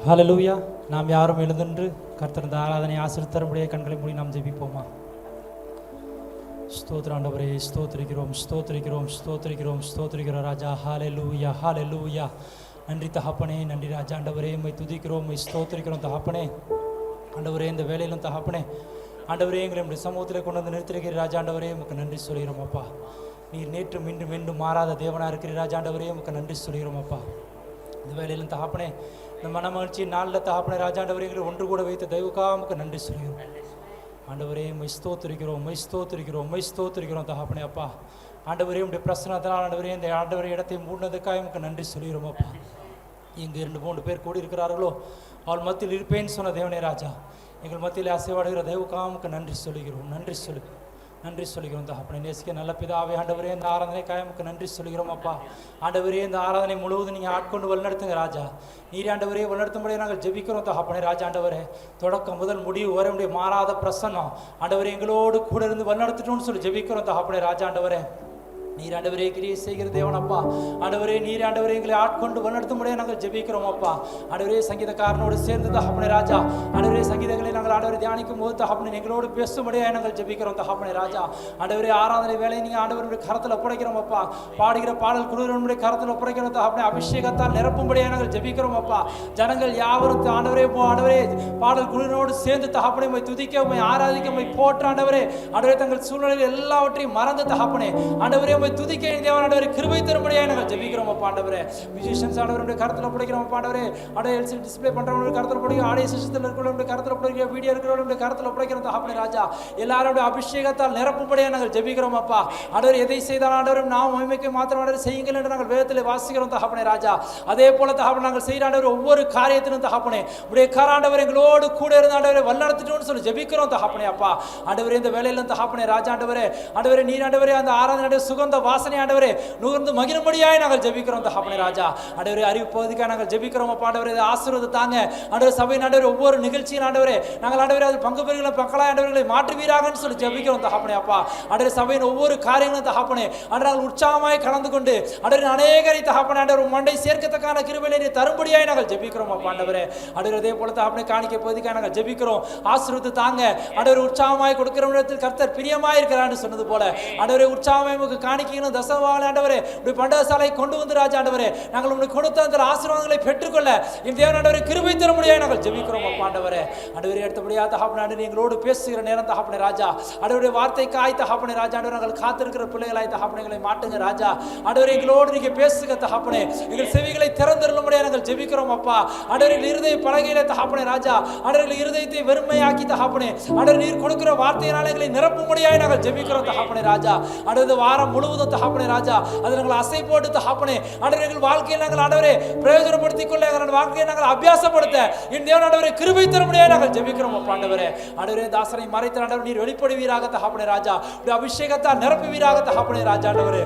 ஹல்லேலூயா. நாம் யாரும் எழுந்தென்று கர்த்தர் இந்த ஆராதனை ஆசீர்வதித்தருடைய கண்களை மூடி நாம் ஜெபிப்போமா. ஸ்தோத்திர ஆண்டவரே, ஸ்தோத்திரிக்கிறோம் ஸ்தோத்திரிக்கிறோம் ஸ்தோத்திரிக்கிறோம் ஸ்தோத்திரிக்கிறோம் ராஜா. ஹல்லேலூயா ஹல்லேலூயா. நன்றி தகப்பனே, நன்றி ராஜா. ஆண்டவரே உம்மை துதிக்கிறோம், உம்மை ஸ்தோத்திரிக்கிறோம் தகப்பனே. ஆண்டவரே இந்த வேலையிலும் தகப்பனே ஆண்டவரே எங்களை நம்முடைய சமூகத்தில் கொண்டு வந்து நிறுத்திருக்கிற ராஜா. ஆண்டவரே உமக்கு நன்றி சொல்கிறோம் அப்பா. நீர் நேற்று மீண்டும் மீண்டும் மாறாத தேவனாக இருக்கிற ராஜா. ஆண்டவரே உமக்கு நன்றி சொல்கிறோம் அப்பா. இந்த வேலையிலும் தகப்பனே இந்த மனமகிழ்ச்சி நாளில் தகப்பனே ராஜா. ஆண்டவரே எங்களை ஒன்று கூட வைத்த தெய்வக்காக உமக்கு நன்றி சொல்கிறோம் ஆண்டவரே. உம்மை ஸ்தோத்திரிக்கிறோம், உம்மை ஸ்தோத்திரிக்கிறோம், உம்மை ஸ்தோத்திரிக்கிறோம் தகப்பனே அப்பா. ஆண்டவரே உடைய பிரசனத்தினால் ஆண்டவரே இந்த ஆண்டவரே இடத்தை மூடினதுக்காக உமக்கு நன்றி சொல்கிறோம் அப்பா. இங்கு 2-3 பேர் கூடி இருக்கிறார்களோ அவள் மத்தியில் இருப்பேன்னு சொன்ன தேவனே ராஜா. எங்கள் மத்தியில் அசைவாடுகிற தெய்வக்காக உமக்கு நன்றி சொல்கிறோம், நன்றி சொல்கிறோம் தகப்பனே. நேசிக்க நல்ல பிதாவே ஆண்டவரே இந்த ஆராதனை காயமுக்கு நன்றி சொல்கிறோம் அப்பா. ஆண்டவரே இந்த ஆராதனை முழுவதும் நீங்கள் ஆட்கொண்டு வழிநடத்துங்க ராஜா. நீர் ஆண்டவரே வழிநடத்தும்படியே நாங்கள் ஜெபிக்கிறோம் தகப்பனே ராஜா. ஆண்டவரே தொடக்கம் முதல் முடிவு வரை உடைய மாறாத பிரசன்னம் ஆண்டவரே எங்களோடு கூட இருந்து வழிநடத்திட்டோம்னு சொல்லி ஜெபிக்கிறோம் தகப்பனே ராஜா. ஆண்டவரே நீர் ஆண்டவரே கிரியை செய்கிற தேவனப்பா. ஆண்டவரே நீர் ஆண்டவரே எங்களை ஆட்கொண்டு வழிநடத்தும்படியே நாங்கள் ஜெபிக்கிறோம் அப்பா. ஆண்டவரே சங்கீதக்காரனோடு சேர்ந்து தகப்பனே ராஜா. ஆண்டவரே சங்கீதங்களை நாங்கள் ஆண்டவரை தியானிக்கும் போது தகப்பனே எங்களோடு பேசும்படியாக நாங்கள் ஜெபிக்கிறோம் தகப்பனே ராஜா. ஆண்டவரே ஆராதனை வேலையை நீங்கள் ஆண்டவருடைய கரத்தில் ஒப்படைக்கிறோம் அப்பா. பாடுகிற பாடல் குழுவினுடைய கரத்தில் ஒப்படைக்கிறோம் தகப்பனே. அபிஷேகத்தால் நிரப்பும்படியாக நாங்கள் ஜெபிக்கிறோம் அப்பா. ஜனங்கள் யாவரும் ஆண்டவரே பாடல் குழுவினோடு சேர்ந்து தகப்பனே உம்மை துதிக்க, உம்மை ஆராதிக்க, உம்மை போற்ற ஆண்டவரே. ஆண்டவரே தங்கள் சூழ்நிலையில் எல்லாவற்றையும் மறந்து தகப்பனே ஆண்டவரே துதிக்க தேவன் ஆண்டவரே கிருபை தரும்படியாக நாங்கள் ஜெபிக்கிறோம் அப்பா. ஆண்டவரே மியூசிஷியன்ஸ் ஆண்டவருடைய கரத்தில் ஒப்படைக்கிறோம் அப்பா. ஆண்டவரே ஆண்டவரே எல்சி டிஸ்ப்ளே பண்றவங்களுடைய கரத்தில் ஒப்படைக்கிறோம். ஆடியோ சிஸ்டத்தில் இருக்கிறவங்களுடைய கரத்தில் ஒப்படைக்கிறோம். வீடியோ இருக்கிறவங்களுடைய கரத்தில் ஒப்படைக்கிறோம் தகப்பனே ராஜா. எல்லாருடைய அபிஷேகத்தால் நிரப்பும்படியாக நாங்கள் ஜெபிக்கிறோம் அப்பா. ஆண்டவரே எதை செய்தால் ஆண்டவரே நாம் மகிமைக்கு மாத்திரம் ஆண்டவரே செய்யுங்கள் என்று நாங்கள் வேதத்தில் வாசிக்கிறோம் தகப்பனே ராஜா. அதே போல தகப்பனே நாங்கள் செய்கிற ஆண்டவரே ஒவ்வொரு காரியத்திலும் தகப்பனே உடைய ஆண்டவரே எங்களோடு கூட இருந்து ஆண்டவரே வழிநடத்திட்டோம்னு சொல்லி ஜெபிக்கிறோம் தகப்பனே அப்பா. ஆண்டவரே இந்த வேலையிலும் தகப்பனே ராஜா. ஆண்டவரே ஆண்டவரே நீர் ஆண்டவரே அந்த ஆராதனை சுகந்த வாசனை ஆண்டவரே நுகர்ந்து மகிழும்படியாய் நாங்கள் ஜெபிக்கிறோம் தகப்பனே ராஜா. ஆண்டவரே அறிவிப்பதற்காக நாங்கள் ஜெபிக்கிறோம் அப்பா. ஆண்டவரே ஆசீர்வாதத்தை தாங்க ஆண்டவரே. சபையின் ஆண்டவரே ஒவ்வொரு நிகழ்ச்சியின் ஆண்டவரே நாங்கள் ஆண்டவரே அது பங்கு பெறுகிற மக்களாய் ஆண்டவர்களை மாற்றுவீராகன்னு சொல்லி ஜெபிக்கிறோம் தகப்பனே அப்பா. ஆண்டவரே சபையின் ஒவ்வொரு காரியங்களும் தகப்பனே ஆண்டவரை உற்சாகமாய் கலந்து கொண்டு ஆண்டவரே அநேகரை தகப்பனே ஆண்டவர் மண்டை சேர்க்கத்தக்கான கிருபையை தரும்படியாய் நாங்கள் ஜெபிக்கிறோம் அப்பா. ஆண்டவரே ஆண்டவரே அதே போல தகப்பனே காணிக்கை பகுதிக்காக நாங்கள் ஜெபிக்கிறோம். ஆசீர்வாதத்தை தாங்க ஆண்டவரே. உற்சாகமாய் கொடுக்கிற இடத்தில் கர்த்தர் பிரியமாய் இருக்கிறான்னு சொன்னது போல ஆண்டவரே உற்சாகமாய் உங்களுக்கு காணிக்கைகளும் தசவாள ஆண்டவரே உடைய பண்டகசாலை கொண்டு வந்து ராஜா. ஆண்டவரே நாங்கள் உங்களுக்கு கொடுத்த அந்த ஆசீர்வாதங்களை பெற்றுக்கொள்ள இந்த தேவன் ஆண்டவரே கிருபை தர முடியாது நாங்கள் ஜெபிக்கிறோம் அப்பா. ஆண்டவரே ஆண்டவரே அடுத்தபடியாக தகப்பனே ஆண்டவரே எங்களோடு பேசுகிற நேரம் தகப்பனே ராஜா. ஆண்டவரே வார்த்தைக்காய் தகப்பனே ராஜா. ஆண்டவரே நாங்கள் காத்திருக்கிற பிள்ளைகளாய் தகப்பனைகளை மாட்டுங்க ராஜா. ஆண்டவரே எங்களோடு நீங்க பேசுங்க தகப்பனே. எங்கள் செவிகளை திறந்தருள முடியாது நாங்கள் ஜெபிக்கிறோம் அப்பா. ஆண்டவரே இருதய பலகையிலே தகப்பனே ராஜா. ஆண்டவரே இருதயத்தை வெறுமையாக்கி தகப்பனே ஆண்டவரே நீர் கொடுக்கிற வார்த்தையினால் எங்களை நிரப்ப முடியாது நாங்கள் ஜெபிக்கிறோம் தகப்பனே ராஜா. ஆண்டவரே வாரம் முழுவதும் தகப்பனே ராஜா அது நாங்கள் அசை போட்டு தகப்பனே ஆண்டவரே எங்கள் வாழ்க்கையை நாங்கள் ஆண்டவரே பிரயோஜனப்படுத்திக் கொள்ள எங்கள் வாழ்க்கையை நாங்கள் அபியாசப்படுத்த என் தேவன் ஆண்டவரே கிருபை தரும்படியாக நாங்கள் ஜெபிக்கிறோம் அப்பா. ஆண்டவரே ஆண்டவரே தாசனை மறைத்த ஆண்டவரே நீர் வெளிப்படுவீராக தகப்பனே ராஜா. உடைய அபிஷேகத்தால் நிரப்புவீராக தகப்பனே ராஜா. ஆண்டவரே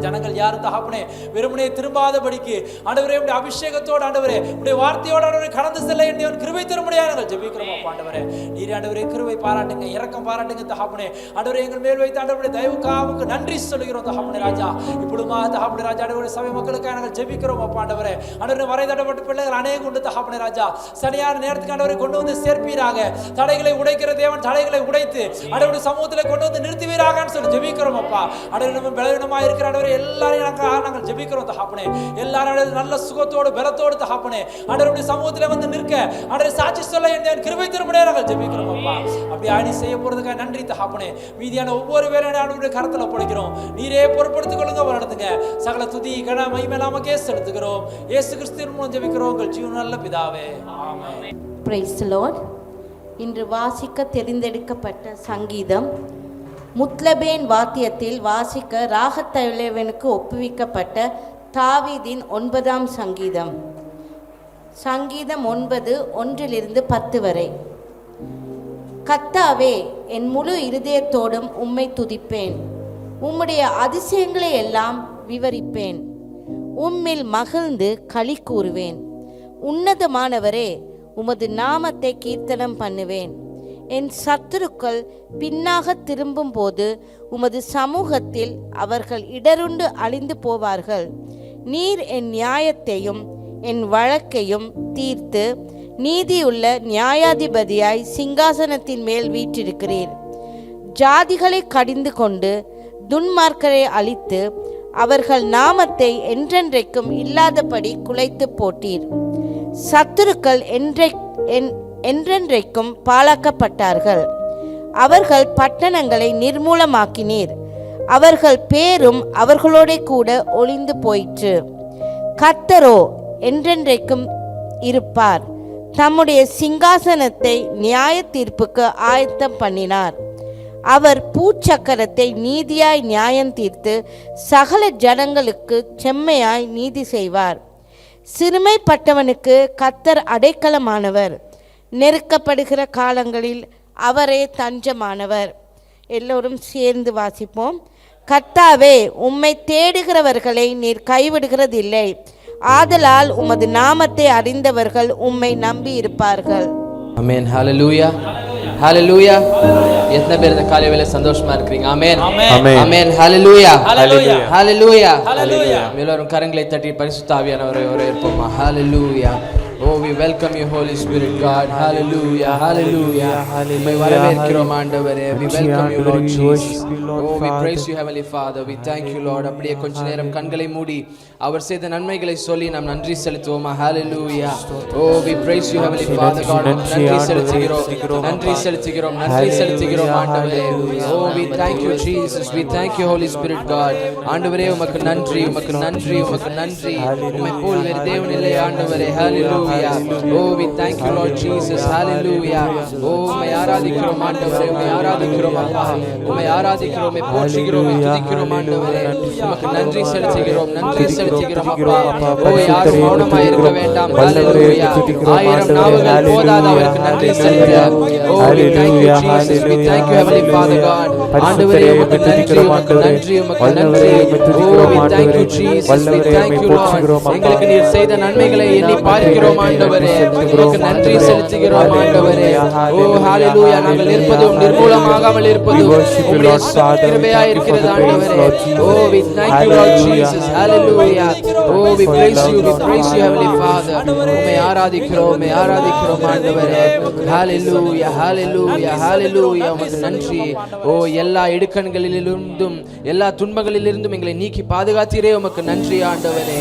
ஜனங்கள் யாரும் தகப்பனே வெறுமனே திரும்பாதபடிக்கு ஆண்டவரே உடைய அபிஷேகத்தோடு ஆண்டவரே உடைய வார்த்தையோடு ஆண்டவரே கடந்து செல்ல என் தேவன் கிருபை தரும்படியாக நாங்கள் ஜெபிக்கிறோம் அப்பா. ஆண்டவரே நீர் ஆண்டவரே கிருபை பாராட்டுங்க, இரக்கம் பாராட்டுங்க தகப்பனே. ஆண்டவரே எங்கள் மேல் வைத்த ஆண்டவரே தயவுக்காவுக்கு நன்றி சொல்கிறோம் தகப்பனே ராஜா. இப்பொழுதுமா தகப்பனே ராஜா ஆண்டவரே சபை மக்களுக்காக நாங்கள் ஜெபிக்கிறோம் அப்பா. ஆண்டவரே ஆண்டவரே வரை தடப்பட்ட பிள்ளைகள் அநேகம் உண்டு தகப்பனே ராஜா. சரியான நேரத்துக்கு ஆண்டவரை கொண்டு வந்து சேர்ப்பீராக. தடைகளை உடைக்கிற தேவன் தடைகளை உடைத்து ஆண்டவருடைய சமூகத்தில் கொண்டு வந்து நிறுத்துவீராகன்னு சொல்லி ஜெபிக்கிறோம் அப்பா. ஆண்டவரே நம்ம பலவீனமாக இருக்கிற எல்லாரையும் நாங்கள் ஜெபிக்கிறோம் தகப்பனே. எல்லாரும் நல்ல சுகத்தோடு பலத்தோடு தகப்பனே ஆண்டவருடைய சமூகத்தில் வந்து நிற்க ஆண்டவரே சாட்சி சொல்ல என் கிருபை தரும்படியாக நாங்கள் ஜெபிக்கிறோம் அப்பா. அப்படி ஆணி செய்ய போறதுக்காக நன்றி தகப்பனே. மீதியான ஒவ்வொரு வேலையும் ஆண்டவருடைய கரத்தில் ஒப்படைக்கிறோம். நீரே பொறுப்படுத்திக் கொள்ளுங்க, நடத்துங்க. சகல துதி கன மகிமை நாமக்கே செலுத்துகிறோம். இயேசு கிறிஸ்துவின் மூலம் ஜெபிக்கிறோம் உங்கள் ஜீவன் நல்ல பிதாவே, ஆமென். Praise the Lord. இன்று வாசிக்க தெரிந்தெடுக்கப்பட்ட சங்கீதம் முத்லபேன் வாத்தியத்தில் வாசிக்க ராகத்தலைவனுக்கு ஒப்புவிக்கப்பட்ட தாவீதின் 9ஆம் சங்கீதம். சங்கீதம் 9 1-10 வரை. கர்த்தாவே, என் முழு இருதயத்தோடும் உம்மை துதிப்பேன். உம்முடைய அதிசயங்களை எல்லாம் விவரிப்பேன். உம்மில் மகிழ்ந்து களி கூறுவேன். உன்னதமானவரே, உமது நாமத்தை கீர்த்தனம் பண்ணுவேன். என் சத்துருக்கள் பின்னாக திரும்பும் போது உமது சமூகத்தில் அவர்கள் இடருண்டு அழிந்து போவார்கள். நீர் என் நியாயத்தையும் என் வழக்கையும் தீர்த்து நீதியுள்ள நியாயாதிபதியாய் சிங்காசனத்தின் மேல் வீற்றிருக்கிறீர். ஜாதிகளை கடிந்து கொண்டு துன்மார்க்கரை அழித்து அவர்கள் நாமத்தை என்றென்றைக்கும் இல்லாதபடி குலைத்து போட்டீர். சத்துருக்கள் என்றென்றைக்கும் பாழாக்கப்பட்டார்கள். அவர்கள் பட்டணங்களை நிர்மூலமாக்கினீர். அவர்கள் பேரும் அவர்களோட கூட ஒளிந்து போயிற்று. கர்த்தரோ என்றென்றைக்கும் இருப்பார். தம்முடைய சிங்காசனத்தை நியாய தீர்ப்புக்கு ஆயத்தம் பண்ணினார். அவர் பூச்சக்கரத்தை நீதியாய் நியாயம் தீர்த்து சகல ஜனங்களுக்கு செம்மையாய் நீதி செய்வார். சிறுமைப்பட்டவனுக்கு கர்த்தர் அடைக்கலமானவர். நெருக்கப்படுகிற காலங்களில் அவரே தஞ்சமானவர். எல்லோரும் சேர்ந்து வாசிப்போம். கர்த்தாவே, உம்மை தேடுகிறவர்களை நீர் கைவிடுகிறதில்லை. ஆதலால் உமது நாமத்தை அறிந்தவர்கள் உம்மை நம்பி இருப்பார்கள். ஆமென். ஹalleluya, ஹalleluya. எத்தனை பேர் இந்த காலை வேளை சந்தோஷமா இருக்கீங்க? ஆமென், ஆமென். ஹalleluya, ஹalleluya, ஹalleluya. எல்லாரும் கரங்களை தட்டி பரிசுத்த ஆவியானவரை வரவேற்போமா. ஹalleluya. Oh, we welcome you, Holy Spirit, God. Hallelujah, hallelujah. We வரவேற்கிறோம் ஆண்டவரே. We welcome you, Lord Jesus. Oh, we praise you, Heavenly Father. We thank you, Lord. அப்படியே கொஞ்ச நேரம் கண்களை மூடி அவர் செய்த நன்மைகளை சொல்லி நாம் நன்றி செலுத்துவோமா. Hallelujah. Oh, we praise you, Heavenly Father, God. நன்றி செலுத்துகிறோம், நன்றி செலுத்துகிறோம், நன்றி செலுத்துகிறோம் ஆண்டவரே. Oh, we thank you, Jesus. We thank you, Holy Spirit, God. ஆண்டவரே, உமக்கு நன்றி, உமக்கு நன்றி, உமக்கு நன்றி. உம்மை போல் வேறு தேவன் இல்லை ஆண்டவரே. Hallelujah. Oh, we thank you, Lord Jesus. Hallelujah. Oh, உம்மை ஆராதிக்கிறோம் ஆண்டவரே, உம்மை ஆராதிக்கிறோம் அப்பா, உம்மை ஆராதிக்கிறோம், உம்மை போற்றுகிறோம், உம்மை துதிக்கிறோம் ஆண்டவரே. உமக்கு நன்றி செலுத்துகிறோம், நன்றி செலுத்துகிறோம் அப்பா. ஓ, யாரும் மௌனமாய் இருக்க வேண்டாம். Hallelujah. ஆயிரம் நாவுகள் போதாது அவருக்கு நன்றி செலுத்த. Oh, we thank you, Jesus. We thank you, Heavenly Father, God. ஆண்டவரே, உமக்கு நன்றி, உமக்கு நன்றி, உமக்கு நன்றி. Oh, we thank you, Jesus. We thank you, Lord. எங்களுக்கு நீர் செய்த நன்மைகளை எண்ணி பார்க்கிறோம் ஆண்டவரே. உமக்கு நன்றி செலுத்துகிறோம் ஆண்டவரே. ஓ, ஹalleluya. நாங்கள் இருப்பதும் நிர்மூலமாகாமல் இருப்பதும் உம்முடைய கிருபையாய் இருக்கிறது ஆண்டவரே. ஓ, we thank you, Lord Jesus. Hallelujah. Oh, we praise you, we praise you, Heavenly Father. உம்மை ஆராதிக்கிறோம், உம்மை ஆராதிக்கிறோம் ஆண்டவரே. Hallelujah, hallelujah, hallelujah. உமக்கு நன்றி. ஓ, எல்லா இடுக்கண்களிலிருந்தும் எல்லா துன்பங்களிலிருந்தும் எங்களை நீக்கி பாதுகாத்தீரே, உமக்கு நன்றி ஆண்டவரே.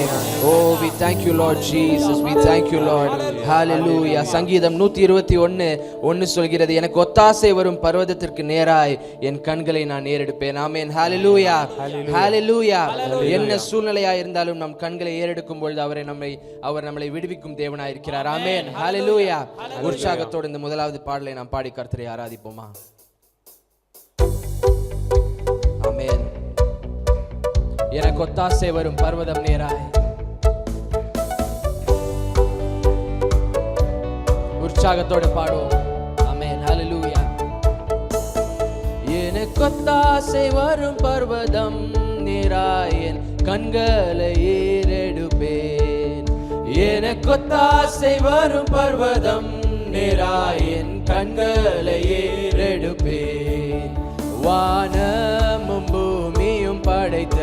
Oh, we thank you, Lord Jesus. We thank you, Lord. Hallelujah. சங்கீதம் 121:1 சொல்கிறது, எனக்கு ஒத்தாசை வரும் பர்வதத்திற்கு நேராய் என் கண்களை நான் ஏறெடுப்பேன். ஆமென். ஹalleluya, ஹalleluya. என்ன சூழ்நிலையா இருந்தாலும் நம் கண்களை ஏறெடுக்கும் பொழுது அவர் நம்மை விடுவிக்கும் தேவனாய் இருக்கிறார். ஆமென். ஹalleluya. உற்சாகத்தோடு இந்த முதலாவது பாடலை நாம் பாடி கர்த்தரை ஆராதிப்போமா. ஆமென். எனக்கு ஒத்தாசை வரும் பர்வதம் நேராய். உற்சாகத்தோடு பாடுவோம். ஆமென். ஹalleluya. எனக்கு ஒத்தாசை வரும் பர்வதம் நேராய் என் கண்களை ஏறெடுப்பேன். எனக்கு ஒத்தாசை வரும் பர்வதம் நேராய் என் கண்களை ஏறெடுப்பேன். வானமும் பூமியும் படைத்த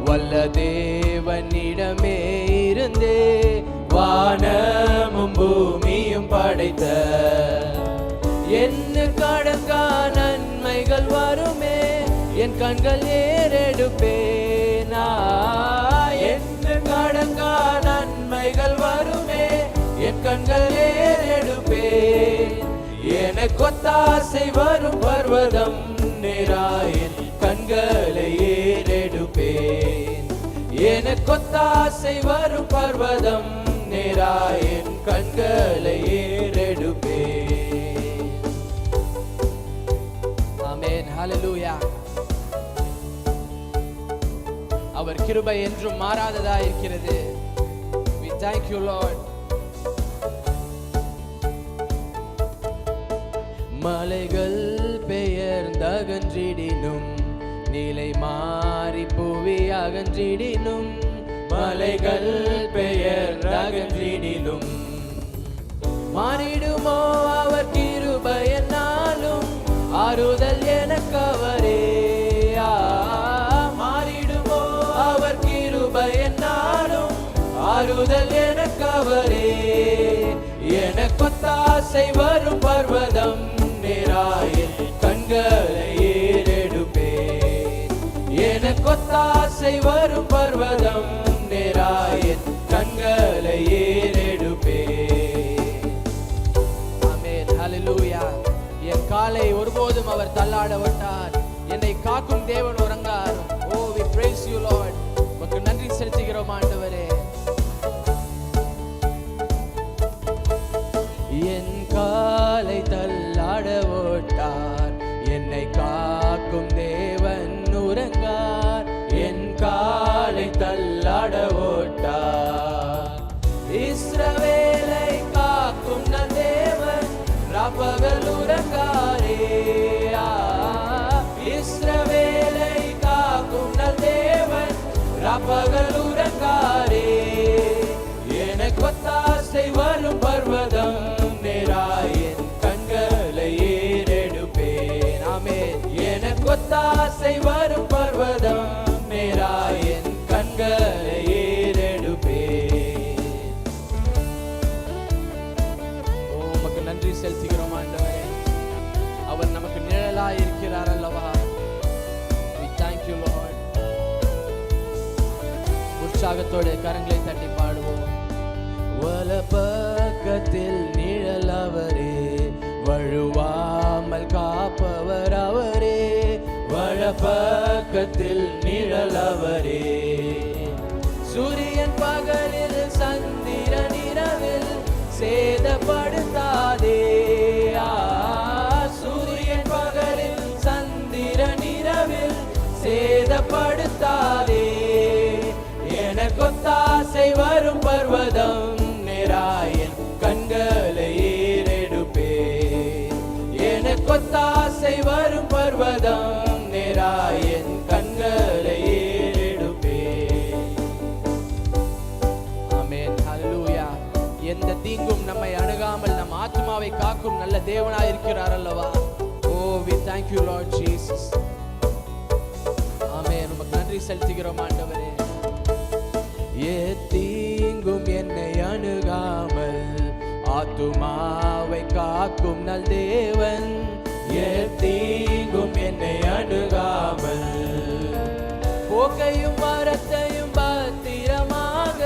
வல்ல தேவனிடமே இருந்தே வானமும் பூமியும் படைத்த என்ன கடங்கா நன்மைகள் வருமே என் கண்கள் ஏறெடுப்பேன். என்ன கடங்கா நன்மைகள் வருமே என் கண்கள் ஏறெடுப்பேன். எனக்கு ஒத்தாசை வரும் பர்வதம் நேராய் என் கண்களை ஏறெடுப்பேன். எனக்கு ஒத்தாசை வரும் பர்வதம் நேராய் என் கண்களை ஏறெடுப்பேன். ஆமென். ஹalleluya. அவர் கிருபை என்றும் மாறாததா இருக்கிறது. We thank you, Lord. மலைகள் பெயர்ந்தகன்றிடினும் நிலை மாறி புவி அகன்றிடினும் மலைகள் பெயர்ந்தகன்றிடினும் மாறிடுமோ அவர் கிருபை என்னாலும் ஆறுதல் எனக்கு அவரே. மாறிடுமோ அவர் கிருபை என்னாலும் ஆறுதல் எனக்கு நல்லவரே, எனக்கொத்தாசை வரும் பர்வதம் நேராயின் கண்களை ஏறெடுப்பேன். எனக்கொத்தாசை வரும் பர்வதம் நேராயின் கண்களை ஏறெடுப்பேன். ஆமென், ஹல்லேலூயா. என் காலை ஒருபோதும் அவர் தள்ளாட விட்டார். என்னை காக்கும் தேவன் உறங்கார். ஓ, we praise you Lord. உமக்கு நன்றி செலுத்துகிறோம் ஆண்டவரே. என் காலை தள்ளாட விட்டார். என்னை காக்கும் தேவன் உறங்கார். என் காலை தள்ளாட விட்டார். இஸ்ரவேலை காக்கும் நல் தேவன் ராப்பகல் உறங்காரே. இஸ்ரவேலை காக்கும் நல் தேவன் ராப்பகல் உறங்காரே. எனக்கொத்தாசை வரும் பர்வதம் நேராயின் கண்களை ஏறெடுப்பேன். ஆமென். எனக்கொத்தாசை வரும் பர்வதம் நேராயின் கண்களை ஏறெடுப்பேன். உமக்கு நன்றி செலுத்துகிறோம் ஆண்டவரே. அவர் நமக்கு நிழலாய் இருக்கிறார் அல்லவா. We thank you Lord. உற்சாகத்தோடு கரங்களை தட்டி பாடுவோம். வலப்பக்கத்தில் நிழல் அவரே, வழுவாமல் காப்பவர் அவரே. வலப்பக்கத்தில் நிழல் அவரே, சூரியன் பகலில் சந்திரன் இரவில் சேதப்படுத்தாதே. சூரியன் பகலில் சந்திரன் இரவில் சேதப்படுத்தாதே. எனக்கொத்தாசை வரும் பர்வதம் நேராயின் கண்களை ஏறெடுப்பேன். எனக்கொத்தாசை வரும் பர்வதம் நேராயின் கண்களை ஏறெடுப்பேன். ஆமென், ஹல்லேலூயா. எந்த தீங்கும் நம்மை அணுகாமல் நம் ஆத்மாவை காக்கும் நல்ல தேவனாய் இருக்கிறார் அல்லவா. ஓ, we thank you Lord Jesus. ஆமென். உமக்கு நன்றி செலுத்துகிறோம் ஆண்டவரே. தீங்கும் என்னை அணுகாமல் ஆத்துமாவை காக்கும் நல் தேவன். தீங்கும் என்னை அணுகாமல் போக்கையும் மரத்தையும் பத்திரமாக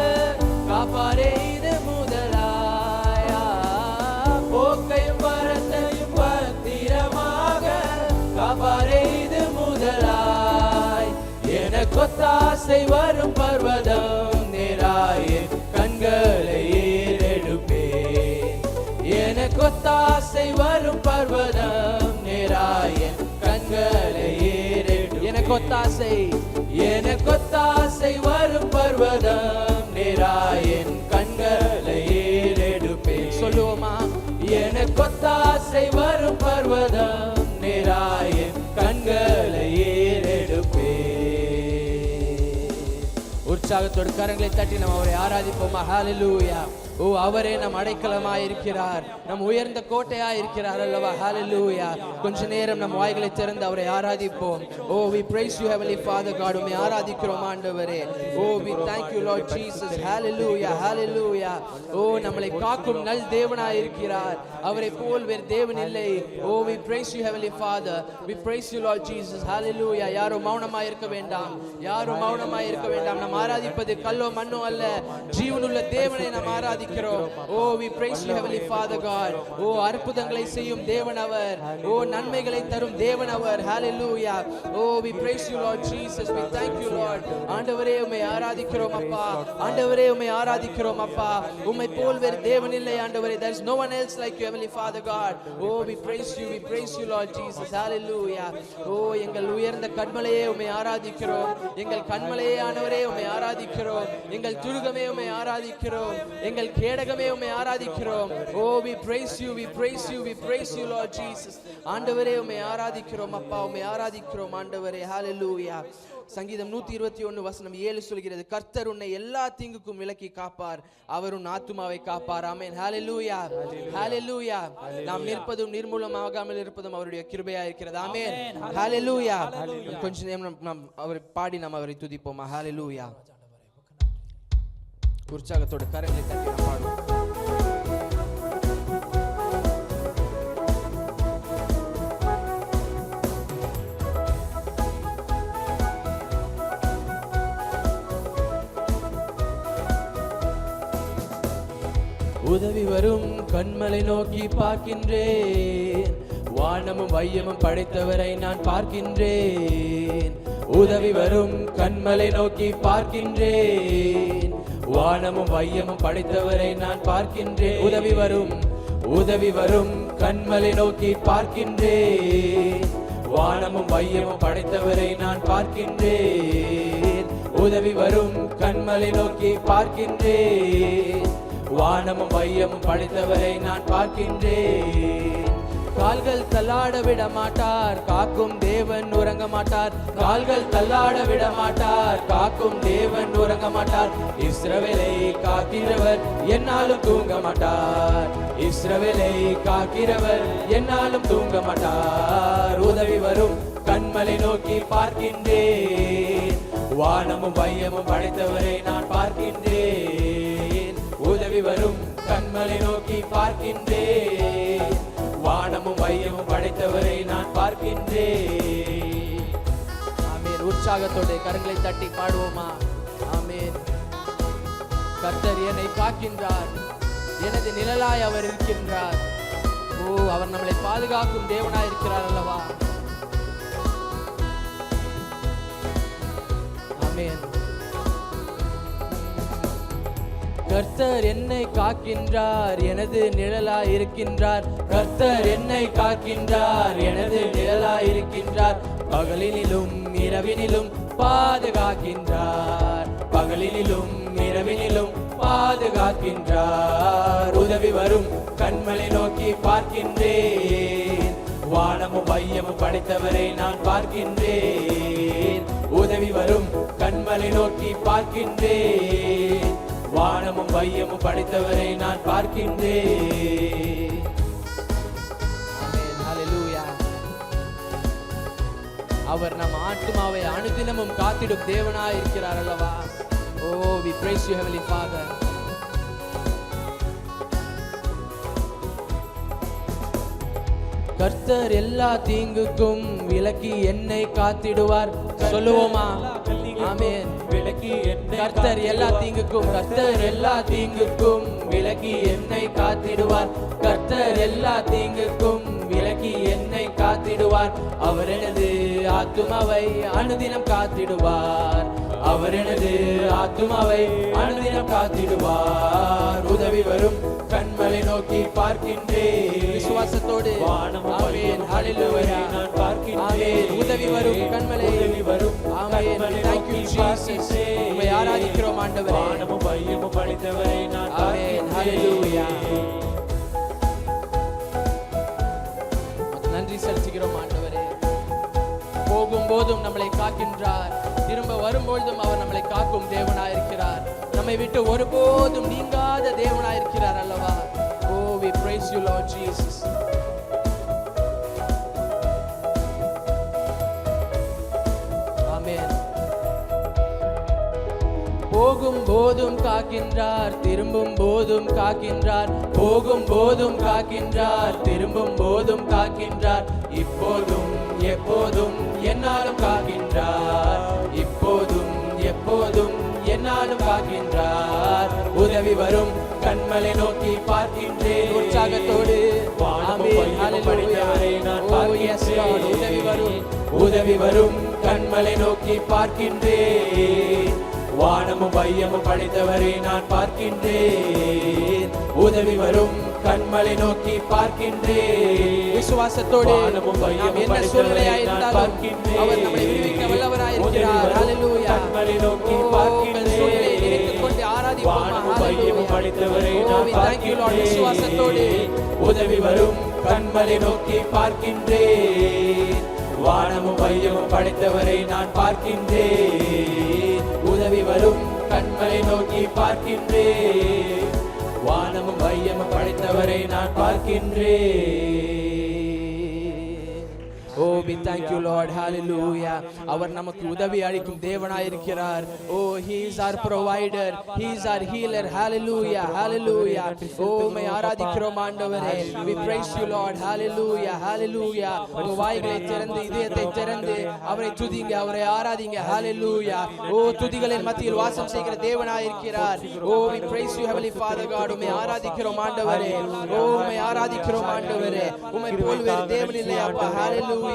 காப்பாரே. இது முதலாயா. போக்கையும் மரத்தையும் பத்திரமாக காப்பாரே. இது முதலாய். எனக்கொத்தாசை வரும் பர்வதம் நேராயின் கண்களை ஏறெடுப்பேன். எனக்கொத்தாசை வரும் பர்வதம் நேராயின் கண்களை ஏறெடு. எனக்கொத்தாசை, எனக்கொத்தாசை வரும் பர்வதம் நேராயின் கண்களை ஏறெடுப்பேன். சொல்லுவோமா? எனக்கொத்தாசை வரும் பர்வதம் நேராயின் கண்களை ஏறெடுப்பேன். உற்சாகத்தோடு கரங்களை தட்டி நம்ம அவரை ஆராதிப்போமா. ஹல்லேலூயா. ஓ, அவரே நம் அடைக்கலமாய் இருக்கிறார், நம் உயர்ந்த கோட்டையாய் இருக்கிறார் அல்லவா. ஹல்லேலூயா. கொஞ்ச நேரம் நம் வாய்களை திறந்து அவரை ஆராதிப்போம். ஓ, we praise you heavenly father God. உம்மை ஆராதிக்கிறோம் ஆண்டவரே. ஓ, we thank you Lord Jesus. ஹல்லேலூயா, ஹல்லேலூயா. ஓ, நம்மை காக்கும் நல் தேவனாய் இருக்கிறார். அவரை போல் வேறு தேவன் இல்லை. ஓ, we praise you heavenly father. We praise you Lord Jesus. ஹல்லேலூயா. யாரும் மௌனமாய் இருக்க வேண்டாம், யாரும் மௌனமாய் இருக்க வேண்டாம். நாம் ஆராதிப்பது கல்லோ மண்ணோ அல்ல, ஜீவனுள்ள தேவனை நாம் ஆராதிக்கிறோம். ஓ, we praise you heavenly father God. ஓ, அற்புதங்களை செய்யும் தேவன் அவர். ஓ, நன்மைகளை தரும் தேவன் அவர். ஹalleluya. ஓ, we praise you Lord Jesus. We thank you Lord. ஆண்டவரே உம்மை ஆராதிக்கிறோம் அப்பா. ஆண்டவரே உம்மை ஆராதிக்கிறோம் அப்பா. உம்மை போல் வேறு தேவன் இல்லை ஆண்டவரே. There is no one else like you heavenly father God. Oh, we praise you Lord Jesus. Hallelujah. Oh, எங்கள் உயர்ந்த கண்மலையே உம்மை ஆராதிக்கிறோம். எங்கள் கண்மலையே ஆண்டவரே உம்மை ஆராதிக்கிறோம். எங்கள் துருகமே உம்மை ஆராதிக்கிறோம். எங்கள் கேடகமே உம்மை ஆராதிக்கிறோம். Oh, we praise you Lord Jesus. ஆண்டவரே உம்மை ஆராதிக்கிறோம் அப்பா. உம்மை ஆராதிக்கிறோம் ஆண்டவரே. Hallelujah. சங்கீதம் 121 வசனம் 7 சொல்கிறது, கர்த்தர் உன்னை எல்லா தீங்குக்கும் விலக்கி காப்பார், அவர் உன் ஆத்துமாவை காப்பார். ஆமென். ஹalleluya. ஹalleluya. நாம் நிற்பதும் நிர்மூலமாகாமல் இருப்பதும் அவருடைய கிருபையா இருக்கிறது. ஆமென். ஹalleluya. கொஞ்ச நேரம் நாம் அவரை பாடி நாம் அவரை துதிப்போம். ஹalleluya. உற்சாகத்தோடு கரங்களை தட்டி நாம் பாடுவோம். உதவி வரும் கண்மலை நோக்கி பார்க்கின்றேன், வானமும் வையமும் படைத்தவரை நான் பார்க்கின்றேன். உதவி வரும் கண்மலை நோக்கி பார்க்கின்றேன், வானமும் வையமும் படைத்தவரை நான் பார்க்கின்றேன். உதவி வரும் கண்மலை நோக்கி பார்க்கின்றேன், வானமும் வையமும் படைத்தவரை நான் பார்க்கின்றேன். உதவி வரும் கண்மலை நோக்கி பார்க்கின்றேன், வானமும் வையமும் படைத்தவரை நான் பார்க்கின்றேன். கால்கள் தள்ளாட விட மாட்டார், காக்கும் தேவன் உறங்க மாட்டார். கால்கள் தள்ளாட விட மாட்டார், காக்கும் தேவன் உறங்க மாட்டார். இஸ்ரவேலை காக்கிறவர் என்னாலும் தூங்க மாட்டார். இஸ்ரவேலை காக்கிறவர் என்னாலும் தூங்க மாட்டார். உதவி வரும் கண்மலை நோக்கி பார்க்கின்றேன், வானமும் வையமும் படைத்தவரை நான் பார்க்கின்றேன். உதவி வரும் கண்மலை நோக்கி பார்க்கின்றேன், வானமும் வையமும் படைத்தவரை நான் பார்க்கின்றேன். ஆமென். உற்சாகத்தோடு கரங்களை தட்டி பாடுவோமா? ஆமென். கர்த்தர் என்னை காக்கின்றார், எனது நிழலாய் அவர் இருக்கின்றார். ஓ, அவர் நம்மளை பாதுகாக்கும் தேவனாய் இருக்கிறார் அல்லவா? ஆமென். கர்த்தர் என்னை காக்கின்றார், எனது நிழலாய் இருக்கின்றார். கர்த்தர் என்னை காக்கின்றார், எனது நிழலாய் இருக்கின்றார். பகலினிலும் இரவினிலும் பாதுகாக்கின்றார், பகலினிலும் இரவினிலும் பாதுகாக்கின்றார். உதவி வரும் கண்மலை நோக்கி பார்க்கின்றேன், வானமும் வையமும் படைத்தவரை நான் பார்க்கின்றேன். உதவி வரும் கண்மலை நோக்கி பார்க்கின்றேன், வானமும் வையமும் படைத்தவரை நான் பார்க்கின்றேன். ஆமென். ஹல்லேலூயா. அவர் நம் ஆத்துமாவை அனுதினமும் காத்திடும் தேவனாய் இருக்கிறார் அல்லவா? ஓ, we praise you heavenly Father. கர்த்தர் எல்லா தீங்குக்கும் விலக்கி என்னை காத்திடுவார். சொல்லுவோமா? ஆமென். கர்த்தர் எல்லா தீங்குக்கும், கர்த்தர் எல்லா தீங்குக்கும் விலக்கி என்னை காத்திடுவார். கர்த்தர் எல்லா தீங்குக்கும் விலக்கி என்னை காத்திடுவார். அவர் எனது ஆத்துமாவை அனுதினம் காத்திடுவார். அவர் எனது ஆத்துமாவை அனுதினம் காத்திடுவார். உதவி வரும் கண்மலை நோக்கி பார்க்கின்றேன், விசுவாசத்தோடு. ஆமென். ஹல்லேலூயா. ஆமென். உதவி வரும் கண்மலை, வரும். ஆமென். Thank you Jesus. உம்மை ஆராதிக்கிறோம் ஆண்டவரே. வானமும் வையமும் படைத்தவரை நான் பார்க்கிறேன். ஹல்லேலூயா. நன்றி செலுத்துகிறோம் ஆண்டவரே. போகும்போதும் நம்மளை காக்கின்றார், திரும்ப வரும்பொழுதும் அவர் நம்மளை காக்கும் தேவனாயிருக்கிறார். நம்மை விட்டு ஒருபோதும் நீங்காத தேவனாயிருக்கிறார் அல்லவா? ஓ, we praise you Lord Jesus. ஆமென். போகும் போதும் காக்கின்றார், திரும்பும் போதும் காக்கின்றார். போகும் போதும் காக்கின்றார், திரும்பும் போதும் காக்கின்றார். இப்போதும் எப்போதும் என்னாலும் காக்கின்றார். இப்போதும் எப்போதும் என்னாலும் காக்கின்றார். உதவி வரும் கண்மலை நோக்கி பார்க்கின்றேன், உற்சாகத்தோடு. ஆமென். ஹல்லேலூயா. உதவி வரும், உதவி வரும் கண்மலை நோக்கி பார்க்கின்றேன். வானமும் வையமும் படைத்தவரை நான் பார்க்கின்றேன். உதவி வரும் கண்மலை நோக்கி பார்க்கின்றேன். விசுவாசத்தோடு நாம் என்ன சூழ்நிலையாயிருந்தாலும் அவர் நம்மை விடுவிக்க வல்லவராயிருக்கிறார். ஹல்லேலூயா. கண்மலை நோக்கி பார்க்கின்றேன். நினைத்துக்கொண்டு ஆராதிப்போம். படைத்தவரை நான் பார்க்கின்றேன். விசுவாசத்தோடு உதவி வரும் கண்மலை நோக்கி பார்க்கின்றேன். வானமும் வையமும் படைத்தவரை நான் பார்க்கின்றேன். உதவி வரும் கண்மலை நோக்கி பார்க்கின்றேன். வானமும் வையமும் படைத்தவரை நான் பார்க்கின்றேன். ஓ, Oh, we thank you, Lord. Hallelujah. அவர் நமக்கு உதவி அளிக்கும் தேவனாய் இருக்கிறார். Oh, he is our provider. He is our healer. Hallelujah. Hallelujah. Oh, my ஆராதிக்கிறோம் ஆண்டவரே. We praise you, Lord. Hallelujah. Hallelujah. உங்க வாய்களை திறந்து இதயத்தை திறந்து அவரை துதிங்க, அவரை ஆராதிங்க. Hallelujah. Oh, துதிகளின் மத்தியில் வாசம் செய்கிற தேவனாய் இருக்கிறார். Oh, we praise you, Heavenly Father God. உம்மை ஆராதிக்கிறோம் ஆண்டவரே. Oh, உம்மை ஆராதிக்கிறோம் ஆண்டவரே. உம்மை போல் வேறு தேவன் இல்லை அப்பா. Hallelujah.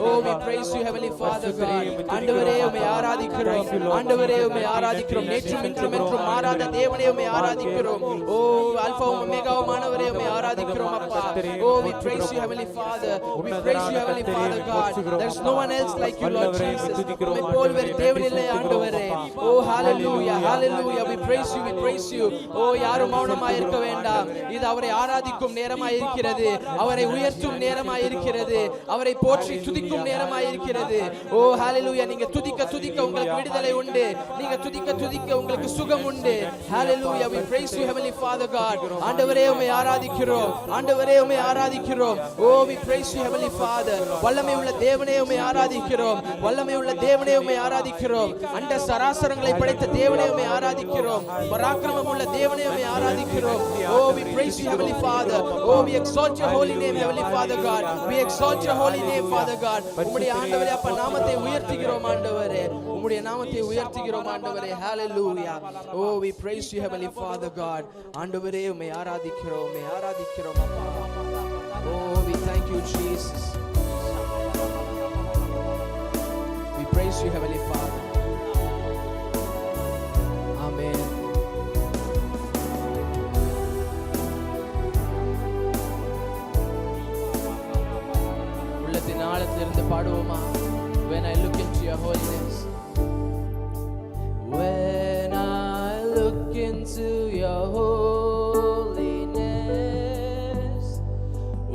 Oh, we praise you, Heavenly Father God. ஆண்டவரே உம்மை ஆராதிக்கிறோம். ஆண்டவரே உம்மை ஆராதிக்கிறோம். நேற்றும் இன்றும் என்றும் மாறாத தேவனே உம்மை ஆராதிக்கிறோம். Oh, அல்பாவும் ஒமேகாவுமானவரே உம்மை ஆராதிக்கிறோம் அப்பா. Oh, we praise you, Heavenly Father. We praise you, Heavenly Father God. There's no one else like you, Lord Jesus. உம்மை போல் வேறு தேவன் இல்லை ஆண்டவரே. Oh, hallelujah. Hallelujah. We praise you. We praise you. Oh, யாரும் மௌனமாய் இருக்க வேண்டாம். இது அவரை ஆராதிக்கும் நேரமாய் இருக்கிறது. அவரை உயர்த்தும் நேரமாய் இருக்கிறது. அவரை போற்றி துதிக்கும் நேரமாய் இருக்கிறது. ஓ ஹalleluya. நீங்க துதிக்க துதிக்க உங்களுக்கு விடுதலை உண்டு. நீங்க துதிக்க துதிக்க உங்களுக்கு சுகம் உண்டு. Hallelujah. We praise you, Heavenly Father God. ஆண்டவரே உம்மை ஆராதிக்கிறோம். ஆண்டவரே உம்மை ஆராதிக்கிறோம். Oh, we praise you, Heavenly Father. வல்லமை உள்ள தேவனே உம்மை ஆராதிக்கிறோம். வல்லமை உள்ள தேவனே உம்மை ஆராதிக்கிறோம். அண்ட சராசரங்களை படைத்த தேவனே உம்மை ஆராதிக்கிறோம். பராக்கிரமம் உள்ள தேவனே உம்மை ஆராதிக்கிறோம். Oh, we praise you, Heavenly Father. Oh, we exalt your holy name, Heavenly Father God. We exalt your holy name, Father God. உம்முடைய ஆண்டவரே அப்பா நாமத்தை உயர்த்துகிறோம் ஆண்டவரே. உம்முடைய நாமத்தை உயர்த்துகிறோம் ஆண்டவரே. Hallelujah. Oh, we praise you, Heavenly Father God. ஆண்டவரே உம்மை ஆராதிக்கிறோம். உம்மை ஆராதிக்கிறோம் அப்பா. Oh, we thank you, Jesus. We praise you, Heavenly Father. Amen. உள்ளத்தின் ஆழத்திலிருந்து பாடுவோமா? When I look into your holiness. When I look into your holiness,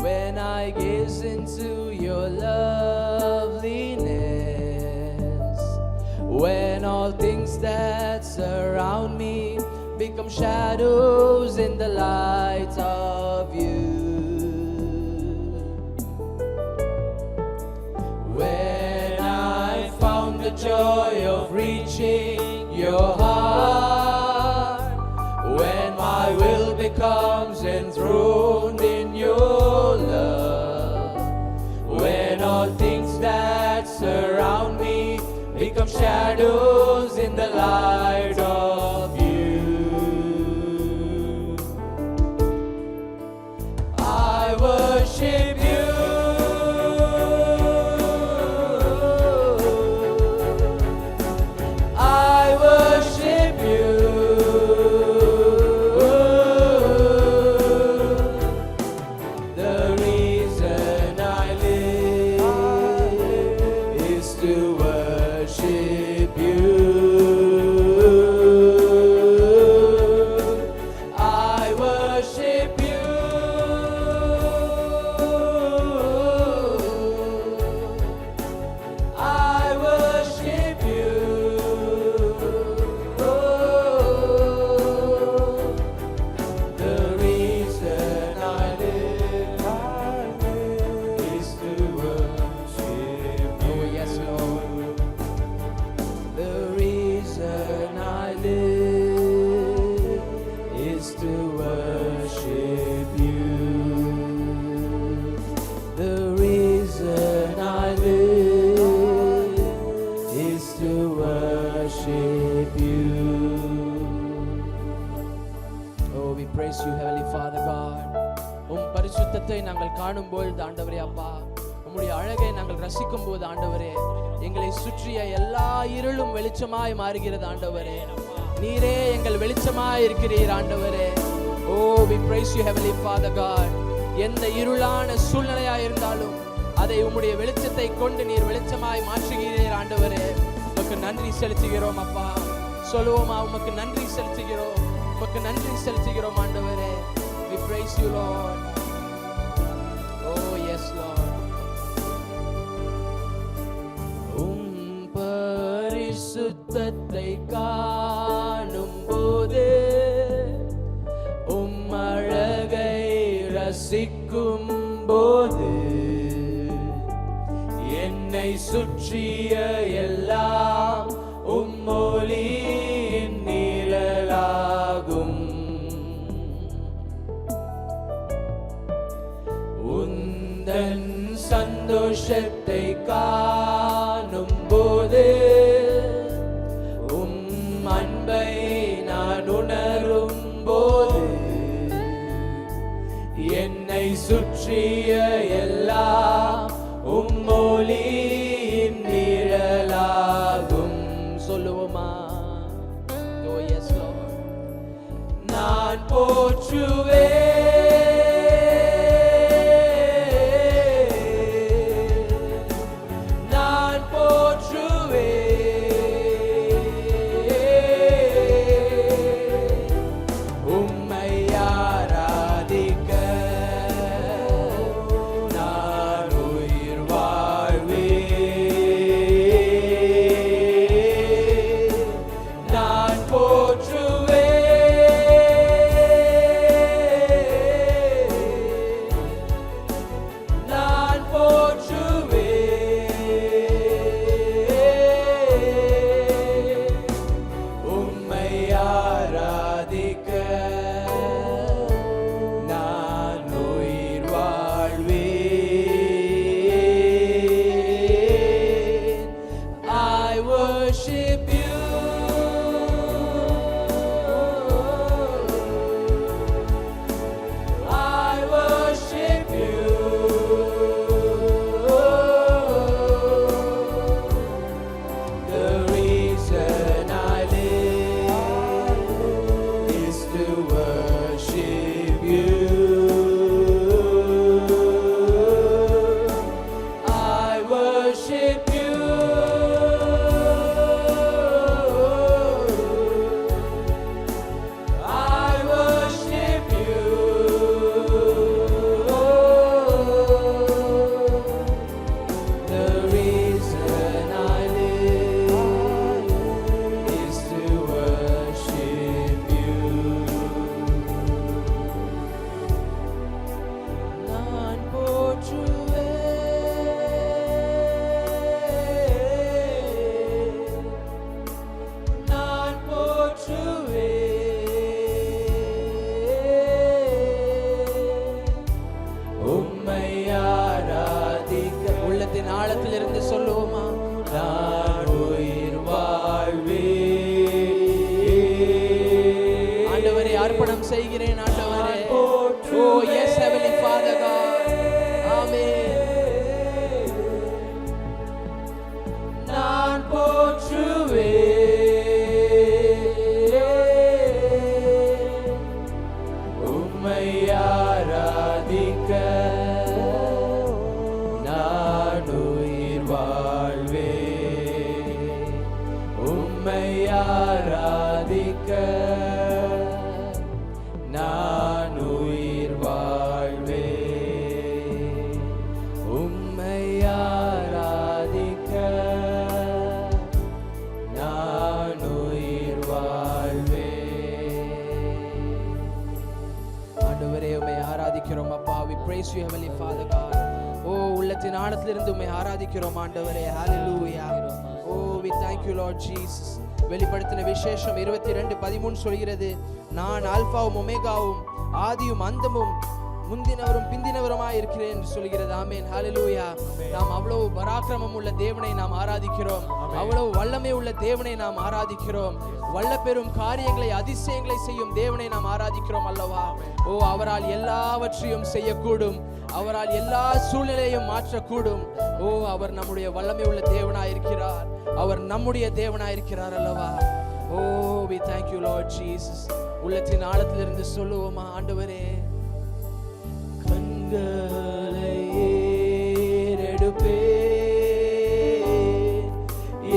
when I gaze into your loveliness, when all things that surround me become shadows in the light of you, when I found the joy of reaching your heart, when my will becomes enthroned in your love, when all things that surround me become shadows in the light of you, I worship you. நாங்கள் காணும் பொழுது ஆண்டவரே அப்பா, உம்முடைய அழகை நாங்கள் ரசிக்கும் போது ஆண்டவரே, எங்களை சுற்றிய எல்லா இருளும் வெளிச்சமாய் மாறுகிறது ஆண்டவரே. நீரே எங்கள் வெளிச்சமாய் இருக்கிறீர் ஆண்டவரே. Oh, we praise you, Heavenly Father God. எந்த இருளான சூழ்நிலையாய் இருந்தாலும் அதை உம்முடைய வெளிச்சத்தை கொண்டு நீர் வெளிச்சமாய் மாற்றுகிறீர் ஆண்டவரே. உமக்கு நன்றி செலுத்துகிறோம் அப்பா. சொல்லுவோமா? உமக்கு நன்றி செலுத்துகிறோம், உமக்கு நன்றி செலுத்துகிறோம் ஆண்டவரே. We praise you, Lord. Oh, yes, Lord. பரிசுத்தத்தை காணும் போது, அழகை ரசிக்கும் போது, சுற்றிய எல்லாம் உம்மொழியின் நிழலாகும். உந்தன் சந்தோஷத்தை காணும் போது அன்பை நான் உணரும் போது என்னை சுற்றிய எல்லாம் உம்மொழியின் நிழலாகும். சொல்லுவோமா? Oh yes Lord. நான் போற்றுவேன், நான் போற்றுவேன், உம்மை ஆராதிக்க நான் உயிர் வாழ்வேன். நான் போற்றுவேன், நான் போற்றுவேன், உம்மை ஆராதிக்க நான் உயிர் வாழ்வேன். I worship you, I worship you. The reason I live is to worship you. I worship you. I worship you. The reason I live is to worship you. நான் போற்றுவேன், நான் போற்றுவேன், உம்மை ஆராதிக்க. உள்ளத்தின் ஆழத்திலிருந்து சொல்லுவோமா? நான் உயிர் வாழ்வேன். ஆண்டவரே அர்ப்பணம் செய்கிறேன் ஆண்டவரே. Oh yes heavenly Father God. Amen. நான் போற்றுவேன், உம்மை ஆராதிக்க நான் உயிர் வாழ்வேன். உம்மை ஆராதிக்க நான் உயிர் வாழ்வேன். உம்மை ஆராதிக்க நான் உயிர் வாழ்வேன். ஆண்டவரே உம்மை ஆராதிக்கிறோம் அப்பா. We praise you heavenly Father God. ஓ உள்ளத்தின் ஆழத்திலிருந்து உம்மை ஆராதிக்கிறோம் ஆண்டவரே. Hallelujah. Oh we thank you Lord Jesus. வெளிப்படுத்தின விசேஷம் 22:13 சொல்கிறது, நான் ஆல்பாவும் ஒமேகாவும் ஆதியும் அந்தமும் முந்தினவரும் பிந்தினவருமாய் இருக்கிறேன் என்று சொல்கிறது. ஆமென். ஹalleluya. நாம் அவ்வளவு பராக்கிரமம் உள்ள தேவனை நாம் ஆராதிக்கிறோம். அவ்வளவு வல்லமை உள்ள தேவனை நாம் ஆராதிக்கிறோம். வல்ல பெரும் காரியங்களை அதிசயங்களை செய்யும் தேவனை நாம் ஆராதிக்கிறோம் அல்லவா? ஓ அவரால் எல்லாவற்றையும் செய்யக்கூடும். அவரால் எல்லா சூழ்நிலையும் மாற்றக்கூடும். ஓ அவர் நம்முடைய வல்லமை உள்ள தேவனாய் இருக்கிறார். அவர் நம்முடைய தேவனாய் இருக்கிறார் அல்லவா? ஓ we thank you Lord Jesus. உள்ளத்தின் ஆழத்திலிருந்து சொல்லுவோமா? ஆண்டவரே கண்களை ஏறெடுப்பேன்,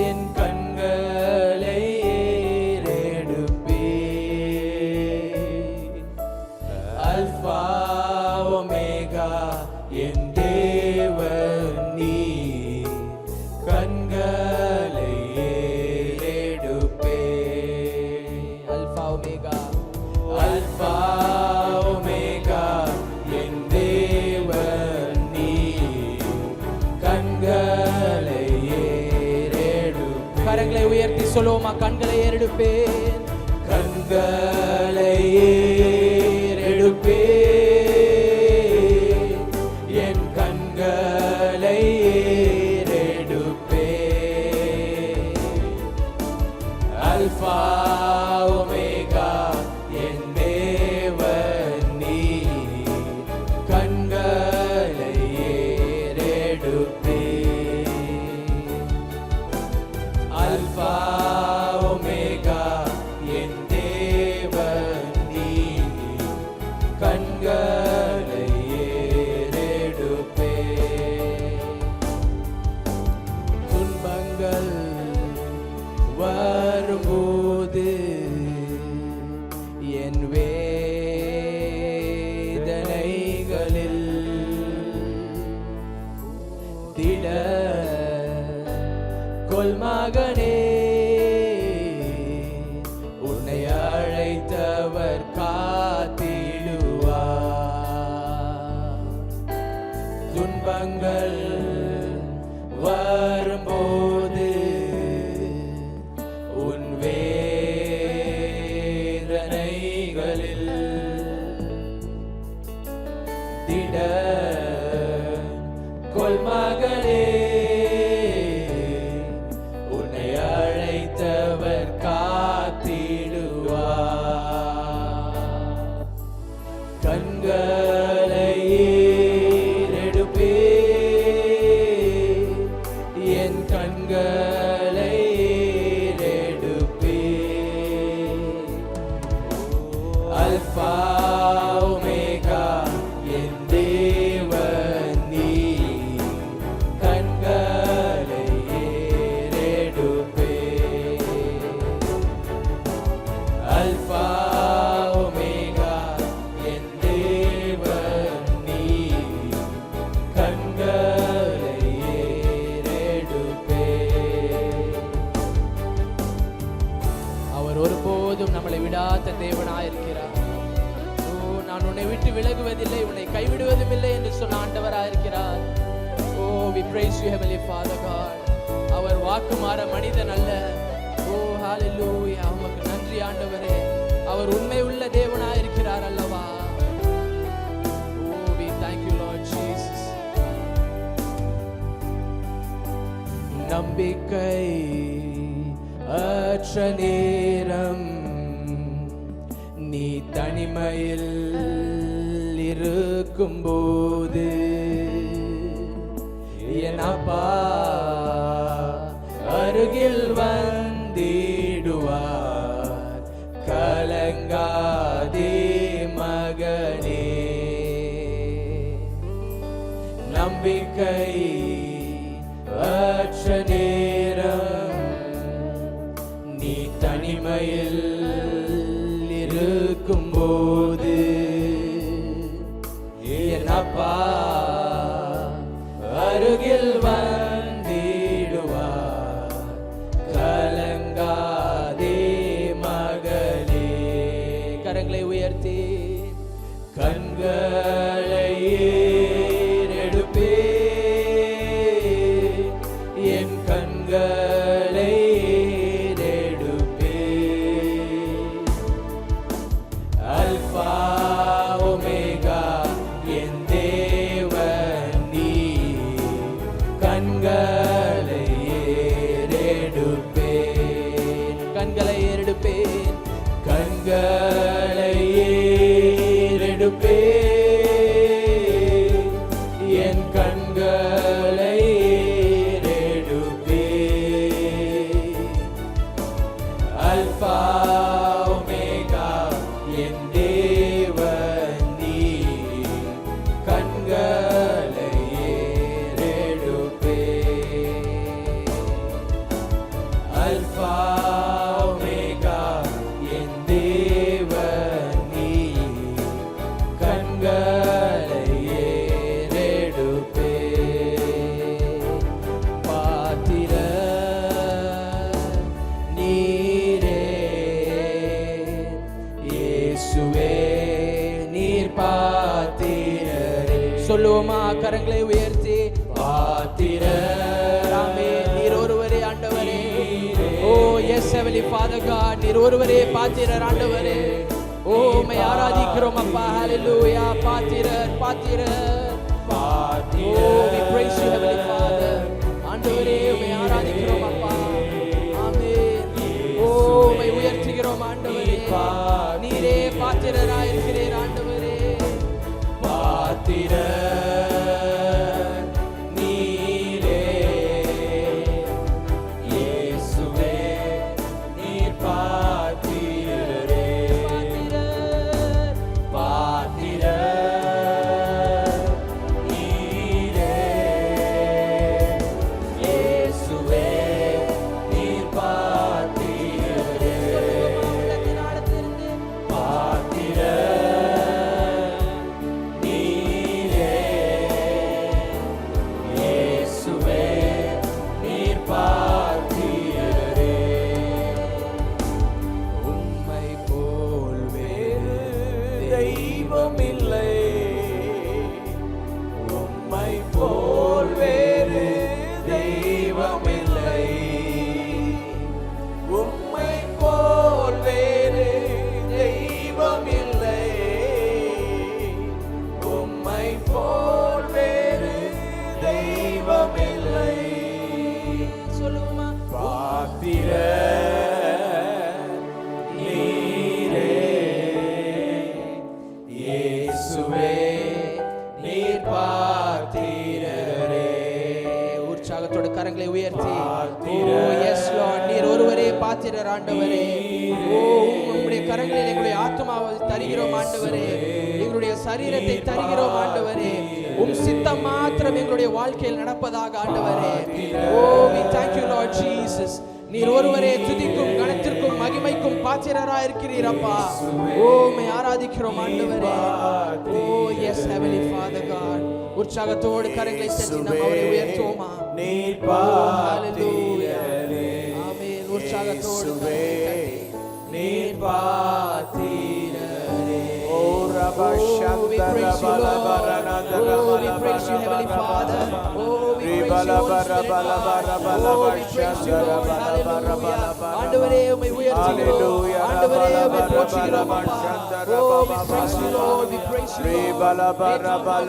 என் கண்களை ஏறெடுப்பேன். அல்பா ஒமேகா என் தேவன் நீ. கண்களை ஏறெடுப்பேன். அல்பா ஒமேகா, அல்பா ஒமேகா என் தேவன் நீ. கண்களை ஏறெடுப்பேன், கண்களை ஏறெடுப்பேன், என் கண்களை ஏறெடுப்பேன். அல்பா ஒமேகா என் தேவன் நீர், கண்களை ஏறெடுப்பேன். அல்பா ஒமேகா என் தேவன் நீர், கண்களை ஏறெடுப்பேன். துன்பங்கள் வரும்போது என் வேதனைகளில் திட கொள்மகனே, உன்னை அழைத்தவர் காத்திடுவார். துன்பங்கள் வரும்போது உன் வேதனைகளில் திட கொள்மகனே, உன்னை அழைத்தவர் காத்திடுவார். கண்களை ஏறெடுப்பேன், என் கண்களை ஏறெடுப்பேன். அல்பா ஒமேகா என் தேவன் நீர், கண்களை ஏறெடுப்பேன். அல்பா ஒமேகா என் தேவன் நீர், கண்களை ஏறெடுப்பேன். அவர் ஒருபோதும் நம்மளை விடாத தேவனாயிருக்கிறார். ஓ, நான் உன்னை விட்டு விலகுவதில்லை, உன்னை கைவிடுவதும் இல்லை என்று சொன்ன ஆண்டவராயிருக்கிறார். ஓ, we praise you heavenly Father God. அவர் வாக்கு மாற மனிதன் அல்ல. ஓ ஹalleluya, உமக்கு நன்றி ஆண்டவரே. அவர் உண்மை உள்ள தேவனாயிருக்கிறார் அல்லவா. ஓ, we thank you Lord Jesus. நம்பிக்கை அற்ற நேரம் நீ தனிமையில் இருக்கும்போது என் அப்பா அருகில் வந்திடுவார். கலங்காதே மகனே, நம்பிக்கை அற்ற நேரம் நீ தனிமையில் இருக்கும்போது என் அப்பா அருகில் வந்திடுவார். கலங்காதே மகளே. கரங்களை உயர்த்தி கண்களை ஏறெடுப்பேன், என் கண்களை ஏறெடுப்பேன். அல்பா ஒமேகா என் தேவன் நீர், கண்களை ஏறெடுப்பேன். கண்களை ஏறெடுப்பேன், கண்களை ஏறெடுப்பேன், என் கண்களை ஏறெடுப்பேன். அல்பா ஒமேகா என் தேவன் நீர், கண்களை ஏறெடுப்பேன். அல்பா ஒமேகா என் தேவன் நீர், கண்களை ஏறெடுப்பேன். பாத்திர நீரே இயேசுவே, நீர் பாத்திரரே. சொல்லுவோமா கரங்களை உயர்த்தி? பாத்திரமே நீர் ஒருவரே ஆண்டவரே. ஓ எஸ் ஹெவன்லி Father God. நீர் ஒருவரே பாத்திரர் ஆண்டவரே. ஓ உம்மை ஆராதிக்கிறோம் அப்பா. Hallelujah. பாத்திரர் பாத்திரர். Oh, we praise you Heavenly Father. ஆண்டவரே உம்மை ஆராதிக்கிறோம் அப்பா. ஆமென். ஓ உம்மை உயர்த்துகிறோம் ஆண்டவரே. நீரே பாத்திரராய் இருக்கிறீர் ஆண்டவரே. பாத்திரர் நீரே இயேசுவே நீர் பாத்திரரே. பாத்திரர் நீரே இயேசுவே நீர் பாத்திரரே. உற்சாகத்தோட கரங்களை உயர்த்தி நீர் ஒருவரே பாத்திரர் ஆண்டவரே. ஓ உம்முடைய கரங்களில் எங்களுடைய ஆத்மாவை தருகிறோம் ஆண்டவரே. எங்களுடைய சரீரத்தை தருகிறோம் ஆண்டவரே. உம் சித்தம் மாத்திரம் எங்களுடைய வாழ்க்கையில் நடப்பதாக ஆண்டவரே. ஓ we thank you Lord Jesus. நீர் ஒருவரே துதிக்கும் கனத்திற்கும் மகிமைக்கும் பாத்திரராய் இருக்கிறீர் அப்பா. ஓ உம்மை ஆராதிக்கிறோம் ஆண்டவரே. ஓ yes heavenly Father God. உற்சாகத்தோடு கரங்களை தட்டி நாம் அவரை உயர்த்துவோமா. நீர் பாத்திரரே. ஆமென். உற்சாகத்தோடு நீர் பாத்திரரே. ஓ ரபஷந்தர பலபரனந்தர பலபரனந்தர Father. ஆண்டவரே உம்மை உயர்த்துகிறோம். ஆண்டவரே உம்மை போற்றுகிறோம் அப்பா. ஓ we praise you Lord, we praise you Lord.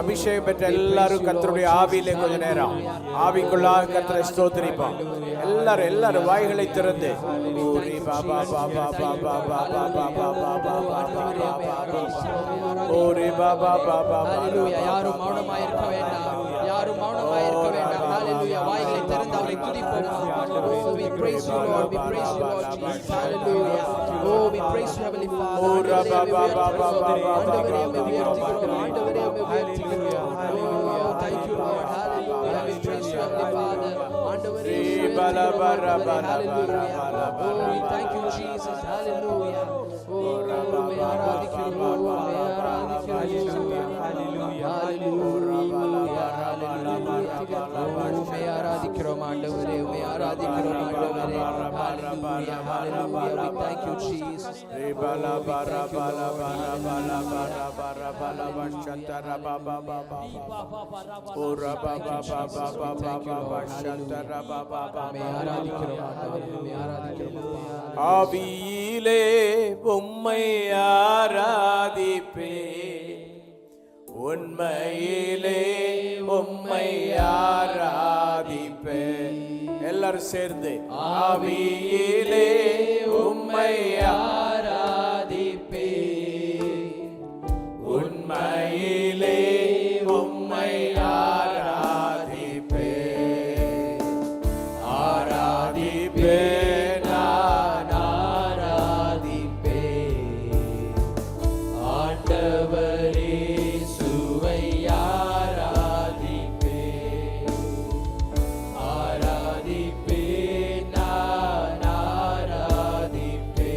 அபிஷேகம் பெற்ற எல்லாரும் கர்த்தருடைய ஆவியிலே கொஞ்ச நேரம் ஆவிக்குள்ளாக கர்த்தரை ஸ்தோத்திரிப்போம். எல்லாரும் வாய்களை திறந்து யாரும் மௌனமாய் இருக்க வேண்டாம். யாரும் மௌனமாய் இருக்க வேண்டாம். ஹalleluya. வாய்களை திறந்து அவரை துதிப்போம். Oh we praise you Lord, we praise you Lord Jesus. Hallelujah. Oh we praise you Heavenly Father. ஆண்டவரே உம்மை உயர்த்துகிறோம். ஆண்டவரே உம்மை உயர்த்துகிறோம். Hallelujah. Thank you Lord. Hallelujah. We praise you Heavenly Father. ஆண்டவரே Hallelujah. Oh we thank you Jesus. Hallelujah. Oh உம்மை ஆராதிக்கிறோம். உம்மை ஆராதிக்கிறோம். Hallelujah. உம்மை ஆராதிக்கிறோம் ஆண்டவரே. உம்மை ஆராதிக்கிறோம் ஆண்டவரே. Hallelujah. Hallelujah. We thank you Jesus. ஆவியிலே உம்மை ஆராதிப்பே. உண்மையிலே உம்மை ஆராதிப்பே. எல்லாரும் சேர்ந்து ஆவியிலே உம்மை ஆராதிப்பே. உண்மையிலே உம்மை ஆராதிப்பே. ஆராதிப்பே நான் ஆராதிப்பே. ஆண்டவரே சுவை ஆராதிப்பே. ஆராதிப்பே நான் ஆராதிப்பே.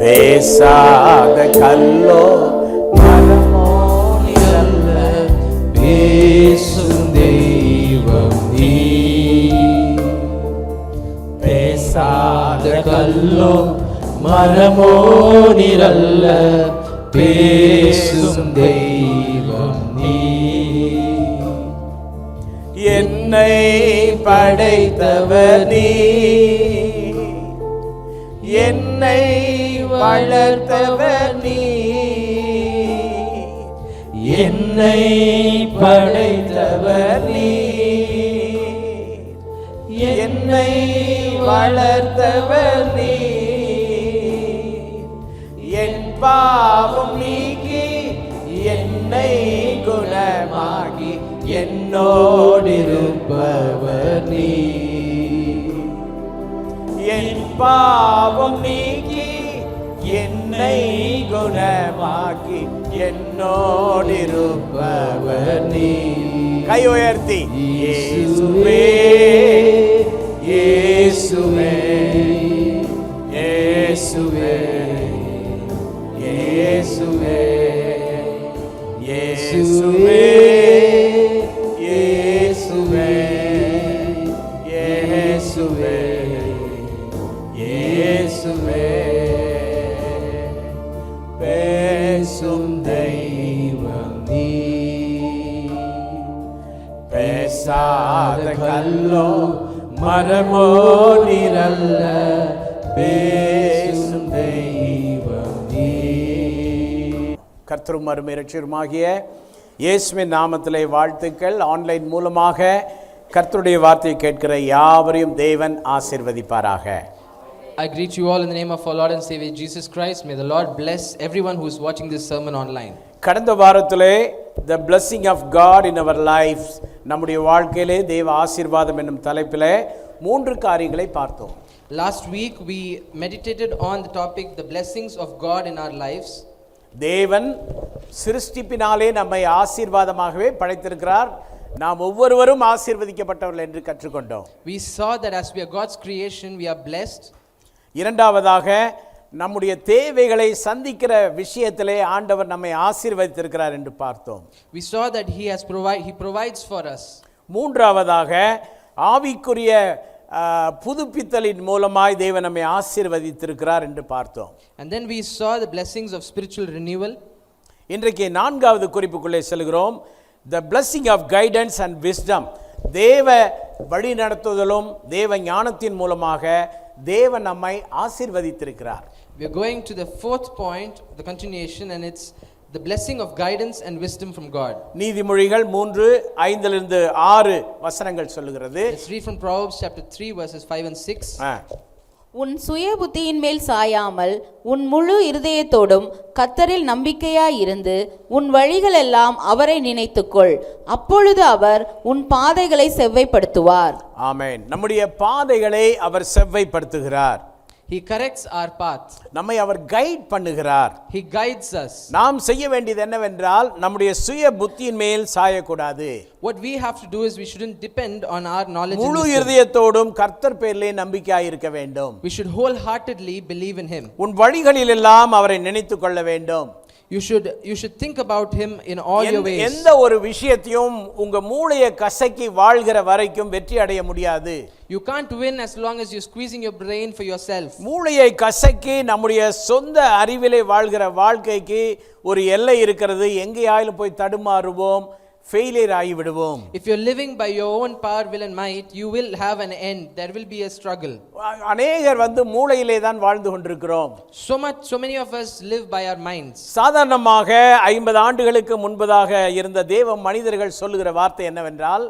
பேசாத கல்லோ மரமோ அல்ல பேசும் தெய்வம் நீ பேசாத கல்லோ மரமோ நீரல்ல பேசும் தெய்வம் நீ என்னை படைத்தவர் நீ என்னை வளர்த்தவர் நீ என்னை படைத்தவர் நீ என்னை வளர்த்தவர் நீ என் பாவம் நீக்கி என்னை குணமாகி என்னோடிருப்பவர் நீ என் பாவம் நீக்கி என்னை குணமாக்கி என்னோடிருப்பவர் நீ கை உயர்த்தி இயேசுவே இயேசுவே இயேசுவே இயேசுவே இயேசுவே இயேசுவே இயேசுவே இயேசுவே பேசும் தெய்வம் நீ பேசாத கல்லோ மரமோ நீரல்ல பேசும் தெய்வம் நீ. கர்த்தரும் அருமை இரட்சகருமாகிய இயேசுவின் நாமத்திலே வாழ்த்துக்கள். ஆன்லைன் மூலமாக கர்த்தருடைய வார்த்தையை கேட்கிற யாவரையும் தேவன் ஆசீர்வதிப்பாராக. I greet you all in the name of our Lord and Savior Jesus Christ. May the Lord bless everyone who is watching this sermon online. கடந்த வாரத்திலே the blessing of God in our lives, நம்முடைய வாழ்க்கையிலே தேவ ஆசீர்வாதம் என்னும் தலைப்பிலே 3 காரியங்களை பார்த்தோம். Last week we meditated on the topic the blessings of God in our lives. தேவன் சிருஷ்டிப்பினாலே நம்மை ஆசீர்வாதமாகவே படைத்திருக்கிறார். நாம் ஒவ்வொருவரும் ஆசீர்வதிக்கப்பட்டவர்கள் என்று கற்றுக்கொண்டோம். We saw that as we are God's creation, we are blessed. இரண்டாவதாக நம்முடைய தேவைகளை சந்திக்கிற விஷயத்திலே ஆண்டவர் நம்மை ஆசீர்வதித்திருக்கிறார் என்று பார்த்தோம். We saw that he provides for us. மூன்றாவதாக ஆவிக்குரிய புதுப்பித்தலின் மூலமாய் தேவன் நம்மை ஆசீர்வதித்திருக்கிறார் என்று பார்த்தோம். And then we saw the blessings of spiritual renewal. இன்றைக்கு 4வது குறிப்புக்குள்ளே செல்கிறோம். The blessing of guidance and wisdom. தேவ வழி நடத்துதலும் தேவ ஞானத்தின் மூலமாக தேவன் நம்மை ஆசீர்வதித்திருக்கிறார். We are going to the 4th point, the continuation, and it's the blessing of guidance and wisdom from God. நீதிமொழிகள் 3:5 6 வசனங்கள் சொல்லுகிறது. Let's read from Proverbs chapter 3 verses 5 and 6. உன் சுய புத்தியின் மேல் சாயாமல் உன் முழு இருதயத்தோடும் கர்த்தரில் நம்பிக்கையாயிருந்து உன் வழிகளெல்லாம் அவரை நினைத்துக்கொள், அப்பொழுது அவர் உன் பாதைகளை செவ்வைப்படுத்துவார். ஆமென். நம்முடைய பாதைகளை அவர் செவ்வைப்படுத்துகிறார். He corrects our path. நம்மை அவர் கைட் பண்ணுகிறார். He guides us. நாம் செய்ய வேண்டியது என்னவென்றால் நம்முடைய சுய புத்தியின் மேல் சாயக்கூடாது. What we have to do is we shouldn't depend on our knowledge and முழு wisdom. இருதயத்தோடும் கர்த்தர் பேரிலே நம்பிக்கையாய் இருக்க வேண்டும். We should wholeheartedly believe in him. உன் வழிகளில் எல்லாம் அவரை நினைத்துக் கொள்ள வேண்டும். You should think about him in all your ways. எந்த ஒரு விஷயத்தையும் உங்க மூளையை கசக்கி வாழ்கிற வரைக்கும் வெற்றி அடைய முடியாது. You can't win as long as you're squeezing your brain for yourself. மூளையை கசக்கி நம்முடைய சொந்த அறிவிலே வாழ்கிற வாழ்க்கைக்கு ஒரு எல்லை இருக்கிறது. எங்கேயாயிலும் போய் தடுமாறுவோம், failure ஆகிவிடுவோம். If you're living by your own power, will and might, you will have an end. There will be a struggle. அநேகர் மூளையிலே தான் வாழ்ந்து கொண்டிருக்கிறோம். So many of us live by our minds. சாதாரணமாக 50 ஆண்டுகளுக்கு முன்பதாக இருந்த தேவ மனிதர்கள் சொல்லுகிற வார்த்தை என்னவென்றால்,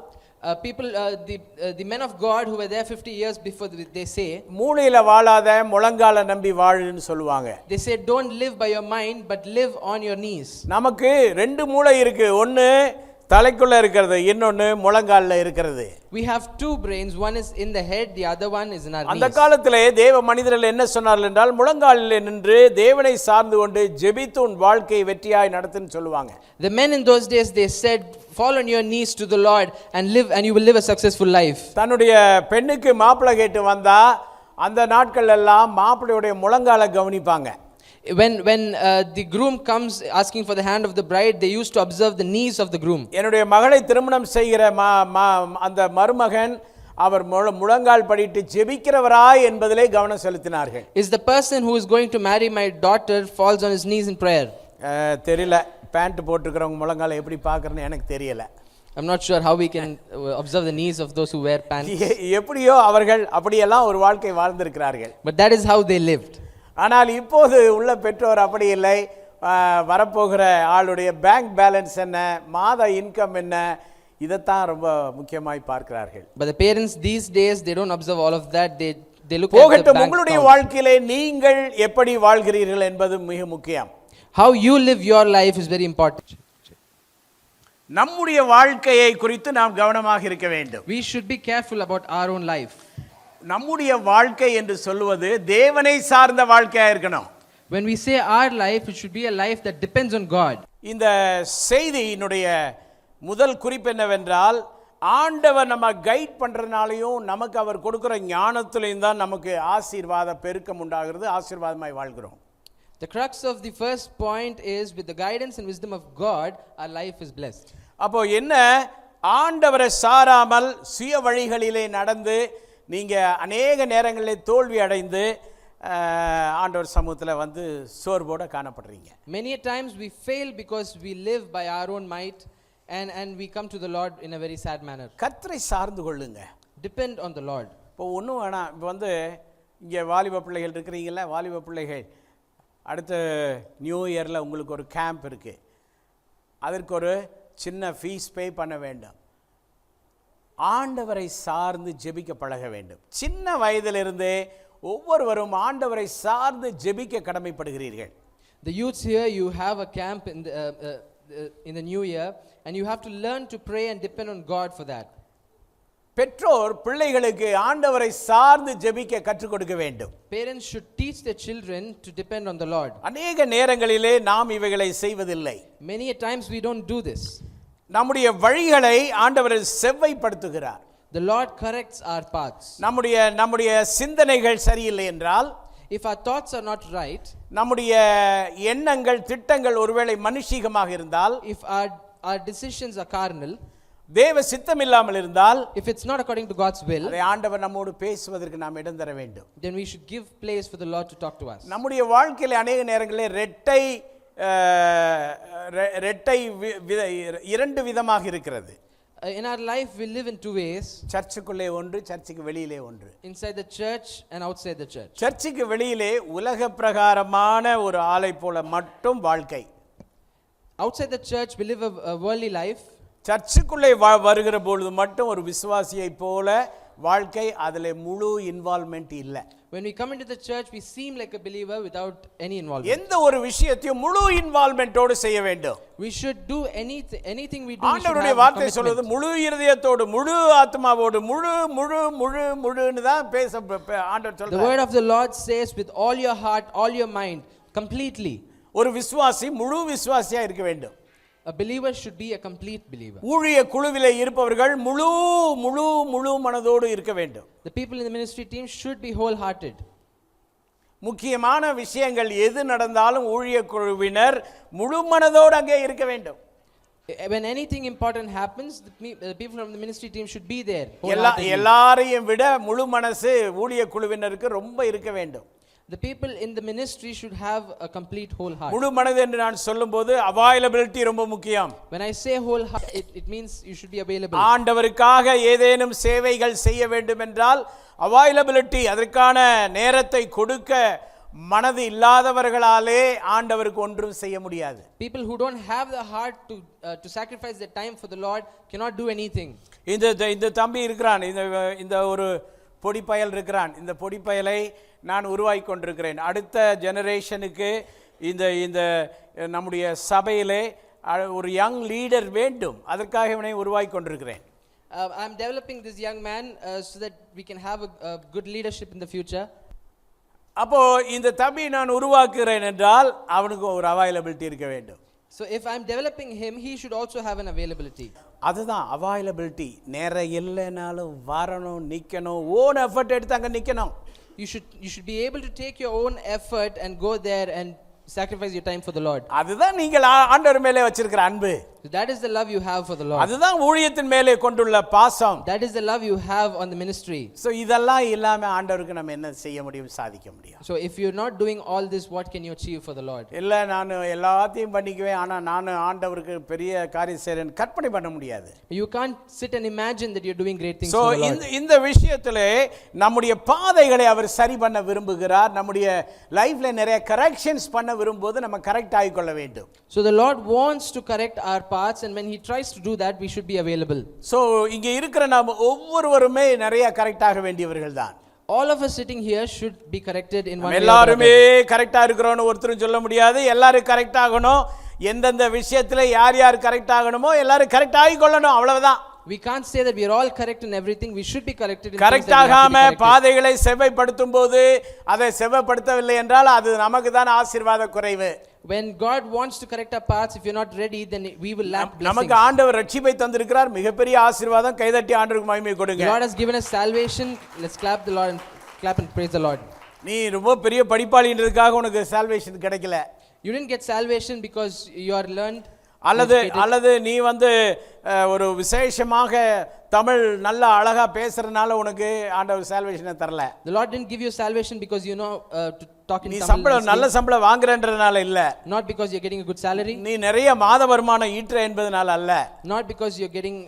the men of God who were there 50 years before, they say, மூளையில வாழாத முழங்கால நம்பி வாழுன்னு சொல்லுவாங்க. They say, don't live by your mind but live on your knees. நமக்கு 2 மூளை இருக்கு. ஒன்னு தலைக்குள்ள இருக்கிறது, இன்னொன்னு முழங்கால்ல இருக்கிறது. We have 2 brains, one is in the head, the other one is in our knees. அந்த காலத்திலே தேவ மனிதர்கள் என்ன சொன்னார்கள் என்றால், முழங்காலிலே நின்று தேவனை சார்ந்து கொண்டு ஜெபித்து உன் வாழ்க்கையை வெற்றியாய் நடத்துன்னு சொல்லுவாங்க. The men in those days, they said, fall on your knees to the Lord and live, and you will live a successful life. தன்னுடைய பெண்ணுக்கு மாப்பிள்ளை கேட்டு வந்தா அந்த நாட்கள் எல்லாம் மாப்பிள்ளையுடைய முழங்கால கவனிப்பாங்க. When the groom comes asking for the hand of the bride, they used to observe the knees of the groom. என்னுடைய மகளை திருமணம் செய்கிற அந்த மருமகன் அவர் முழங்கால் படிட்டு ஜெபிக்கிறவராய் என்பதிலே கவனம் செலுத்தினார்கள். Is the person who is going to marry my daughter falls on his knees in prayer? தெரியல, பேண்ட் போட்டுக்கிறவங்க முழங்கால எப்படி பார்க்கறன்னு எனக்கு தெரியல. I'm not sure how we can observe the knees of those who wear pants. எப்படியோ அவர்கள் அப்படியெல்லாம் ஒரு வாழ்க்கை வாழ்ந்திருக்கிறார்கள். But that is how they lived. ஆனால் இப்போது உள்ள பெற்றோர் அப்படி இல்லை. வரப்போகிற ஆளுடைய பேங்க் பேலன்ஸ் என்ன, மாத இன்கம் என்ன, இதைத்தான் ரொம்ப முக்கியமாய் பார்க்கிறார்கள். But the parents these days, they don't observe all of that. They look at the போகட்டும், bank உங்களுடைய account. வாழ்க்கையிலே நீங்கள் எப்படி வாழ்கிறீர்கள் என்பது மிக முக்கியம். How you live your life is very important. நம்முடைய வாழ்க்கையை குறித்து நாம் கவனமாக இருக்க வேண்டும். We should be careful about our own life. நம்முடைய வாழ்க்கை என்று சொல்லுவது தேவனை சார்ந்த வாழ்க்கையா இருக்கணும். When we say our life, it should be a life that depends on God. இந்த செய்தியினுடைய முதல் குறிப்பு என்னவென்றால், ஆண்டவர் நம்ம கைட் பண்றதுனாலையும் நமக்கு அவர் கொடுக்கிற ஞானத்திலையும் தான் நமக்கு ஆசீர்வாத பெருக்கம் உண்டாகிறது, ஆசீர்வாதமாய் வாழ்கிறோம். The crux of the first point is, with the guidance and wisdom of God, our life is blessed. அப்போ என்ன, ஆண்டவரை சாராமல் சுய வழிகளிலே நடந்து நீங்க அநேக நேரங்களில் தோல்வி அடைந்து ஆண்டவர் சமூகத்தில் வந்து சோர்வோட காணப்படுறீங்க. Many times we fail because we live by our own might, and we come to the Lord in a very sad manner. கர்த்தரை சார்ந்து கொள்ளுங்க. Depend on the Lord. இப்போ ஒன்றும் வேணாம். இப்போ வந்து இங்கே வாலிப பிள்ளைகள் இருக்கிறீங்களா, வாலிப பிள்ளைகள் அடுத்த நியூ இயரில் உங்களுக்கு ஒரு கேம்ப் இருக்குது. அதற்கு ஒரு சின்ன ஃபீஸ் பே பண்ண வேண்டும். ஆண்டவரை சார்ந்து ஜெபிக்க பழக வேண்டும். சின்ன வயதிலிருந்தே ஒவ்வொருவரும் ஆண்டவரை சார்ந்து ஜெபிக்க கடமைப்படுகிறீர்கள். The youths here, you have a camp in the new year, and you have to learn to pray and depend on God for that. பெற்றோர் பிள்ளைகளுக்கு ஆண்டவரை சார்ந்து ஜெபிக்க கற்றுக் கொடுக்க வேண்டும். Parents should teach their children to depend on the Lord. அநேக நேரங்களிலே நாம் இவைகளை செய்வதில்லை. Many a times we don't do this. நம்முடைய வழிகளை ஆண்டவர் செவ்வைப்படுத்துகிறார். The Lord corrects our paths. நம்முடைய சிந்தனைகள் சரியில்லை என்றால், if our thoughts are not right, நம்முடைய எண்ணங்கள் திட்டங்கள் ஒருவேளை மனுஷீகமாக இருந்தால், if our decisions are carnal, தேவ சித்தம் இல்லாமல் இருந்தால், if it's not according to God's will, அதை ஆண்டவர் நம்மோடு பேசுவதற்கு நாம் இடம் தர வேண்டும். then we should give place for the Lord to talk to us. நம்முடைய வாழ்க்கையில அநேக நேரங்களில் ரெட்டை இரண்டு விதமாக இருக்கிறது. In our life we live in two ways. சர்ச்சுக்குள்ளே ஒன்று, சர்ச்சுக்கு வெளியிலே ஒன்று. Inside the church and outside the church. சர்ச்சுக்கு வெளியிலே உலக பிரகாரமான ஒரு ஆளை போல மட்டும் வாழ்க்கை. Outside the church we live a worldly life. சர்ச்சுக்குள்ளே வருகிற பொழுது மட்டும் ஒரு விசுவாசியை போல வாழ்க்கை, அதில் முழு இன்வால்வ்மெண்ட் இல்லை. When we come into the church, we seem like a believer without any involvement. எந்த ஒரு விஷயத்தையும் முழு இன்வால்வ்மென்ட்டோடு செய்ய வேண்டும். We should do anything we do. ஆண்டவருடைய வார்த்தை சொல்றது முழு இருதயத்தோடு, முழு ஆத்மாவோடு, முழுன்னு தான் ஆண்டவர் சொல்றார். The word of the Lord says, with all your heart, all your mind, completely. ஒரு விசுவாசி முழு விசுவாசியா இருக்க வேண்டும். A believer should be a complete believer. ஊழிய குழுவிலே இருப்பவர்கள் முழு மனதோடு இருக்க வேண்டும். The people in the ministry team should be wholehearted. முக்கியமான விஷயங்கள் எது நடந்தாலும் ஊழிய குழுவினர் முழு மனதோடு அங்கே இருக்க வேண்டும். When anything important happens, the people from the ministry team should be there. எல்லாரையும் விட முழு மனசு ஊழிய குழுவினருக்கு ரொம்ப இருக்க வேண்டும். The people in the ministry should have a complete whole heart. முழு மனது என்று நான் சொல்லும்போது அவைலபிலிட்டி ரொம்ப முக்கியம். When I say whole heart, it means you should be available. ஆண்டவருக்காக ஏதேனும் சேவைகள் செய்ய வேண்டும் என்றால் அவைலபிலிட்டி, அதற்கான நேரத்தை கொடுக்க மனது இல்லாதவர்களாலே ஆண்டவருக்கு ஒன்றும் செய்ய முடியாது. People who don't have the heart to sacrifice their time for the Lord cannot do anything. இந்த தம்பி இருக்கிறான், இந்த ஒரு பொடிப்பயல் இருக்கிறான். இந்த பொடிப்பயலை நான் உருவாக்கி கொண்டிருக்கிறேன். அடுத்த ஜெனரேஷனுக்கு இந்த நம்முடைய சபையிலே ஒரு யங் லீடர் வேண்டும், அதற்காக இவனை உருவாக்கி கொண்டிருக்கிறேன். I am developing this young man so that we can have a good leadership in the future. அப்போ இந்த தம்பி நான் உருவாக்குகிறேன் என்றால் அவனுக்கு ஒரு அவைலபிலிட்டி இருக்க வேண்டும். So if I am developing him, he should also have an availability. அதுதான் அவைலபிலிட்டி. நேரம் இல்லைனாலும் வரணும், நிற்கணும், ஓன் எஃபர்ட் எடுத்து அங்கே நிற்கணும். You should be able to take your own effort and go there and sacrifice your time for the Lord. அதுதான் நீங்கள் ஆண்டவர் மேலே வச்சிருக்கிற அன்பு. So that is the love you have for the Lord. அதுதான் ஊழியத்தின் மேலே கொண்டுள்ள பாசம். That is the love you have on the ministry. So இதெல்லாம் இல்லாம ஆண்டவருக்கு நம்ம என்ன செய்ய முடியும், சாதிக்க முடியும்? So if you're not doing all this, what can you achieve for the Lord? இல்ல நான் எல்லாத்தையும் பண்ணிக்குவேன், ஆனா நான் ஆண்டவருக்கு பெரிய காரியம் செய்றேன்னு கற்பனை பண்ண முடியாது. You can't sit and imagine that you're doing great things So for the Lord. இந்த விஷயத்திலே நம்முடைய பாதைகளை அவர் சரி பண்ண விரும்புகிறார். நம்முடைய லைஃப்ல நிறைய கரெக்ஷன்ஸ் பண்ண விரும்பும்போது நம்ம கரெக்ட் ஆகிக்கொள்ள வேண்டும். So the Lord wants to correct our paths, and when he tries to do that, we should be available. So இங்க இருக்கிற நாம் ஒவ்வொருவருமே நிறைய கரெக்ட் ஆக வேண்டியவர்கள் தான். All of us sitting here should be corrected in one way or எல்லாருமே another. கரெக்டா இருக்கிறோம்னு ஒருத்தரும் சொல்ல முடியாது. எல்லாரும் கரெக்ட் ஆகணும். எந்தெந்த விஷயத்துல யார் யார் கரெக்ட் ஆகணுமோ எல்லாரும் கரெக்ட் ஆகிக்கொள்ளணும், அவ்வளவுதான். We can't say that we are all correct in everything. We should be corrected in correct things that we have to ஆகாம be corrected. பாதைகளை செவ்வைப்படுத்தும் போது அதை செவ்வைப்படுத்தவில்லை என்றால் அது நமக்கு தான் ஆசீர்வாத குறைவு. When God wants to correct our paths, if you're not ready, then we will lack blessings. நமக்கு ஆண்டவர் ரட்சிப்பை தந்திருக்கிறார், மிகப்பெரிய ஆசீர்வாதம். கைதட்டி ஆண்டவருக்கு மகிமை கொடுங்க. The Lord has given us salvation. Let's clap the Lord and clap and praise the Lord. நீ ரொம்ப பெரிய படிப்பாளின்றதுக்காக உனக்கு சால்வேஷன் கிடைக்கல. You didn't get salvation because you are learned. அல்லது நீ ஒரு விசேஷமாக தமிழ் நல்ல அழகா பேசுறதுனால உனக்கு ஆண்டவர் சால்வேஷனை தரல. The Lord didn't give you salvation because you know to talk in நீ Tamil. நல்ல சம்பளம் வாங்குறன்றதுனால இல்ல. Not because you're getting a good salary. நீ நிறைய மாத வருமானம் ஈற்ற என்பதனால அல்ல. Not because you're getting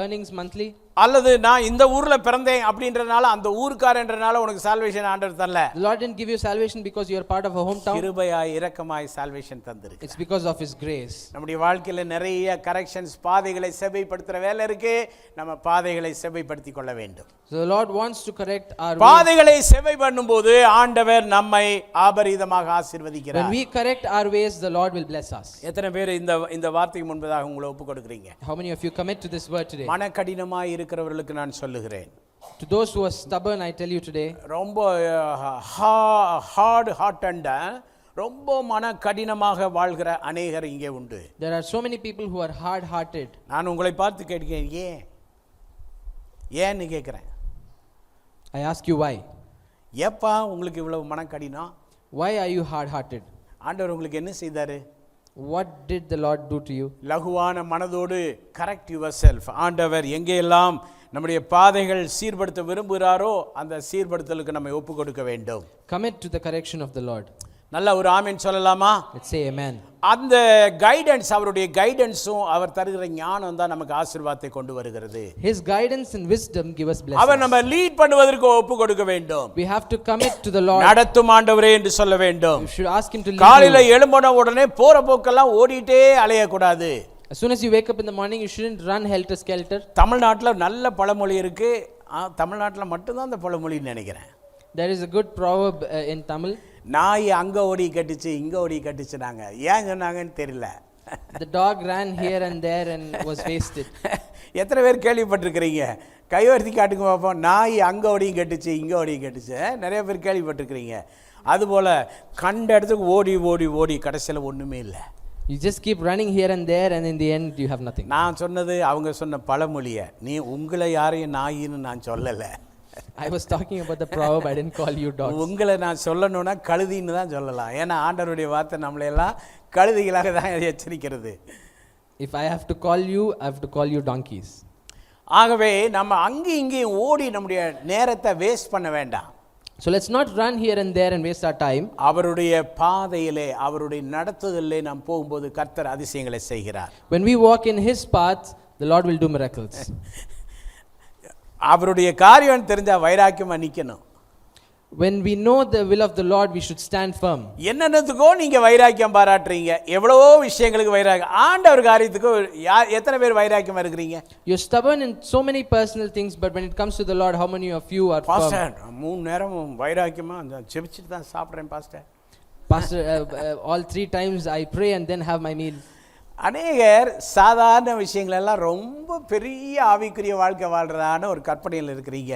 earnings monthly. அல்லது நான் இந்த ஊர்ல பிறந்தேன் அப்படின்றனால அந்த ஊர்க்காரன்றனால உனக்கு சால்வேஷன் ஆண்டவர் தரல. The Lord didn't give you salvation because you are part of a hometown. கிருபையாய் இரக்கமாய் salvation தந்திருக்கு. It's because of his grace. நம்முடைய வாழ்க்கையில நிறைய கரெக்ஷன்ஸ், பாதைகளை செவ்வைப்படுத்துற வேலை இருக்கு. நம்ம பாதைகளை செவ்வைப்படுத்திக் கொள்ள வேண்டும். So the Lord wants to correct our பாதைகளை செவ்வை பண்ணும்போது ஆண்டவர் நம்மை ஆபரிதமாக ஆசீர்வதிக்கிறார். When we correct our ways, the Lord will bless us. எத்தனை பேர் இந்த வார்த்தைக்கு முன்பதாக உங்களை ஒப்பு கொடுக்கிறீங்க? How many of you commit to this word today? மனக்கடினமாய் இருக்கிறவர்களுக்கு நான் சொல்லுகிறேன். To those who are stubborn, I tell you today. ரொம்ப ஹார்ட் ஹார்ட்டண்ட், ரொம்ப மன கடினமாக வாழ்கிற அநேகர் இங்கே உண்டு. There are so many people who are hard hearted. நான் உங்களை பார்த்து கேட்கிறேன், ஏன்னு கேட்கிறேன். I ask you why. ஏப்பா உங்களுக்கு இவ்வளவு மன கடினம்? Why are you hard hearted? ஆண்டவர் உங்களுக்கு என்ன செய்தாரு? What did the Lord do to you? லகுவான மனதோடு கரெக்ட் யுவர் செல்ஃப். ஆண்டவர் எங்கெல்லாம் நம்முடைய பாதைகள் சீர்படுத்த விரும்புகிறாரோ அந்த சீர்படுத்தலுக்கு நம்ம ஒப்பு கொடுக்க வேண்டும். Commit to the correction of the Lord. நல்ல ஒரு ஆமென் சொல்லலாமா? Let's say amen. அந்த கைடன்ஸ், அவருடைய கைடன்ஸும் அவர் தருகிற ஞானம் தான் நமக்கு ஆசீர்வாதத்தை கொண்டு வருகிறது. His guidance and wisdom give us blessings. அவர் நம்ம லீட் பண்ணுவதற்கு ஒப்பு கொடுக்க வேண்டும். We have to commit to the Lord. நடத்தும் ஆண்டவரே என்று சொல்ல வேண்டும். You should ask him to lead காலையில you. எழும்பின உடனே போற போக்கெல்லாம் ஓடிட்டே அலைய கூடாது. As soon as you wake up in the morning, you shouldn't run helter skelter. தமிழ்நாட்டில் நல்ல பழமொழி இருக்கு. தமிழ்நாட்டில் மட்டும்தான் அந்த பழமொழின்னு நினைக்கிறேன். There is a good proverb in Tamil. நாய் அங்க ஓடி கட்டுச்சு, இங்க ஓடி கட்டுச்சுனாங்க. ஏன் சொன்னாங்கன்னு தெரியல. The dog ran here and there and was wasted. எத்தனை பேர் கேள்விப்பட்டிருக்கிறீங்க? கைவர்த்தி காட்டுங்க பார்ப்போம். நாய் அங்க ஓடியும் கட்டுச்சு, இங்க ஓடியும் கட்டுச்சு. நிறைய பேர் கேள்விப்பட்டிருக்கிறீங்க. அதுபோல கண்ட இடத்துக்கு ஓடி ஓடி ஓடி கடைசியில் ஒண்ணுமே இல்லை. You just keep running here and there, and in the end you have nothing. நான் சொன்னது அவங்க சொன்ன பழமொழியை. நீ உங்களை யாரையும் நாயின்னு நான் சொல்லலை. I was talking about the proverb. I didn't call you dogs. உங்களை நான் சொல்லணும்னா கழுதின்னு தான் சொல்லலாம். ஏன்னா ஆண்டவருடைய வார்த்தை நம்மளையெல்லாம் கழுதிகளாக தான் எச்சரிக்கிறது. If I have to call you, I have to call you donkeys. ஆகவே நம்ம அங்கேயும் இங்கேயும் ஓடி நம்முடைய நேரத்தை வேஸ்ட் பண்ண வேண்டாம். So let's not run here and there and waste our time. அவருடைய பாதையிலே, அவருடைய நடத்துதலிலே நாம் போகும்போது கர்த்தர் அதிசயங்களை செய்கிறார். When we walk in his path, the Lord will do miracles. அவருடைய காரியம் தெரிஞ்சா வைராக்கியமா நிக்கணும். When we know the will of the Lord, we should stand firm. என்னென்னதுக்கோ நீங்க வைராக்கியம் பாராட்டுறீங்க, எவ்வளவோ விஷயங்களுக்கு வைராக்கியம். ஆண்டவர் காரியத்துக்கு எத்தனை பேர் வைராக்கியமா இருக்கிறீங்க? You're stubborn in so many personal things, but when it comes to the Lord, how many of you are pastor, firm? 3 நேரமும் வைராக்கியமா ஜெபிச்சிட்டு தான் சாப்பிடுறேன் pastor. Pastor, all 3 times I pray and then have my meal. அநேகர் சாதாரண விஷயங்களெல்லாம் ரொம்ப பெரிய ஆவிக்குரிய வாழ்க்கை வாழ்றதான ஒரு கற்பனையில் இருக்கிறீங்க.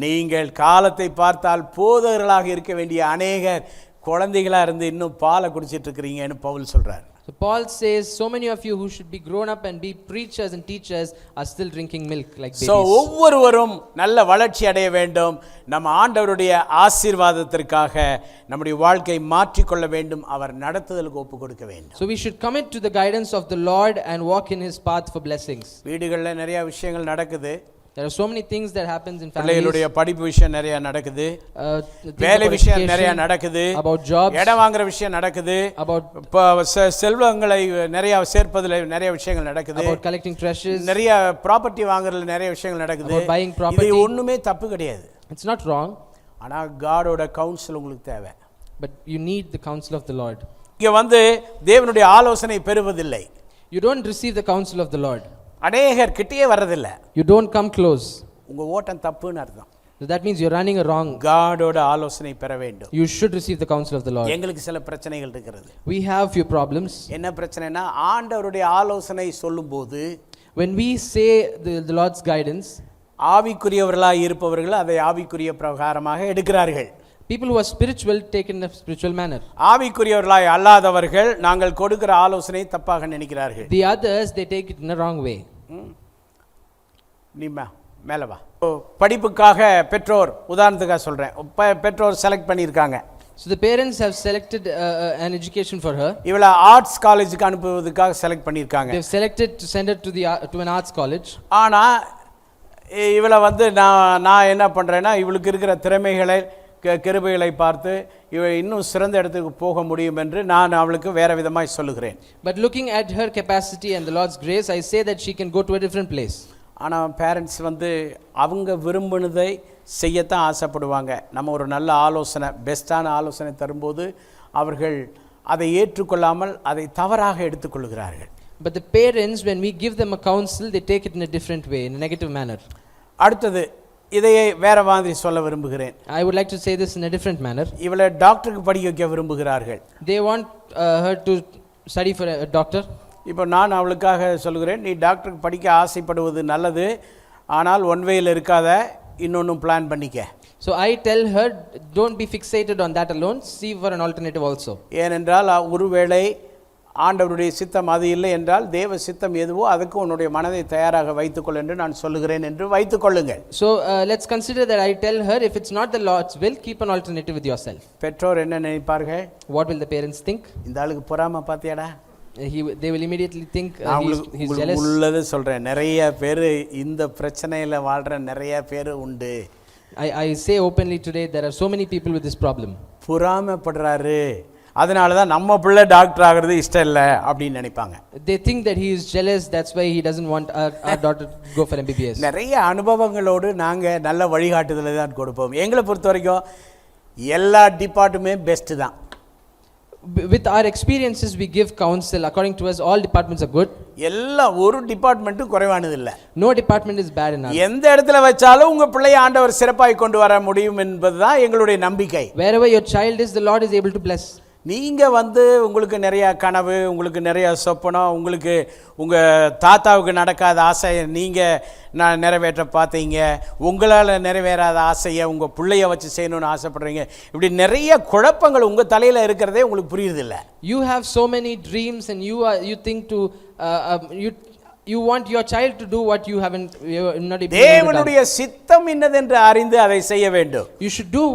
நீங்கள் காலத்தை பார்த்தால் போதகர்களாக இருக்க வேண்டிய அநேகர் குழந்தைகளாக இருந்து இன்னும் பாலை குடிச்சிட்டு இருக்கிறீங்கன்னு பவுல் சொல்றார். So So Paul says, so many of you who should be grown up and be preachers and teachers are still drinking milk like babies. So ஒவ்வொருவரும் நல்ல வளர்ச்சி அடைய வேண்டும். நம்ம ஆண்டவருடைய ஆசீர்வாதத்திற்காக நம்முடைய வாழ்க்கை மாற்றிக்கொள்ள வேண்டும். அவர் நடத்துதலுக்கு ஒப்பு கொடுக்க வேண்டும். So we should commit to the guidance of the Lord and walk in his path for blessings. வீடுகளில் நிறைய விஷயங்கள் நடக்குது. There are so many things that happens in families. பிள்ளைகளுடைய படிப்பு விஷயம் நிறைய நடக்குது. Things வேலை about விஷயம் நிறைய education, நடக்குது. about jobs, இடம் வாங்குற விஷயம் நடக்குது. about செல்வங்களை நிறைய சேர்ப்பதில் நிறைய விஷயங்கள் நடக்குது. about collecting treasures, நிறைய ப்ராப்பர்ட்டி வாங்குறதுல நிறைய விஷயங்கள் நடக்குது. about buying property. இது ஒண்ணுமே தப்பு கிடையாது. It's not wrong, ஆனா காடோட கவுன்சில் உங்களுக்கு தேவை. but you need the counsel of the Lord. இங்க வந்து தேவனுடைய ஆலோசனை பெறுவதில்லை. You don't receive the counsel of the Lord. அநேகர் கிட்டே வர்றதில்லை. You don't come close. உங்க ஓட்டம் தப்புன்னு அர்த்தம். So that means you're running a wrong. காடோட ஆலோசனை பெற வேண்டும். You should receive the counsel of the Lord. எங்களுக்கு சில பிரச்சனைகள் இருக்கிறது. We have few problems. என்ன பிரச்சனைனா ஆண்டவருடைய ஆலோசனை சொல்லும்போது When we say the Lord's guidance, ஆவிக்குரியவர்களாய் இருப்பவர்கள் அதை ஆவிக்குரிய பிரகாரமாக எடுக்கிறார்கள். people who are spiritual take in a spiritual manner. ஆவிக்குரியவர்களாய் அல்லாதவர்கள் நாங்கள் கொடுக்கிற ஆலோசனை தப்பாக நினைக்கிறார்கள். The others, they take it in a wrong way. நீ மேலே வா. படிப்புக்காக பெற்றோர் உதாரணத்துக்காக சொல்கிறேன், பெற்றோர் செலக்ட் பண்ணியிருக்காங்க. So the parents have selected an education for her. இவளை ஆர்ட்ஸ் காலேஜுக்கு அனுப்புவதற்காக செலக்ட் பண்ணியிருக்காங்க. They have selected to send her to an arts college. ஆனால் இவளை வந்து நான் என்ன பண்ணுறேன்னா இவளுக்கு இருக்கிற திறமைகளை கிருபைகளை பார்த்து இவ இன்னும் சிறந்த இடத்துக்கு போக முடியும் என்று நான் அவளுக்கு வேற விதமாய் சொல்லுகிறேன். But looking at her capacity and the Lord's grace, I say that she can go to a different place. ஆனால் பேரண்ட்ஸ் வந்து அவங்க விரும்பினதை செய்யத்தான் ஆசைப்படுவாங்க. நம்ம ஒரு நல்ல ஆலோசனை, பெஸ்ட்டான ஆலோசனை தரும்போது அவர்கள் அதை ஏற்றுக்கொள்ளாமல் அதை தவறாக எடுத்துக்கொள்கிறார்கள். But the parents, when we give them a counsel, they take it in a different way, in a negative manner. அடுத்தது இதையே வேற மாதிரி சொல்ல விரும்புகிறேன். I would like to say this in a different manner. இவளை டாக்டருக்கு படிக்க வைக்க விரும்புகிறார்கள். They want her to study for a doctor. இப்போ நான் அவளுக்காக சொல்லுகிறேன், நீ டாக்டருக்கு படிக்க ஆசைப்படுவது நல்லது, ஆனால் ஒன் வேயில் இருக்காத, இன்னொன்றும் பிளான் பண்ணிக்க. So I tell her, don't be fixated on that alone, see for an alternative also. ஏனென்றால் ஒருவேளை ஆண்டவருடைய சித்தம் அது இல்லை என்றால் தேவ சித்தம் எதுவோ அதுக்கு உன்னுடைய மனதை தயாராக வைத்துக்கொள் என்று நான் சொல்லுகிறேன் என்று வைத்துக்கொள்ளுங்கள். So let's consider that I tell her, if it's not the Lord's will, keep an alternative with yourself. பெற்றோர் என்ன நினைப்பார்கள்? What will the parents think? இந்த ஆளுக்கு பொறாமை பார்த்தியாடா? They will immediately think he's jealous. உள்ளது சொல்கிறேன், நிறைய பேர் இந்த பிரச்சனையில் வாழ்கிற நிறைய பேர் உண்டு. I say openly today, there are so many people with this problem. பொறாமைப்படுறாரு, அதனால தான் நம்ம பிள்ளை டாக்டர் ஆகிறது இஷ்டம் இல்லை அப்படின்னு நினைப்பாங்க. They think that he is jealous, that's why he doesn't want our daughter to go for MBBS. நிறைய அனுபவங்களோடு நாங்கள் நல்ல வழிகாட்டுதலை தான் கொடுப்போம். எங்களை பொறுத்த வரைக்கும் எல்லா டிபார்ட்டுமே பெஸ்ட்டு தான். With our experiences, we give counsel. According to us, all departments are good. எல்லா ஒரு டிபார்ட்மெண்ட்டும் குறைவானது இல்லை. No department is bad enough. எந்த இடத்துல வச்சாலும் உங்கள் பிள்ளையை ஆண்டவர் சிறப்பாய் கொண்டு வர முடியும் என்பது தான் எங்களுடைய நம்பிக்கை. Wherever your child is, the Lord is able to bless. நீங்கள் வந்து உங்களுக்கு நிறையா கனவு, உங்களுக்கு நிறையா சொப்பனம், உங்களுக்கு உங்கள் தாத்தாவுக்கு நடக்காத ஆசையை நீங்கள் நிறைவேற்ற பார்த்தீங்க, உங்களால் நிறைவேறாத ஆசையை உங்கள் பிள்ளைய வச்சு செய்யணும்னு ஆசைப்படுறீங்க. இப்படி நிறைய குழப்பங்கள் உங்கள் தலையில் இருக்கிறதே உங்களுக்கு புரியுதில்ல. You have so many dreams and you think to you want your child to do what you haven't not able to do. தேவனுடைய சித்தம் என்னதென்று அறிந்து அதை செய்ய வேண்டும். You should do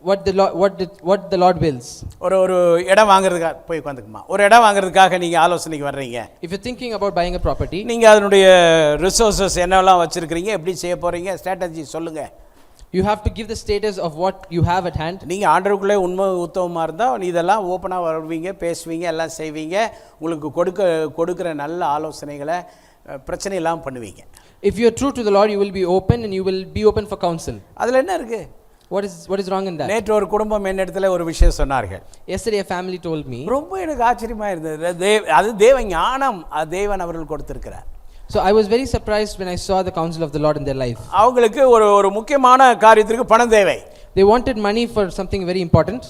what the Lord wills. ஒரு இடம் வாங்குறதுக்காக போய் உட்காந்துக்குமா, ஒரு இடம் வாங்குறதுக்காக நீங்கள் ஆலோசனைக்கு வர்றீங்க. If you're thinking about buying a property, நீங்கள் அதனுடைய ரிசோர்ஸஸ் என்னெல்லாம் வச்சுருக்கிறீங்க, எப்படி செய்ய போகிறீங்க, ஸ்ட்ராட்டஜி சொல்லுங்கள். you have to give the status of what you have at hand. நீங்கள் ஆண்டவருக்குள்ளே உண்மை உத்தமமாக இருந்தால் இதெல்லாம் ஓப்பனாக வருவீங்க, பேசுவீங்க, எல்லாம் செய்வீங்க. உங்களுக்கு கொடுக்குற நல்ல ஆலோசனைகளை பிரச்சனை இல்லாமல் பண்ணுவீங்க. If you are true to the Lord, you will be open and you will be open for counsel. அதில் என்ன இருக்குது? What is wrong in that? நேற்று ஒரு குடும்பம் என்னிடத்தில் ஒரு விஷயம் சொன்னார்கள். Yesterday a family told me. ரொம்ப எனக்கு ஆச்சரியமாக இருந்தது. அது தேவ ஞானம், தேவன் அவர்கள் கொடுத்திருக்கிறார். So I was very surprised when I saw the counsel of the Lord in their life. அவங்களுக்கு ஒரு முக்கியமான காரியத்திற்கு பணம் தேவை. They wanted money for something very important.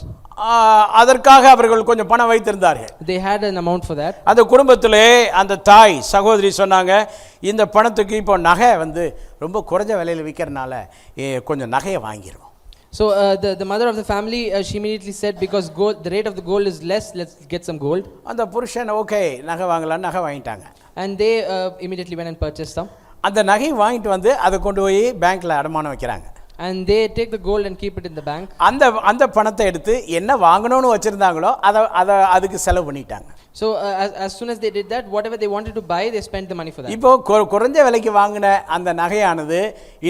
அதற்காக அவர்கள் கொஞ்சம் பணம் வைத்திருந்தார்கள். They had an amount for that. அந்த குடும்பத்திலே அந்த தாய் சகோதரி சொன்னாங்க, இந்த பணத்துக்கு இப்போ நகை வந்து ரொம்ப குறைஞ்ச விலையில் விற்கிறனால கொஞ்சம் நகையை வாங்கிடுவோம். So the mother of the family, she immediately said, because gold, the rate of the gold is less, let's get some gold. அந்த புருஷன் ஓகே நகை வாங்கலாம், நகை வாங்கிட்டாங்க. And they immediately went and purchased some. அந்த நகை வாங்கிட்டு வந்து அதை கொண்டு போய் பேங்க்ல அடமானம் வைக்கிறாங்க. And they take the gold and keep it in the bank. அந்த பணத்தை எடுத்து என்ன வாங்கணும்னு வச்சிருந்தாங்களோ அதை அதுக்கு செலவு பண்ணிட்டாங்க. So as soon as they did that, whatever they wanted to buy, they spent the money for that. இப்போ குறைஞ்ச விலைக்கு வாங்கின அந்த நகையானது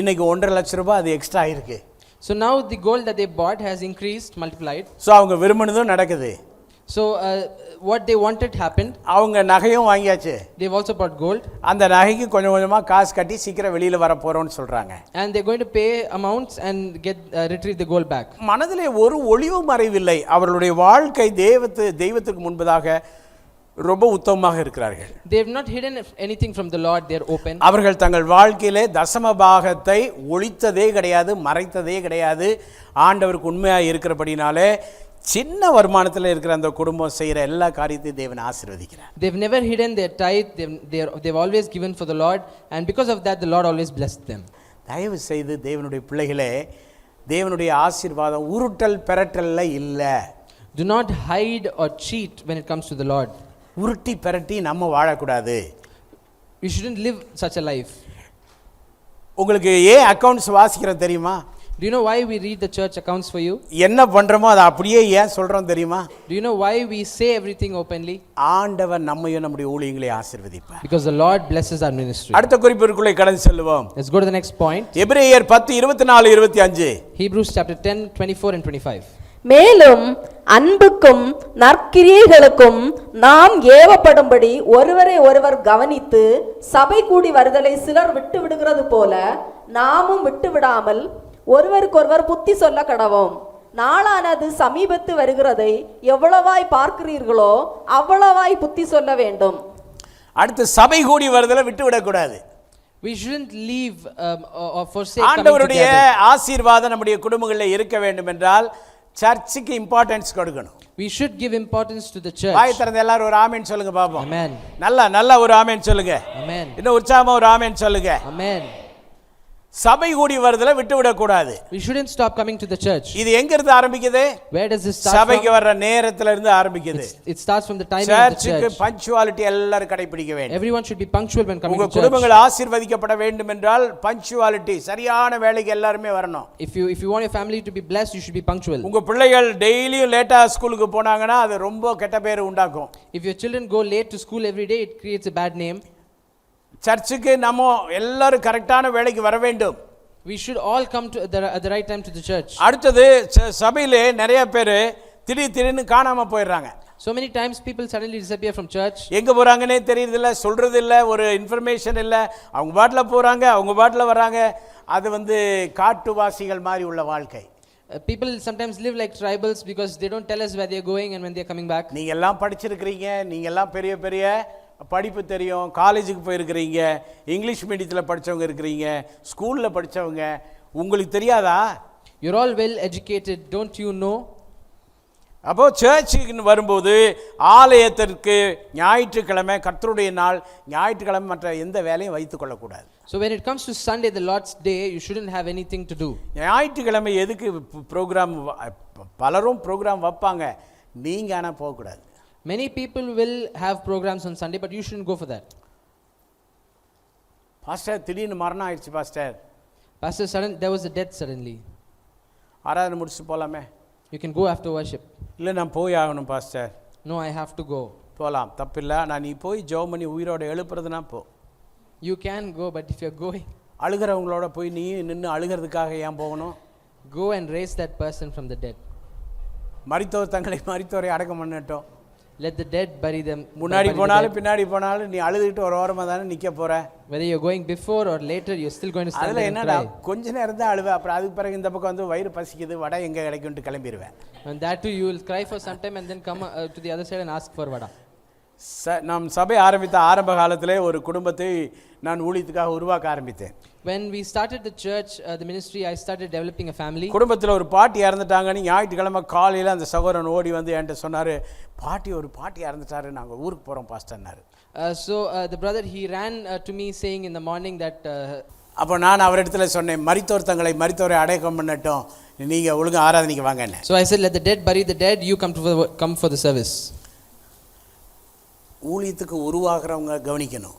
இன்னைக்கு 1.5 லட்சம் ரூபாய் அது எக்ஸ்ட்ரா இருக்கு. So now the gold that they bought has increased, multiplied. So அவங்க விரும்பினதும் நடக்குது. So what they wanted happened. அவங்க நகையும் வாங்கியாச்சு. They've also bought gold. அந்த நகைக்கு கொஞ்சம் கொஞ்சமா காசு கட்டி சீக்கிரம் வெளியில வர போறோம்னு சொல்றாங்க. And they're going to pay amounts and get retrieve the gold back. மனதிலே ஒரு ஒளிவு மறைவில்லை. அவர்களுடைய வாழ்க்கை தெய்வத்துக்கு முன்பதாக ரொம்ப உத்தமமாக இருக்கிறார்கள். They have not hidden anything from the Lord. They are open. அவர்கள் தங்கள் வாழ்க்கையிலே தசம பாகத்தை ஒளித்ததே கிடையாது, மறைத்ததே கிடையாது. ஆண்டவருக்கு உண்மையாக இருக்கிறபடினாலே சின்ன வருமானத்தில் இருக்கிற அந்த குடும்பம் செய்கிற எல்லா காரியத்தையும் தேவன் ஆசீர்வதிக்கிறார். They've never hidden their tithe. They've always given for the Lord, and because of that the Lord always blessed them. தயவு செய்து தேவனுடைய பிள்ளைகளே, தேவனுடைய ஆசீர்வாதம் உருட்டல் பெரட்டல்ல இல்லை. Do not hide or cheat when it comes to the Lord. உருட்டி பெரட்டி நம்ம வாழக்கூடாது. You shouldn't live such a life. உங்களுக்கு அக்கவுண்ட்ஸ் வாசிக்கிறது தெரியுமா? Do you know why we read the church accounts for you? என்ன பண்றோமோ அதை அப்படியே ஏன் சொல்றோம் தெரியுமா? Do you know why we say everything openly? ஆண்டவர் நம்மையும் நம்முடைய ஊழியங்களை ஆசீர்வதிப்பார். Because the Lord blesses our ministry. அடுத்த குறிப்பிற்குள்ளே கடந்து செல்வோம். Let's go to the next point. எபிரேயர் 10:24-25. Hebrews chapter 10, 24 and 25. மேலும் அன்புக்கும் நற்கிரியைகளுக்கும் நாம் ஏவப்படும்படி ஒருவரை ஒருவர் கவனித்து சபை கூடி வருதலை சிலர் விட்டு விடுகிறது போல நாமும் விட்டு விடாமல் ஒருவருக்கொருவர் புத்தி சொல்ல கடவோம். நாளானது சமீபத்து வருகிறதை எவ்வளவாய் பார்க்கிறீர்களோ அவ்வளவாய் புத்தி சொல்ல வேண்டும். அடுத்து சபை கூடி வருதலை விட்டு விடக்கூடாது. We shouldn't leave or forsake coming ஆண்டவருடைய together. ஆசீர்வாதம் நம்முடைய குடும்பங்களில் இருக்க வேண்டும் என்றால் சர்ச்சுக்கு இம்பார்ட்டன்ஸ் கொடுக்கணும். We should give importance to the church. வாய் திறந்து எல்லாரும் ஒரு ஆமென் சொல்லுங்க பாப்போம். Amen. நல்லா ஒரு ஆமென் சொல்லுங்க. Amen. இன்னும் உற்சாகமா ஒரு ஆமென் சொல்லுங்க. Amen. சபை கூடி வருதலை விட்டு விடக்கூடாது. We shouldn't stop coming to the church. இது எங்க இருந்து ஆரம்பிக்குது? Where does this start சபைக்கு from? வர்ற நேரத்துல இருந்து ஆரம்பிக்குது. It starts from the timing of the சர்ச்சுக்கு church. பஞ்சுவாலிட்டி எல்லாரும் கடைபிடிக்க வேண்டும். Everyone should be punctual when coming உங்க to church. குடும்பங்கள் ஆசீர்வதிக்கப்பட வேண்டும் என்றால் பஞ்சுவாலிட்டி, சரியான வேளைக்கு எல்லாரும் வரணும். If you want your family to be blessed, you should be punctual. உங்க பிள்ளைகள் டெய்லியும் லேட்டா ஸ்கூலுக்கு போனாங்கன்னா அது ரொம்ப கெட்ட பேர் உண்டாக்கும். If your children go late to school every day, it creates a bad name. சர்ச்சுக்கு நம்ம எல்லாரும் கரெக்டான வேளைக்கு வர வேண்டும். We should all come to at the right time to the church. அடுத்தது சபையிலே நிறைய பேர் திடீர்னு காணாம போயிடுறாங்க. So many times people suddenly disappear from church. எங்க போறாங்கன்னே தெரியறதில்ல, சொல்றது இல்ல, ஒரு இன்ஃபர்மேஷன் இல்ல. அவங்க பாட்ல போறாங்க, அவங்க பாட்ல வராங்க. அது காட்டுவாசிகள் மாதிரி உள்ள வாழ்க்கை. People sometimes live like tribals because they don't tell us where they are going and when they are coming back. நீங்க எல்லாம் படிச்சிருக்கிறீங்க, நீங்க எல்லாம் பெரிய படிப்பு தெரியும், காலேஜுக்கு போயிருக்கிறீங்க, இங்கிலீஷ் மீடியத்தில் படித்தவங்க இருக்கிறீங்க, ஸ்கூலில் படித்தவங்க, உங்களுக்கு தெரியாதா? You're all well educated, don't you know? அப்போ சர்ச்சுக்கு வரும்போது ஆலயத்திற்கு ஞாயிற்றுக்கிழமை கர்த்தருடைய நாள், ஞாயிற்றுக்கிழமை மற்ற எந்த வேலையும் வைத்துக் கொள்ளக்கூடாது. So when it comes to Sunday, the Lord's day, you shouldn't have anything to do. ஞாயிற்றுக்கிழமை எதுக்கு ப்ரோக்ராம்? பலரும் ப்ரோக்ராம் வைப்பாங்க, நீங்க ஆனால் போகக்கூடாது. Many people will have programs on Sunday, but you shouldn't go for that. Pastor திடீர்னு மரணம் ஆயிடுச்சு pastor. Pastor, there was a death suddenly. ஆராதனை முடிச்சு போகலாமே? You can go after worship. இல்லை நான் போய் ஆகணும் pastor. No, I have to go. போகலாம், தப்பில்லை. நீ போய் ஜெபம் பண்ணி உயிரோட எழுப்புறதுனா போ. You can go, but if you're going, அழுகிறவங்களோட போய் நீ நின்று அழுகிறதுக்காக ஏன் போகணும்? go and raise that person from the dead. மரித்தோரை அடக்கம் பண்ணட்டும். Let the dead bury them. முன்னாடி போனாலும் பின்னாடி போனாலும் நீ அழுதுகிட்டு ஒரு ஓரமாக தானே நிற்க போற. Whether you're going before or later, you're still going to stand அதில் there and என்னடா cry. கொஞ்ச நேரம் தான் அழுவேன், அப்புறம் அதுக்கு பிறகு இந்த பக்கம் வயிறு பசிக்குது, வடை எங்கே கிடைக்கும்ட்டு கிளம்பிடுவேன். And that too, you will cry for some time and then come to the other side and ask for vada. நாம் சபை ஆரம்பித்த ஆரம்ப காலத்திலே ஒரு குடும்பத்தை நான் ஊழியத்துக்காக உருவாக்க ஆரம்பித்தேன். When we started the church, the ministry, I started developing a family. குடும்பத்தில் ஒரு பாட்டி இறந்துட்டாங்கன்னு ஞாயிற்றுக்கிழமை காலையில் அந்த சகோதரன் ஓடி வந்து என்கிட்ட சொன்னார், ஒரு பாட்டி இறந்துட்டாரு, நாங்கள் ஊருக்கு போகிறோம் பாஸ்டர்னாரு. So the brother, he ran to me saying in the morning that அப்போ நான் அவரிடத்துல சொன்னேன், மரித்தோரை அடக்கம் பண்ணட்டும், நீங்க ஒழுங்கா ஆராதனைக்கு வாங்கன்னு. So I said, let the dead bury the dead, you come for the service. ஊழியத்துக்கு உருவாக்குறவங்க கவனிக்கணும்.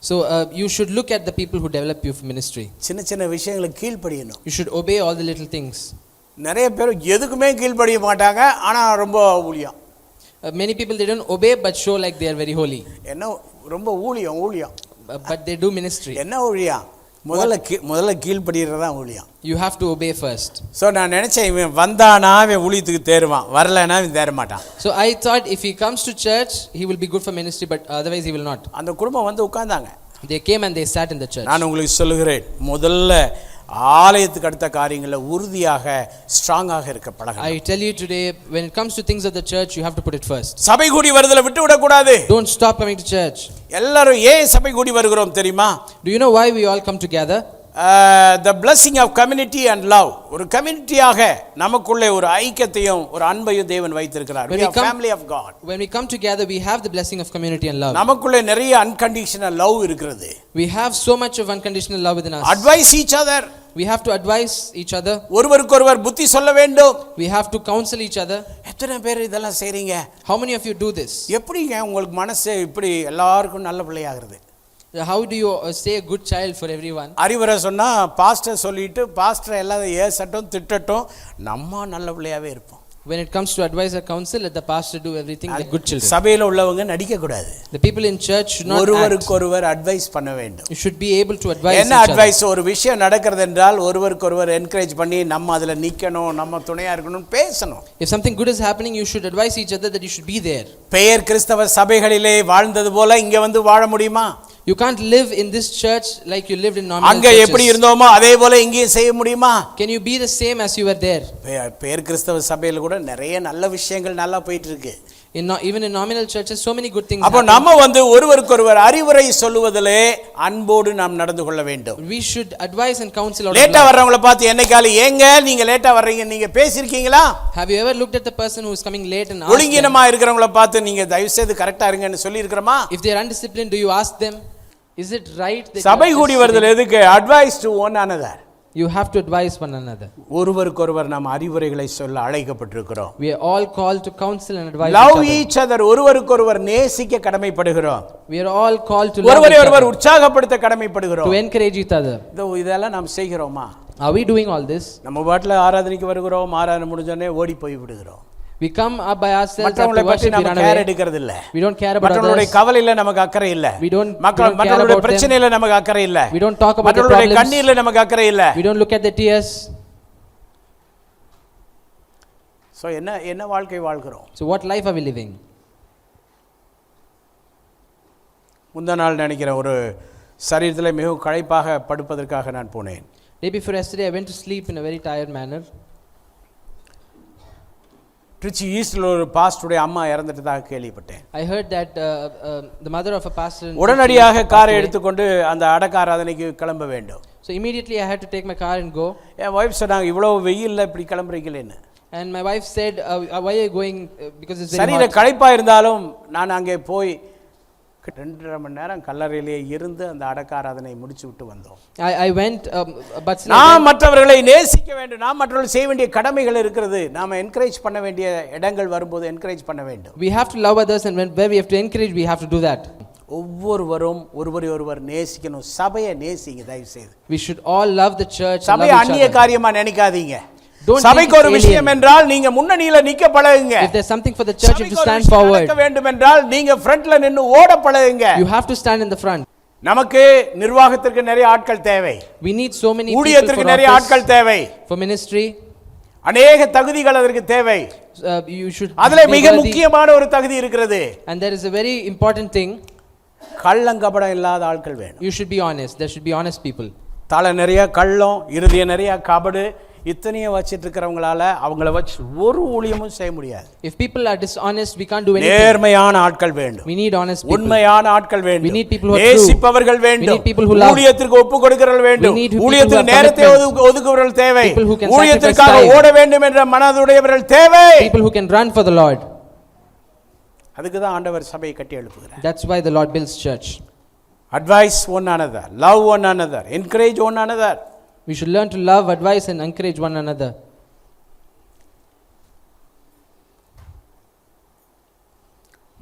So you should look at the people who develop you for ministry. சின்ன சின்ன விஷயங்களுக்கு கீழ்ப்படியணும். You should obey all the little things. நிறைய பேர் எதுக்குமே கீழ்ப்படிய மாட்டாங்க, ஆனா ரொம்ப ஊழியம். Many people, they don't obey but show like they are very holy. என்ன ரொம்ப ஊழியம் But they do ministry. என்ன ஊழியம்? முதல்ல கீழ்ப்படிறதா ஊழியம். You have to obey first. So நான் நினைச்சேன், இவன் வந்தானா இவன் ஊழியத்துக்கு தேருவான், வரலைன்னா இவன் தேர மாட்டான். So I thought if he comes to church, he will be good for ministry, but otherwise he will not. அந்த குடும்பம் வந்து உட்கார்ந்தாங்க. They came and they sat in the church. நான் உங்களுக்கு சொல்லுகிறேன், முதல்ல ஆலயத்துக்கு அடுத்த காரியங்களை உறுதியாக ஸ்ட்ராங்காக இருக்க பழகணும். I tell you today, when it comes to things of the church, you have to put it first. சபை கூடி வருதலை விட்டு விடக்கூடாது. Don't stop coming to church. எல்லாரும் ஏன் சபை கூடி வருகிறோம் தெரியுமா? Do you know why we all come together? The blessing of community and love. ஒரு கம்யூனிட்டியாக நமக்குள்ளே ஒரு ஐக்கியத்தையும் ஒரு அன்பையும் தேவன் வைத்திருக்கிறார். We are family of God. When we come together, we have the blessing of community and love. நமக்குள்ளே நிறைய unconditional love இருக்கிறது. We have so much of unconditional love within us. Advise each other. We have to advise each other. ஒருவருக்கொருவர் புத்தி சொல்ல வேண்டும். We have to counsel each other. எத்தனை பேர் இதெல்லாம் செய்றீங்க? How many of you do this? எப்படிங்க உங்களுக்கு மனசு இப்படி எல்லாருக்கும் நல்ல பிள்ளையாகிறது? How do you stay a good child for everyone? அறிவுரை சொன்னா பாஸ்டர் சொல்லிட்டு பாஸ்டர் எல்லாரும் ஏசட்டும் திட்டட்டும், நம்ம நல்ல பிள்ளையாவே இருப்போம். When it comes to advice or counsel, let the pastor do everything like good children. சபையில உள்ளவங்க நடிக்க கூடாது. The people in church should not ஒருவருக்கொருவர் அட்வைஸ் பண்ண வேண்டும். You should be able to advise என்ன அட்வைஸ்? ஒரு விஷயம் நடக்கிறது என்றால் ஒருவருக்கொருவர் என்கரேஜ் பண்ணி நம்ம அதுல நிக்கணும், நம்ம துணையா இருக்கணும், பேசணும். If something good is happening, you should advise each other that you should be there. பெயர் கிறிஸ்தவ சபைகளிலே வாழ்ந்தது போல இங்க வந்து வாழ முடியுமா? You can't live in this church like you lived in normal அங்க எப்படி இருந்தோமோ அதே போல இங்கேயும் செய்ய முடியுமா? Can you be the same as you were there? பெயர் கிறிஸ்தவ சபையில கூட நிறைய நல்ல விஷயங்கள் நல்லா போயிட்டு இருக்கு. Even in nominal churches, so many good things அப்போ நம்ம வந்து ஒருவருக்கொருவர் அறிவுரை சொல்லுவதிலே அன்போடு நாம் நடந்து கொள்ள வேண்டும். We should advise and counsel. லேட்டா வர்றவங்கள பார்த்து என்னைக்கால ஏங்க நீங்க லேட்டா வர்றீங்க நீங்க பேசிருக்கீங்களா? Have you ever looked at the person who is coming late and asked ஒழுங்கீனமா இருக்கறவங்கள பார்த்து நீங்க தயவு செய்து கரெக்ட்டா இருங்கன்னு சொல்லி இருக்கறமா? If they are undisciplined, do you ask them, is it right that சபை கூடி வருதல் எதுக்கு? Advice to one another. You have to advise one another. ஒருவருக்கொருவர் நாம் அறிவுரைகளை சொல்ல அழைக்கப்பட்டிருக்கிறோம். We are all called to counsel and advise Love each other. ஒருவருக்கொருவர் நேசிக்க கடமைப்படுகிறோம். We are all called to love ஒருவரையொருவர் உற்சாகப்படுத்த கடமைப்படுகிறோம். to encourage each other. இதெல்லாம் நாம் செய்கிறோமா? Are we doing all this? நம்ம பாட்டுல ஆராதனைக்கு வருகிறோம், ஆராதனை முடிஞ்சோடனே ஓடி போய் விடுகிறோம். We come up by ourselves after மற்றவங்களை பற்றி worship, we நம்ம run கேர் away. எடுக்கிறது இல்ல. We don't care about மற்றவங்களுடைய others. கவலையில நமக்கு அக்கறை இல்ல. We don't மற்றவங்களுடைய பிரச்சனையில நமக்கு அக்கறை இல்ல. We don't talk about their மற்றவங்களுடைய problems. கண்ணீர்ல நமக்கு அக்கறை இல்ல. We don't look at their tears. So என்ன வாழ்க்கை வாழ்கிறோம்? So what life are we living? முந்தா நாள் நினைக்கிறேன் ஒரு சரீரத்திலே மிகவும் களைப்பாக படுப்பதற்காக நான் போனேன். Day before yesterday, I went to sleep in a very tired manner. Trichy ஈஸ்ட்ல ஒரு பாஸ்டருடைய அம்மா இறந்துட்டதாக கேள்விப்பட்டேன். I heard that the mother of a pastor உடனடியாக காரை எடுத்துக்கொண்டு அந்த அடக்க ஆராதனைக்கு கிளம்ப வேண்டும். So immediately I had to take my car and go. N wife சொன்னாங்க இவ்வளவு வெயில்ல இப்படி கிளம்புறீங்களேன்னு. And my wife said, why are you going, because it's very சரீர hot. களைப்பா இருந்தாலும் நான் அங்கே போய் 2.5 மணி நேரம் கல்லறையிலே இருந்து அந்த அடக்க ஆராதனை முடிச்சு விட்டு வந்தோம். I went but நாம் மற்றவர்களை நேசிக்க வேண்டும். நாம் மற்றவர்கள் செய்ய வேண்டிய கடமைகள் இருக்கிறது. நாம என்கரேஜ் பண்ண வேண்டிய இடங்கள் வரும்போது என்கரேஜ் பண்ண வேண்டும். we have to love others, and where we have to encourage, we have to do that. ஒவ்வொருவரும் ஒருவர் நேசிக்கணும். சபையை நேசிங்க தயவு செய்து. We should all love the church and love சபையை each அந்நிய other. காரியமா நினைக்காதீங்க. சபைக்கு ஒரு விஷயம் என்றால் நீங்க முன்னணியில நிக்க பழகுங்க. If there's something for the church, you have to stand forward. நடக்க வேண்டும் என்றால் நீங்க ஃப்ரண்ட்ல நின்னு ஓட பழகுங்க. You have to stand in the front. நமக்கு நிர்வாகத்திற்கு நிறைய ஆட்கள் தேவை. We need so many people ஊழியத்திற்கு நிறைய ஆட்கள் தேவை. for ministry. அநேக தகுதிகள் அதற்கு தேவை. You should அதுல மிக முக்கியமான ஒரு தகுதி இருக்கிறது. And there is a very important thing. கள்ளங்கபடம் இல்லாத ஆட்கள் வேணும். You should be honest. There should be honest people. தலை நிறைய கள்ளம், இருதய நிறைய கபடு, இத்தனையே வச்சிட்டு இருக்கிறவங்களால அவங்கள வச்சு ஒரு ஊழியமும் செய்ய முடியாது. If people are dishonest, we can't do anything. நேர்மையான ஆட்கள் வேண்டும். We need honest people. உண்மையான ஆட்கள் வேண்டும். We need people who are true. நேசிப்பவர்கள் வேண்டும். We need people who love. ஊழியத்திற்கு ஒப்பு கொடுக்கிறவர்கள் வேண்டும். We need people ஊழியத்துக்கு who have நேரத்தை commitment. ஒதுக்குவர்கள் தேவை. People who can ஊழியத்திற்காக sacrifice ஓட வேண்டும் என்ற மனதுடையவர்கள் தேவை. People who can run for the Lord. அதுக்கு தான் ஆண்டவர் சபையை கட்டி எழுப்புகிறார். That's why the Lord builds church. advise one another, love one another, encourage one another. We should learn to love, advise and encourage one another.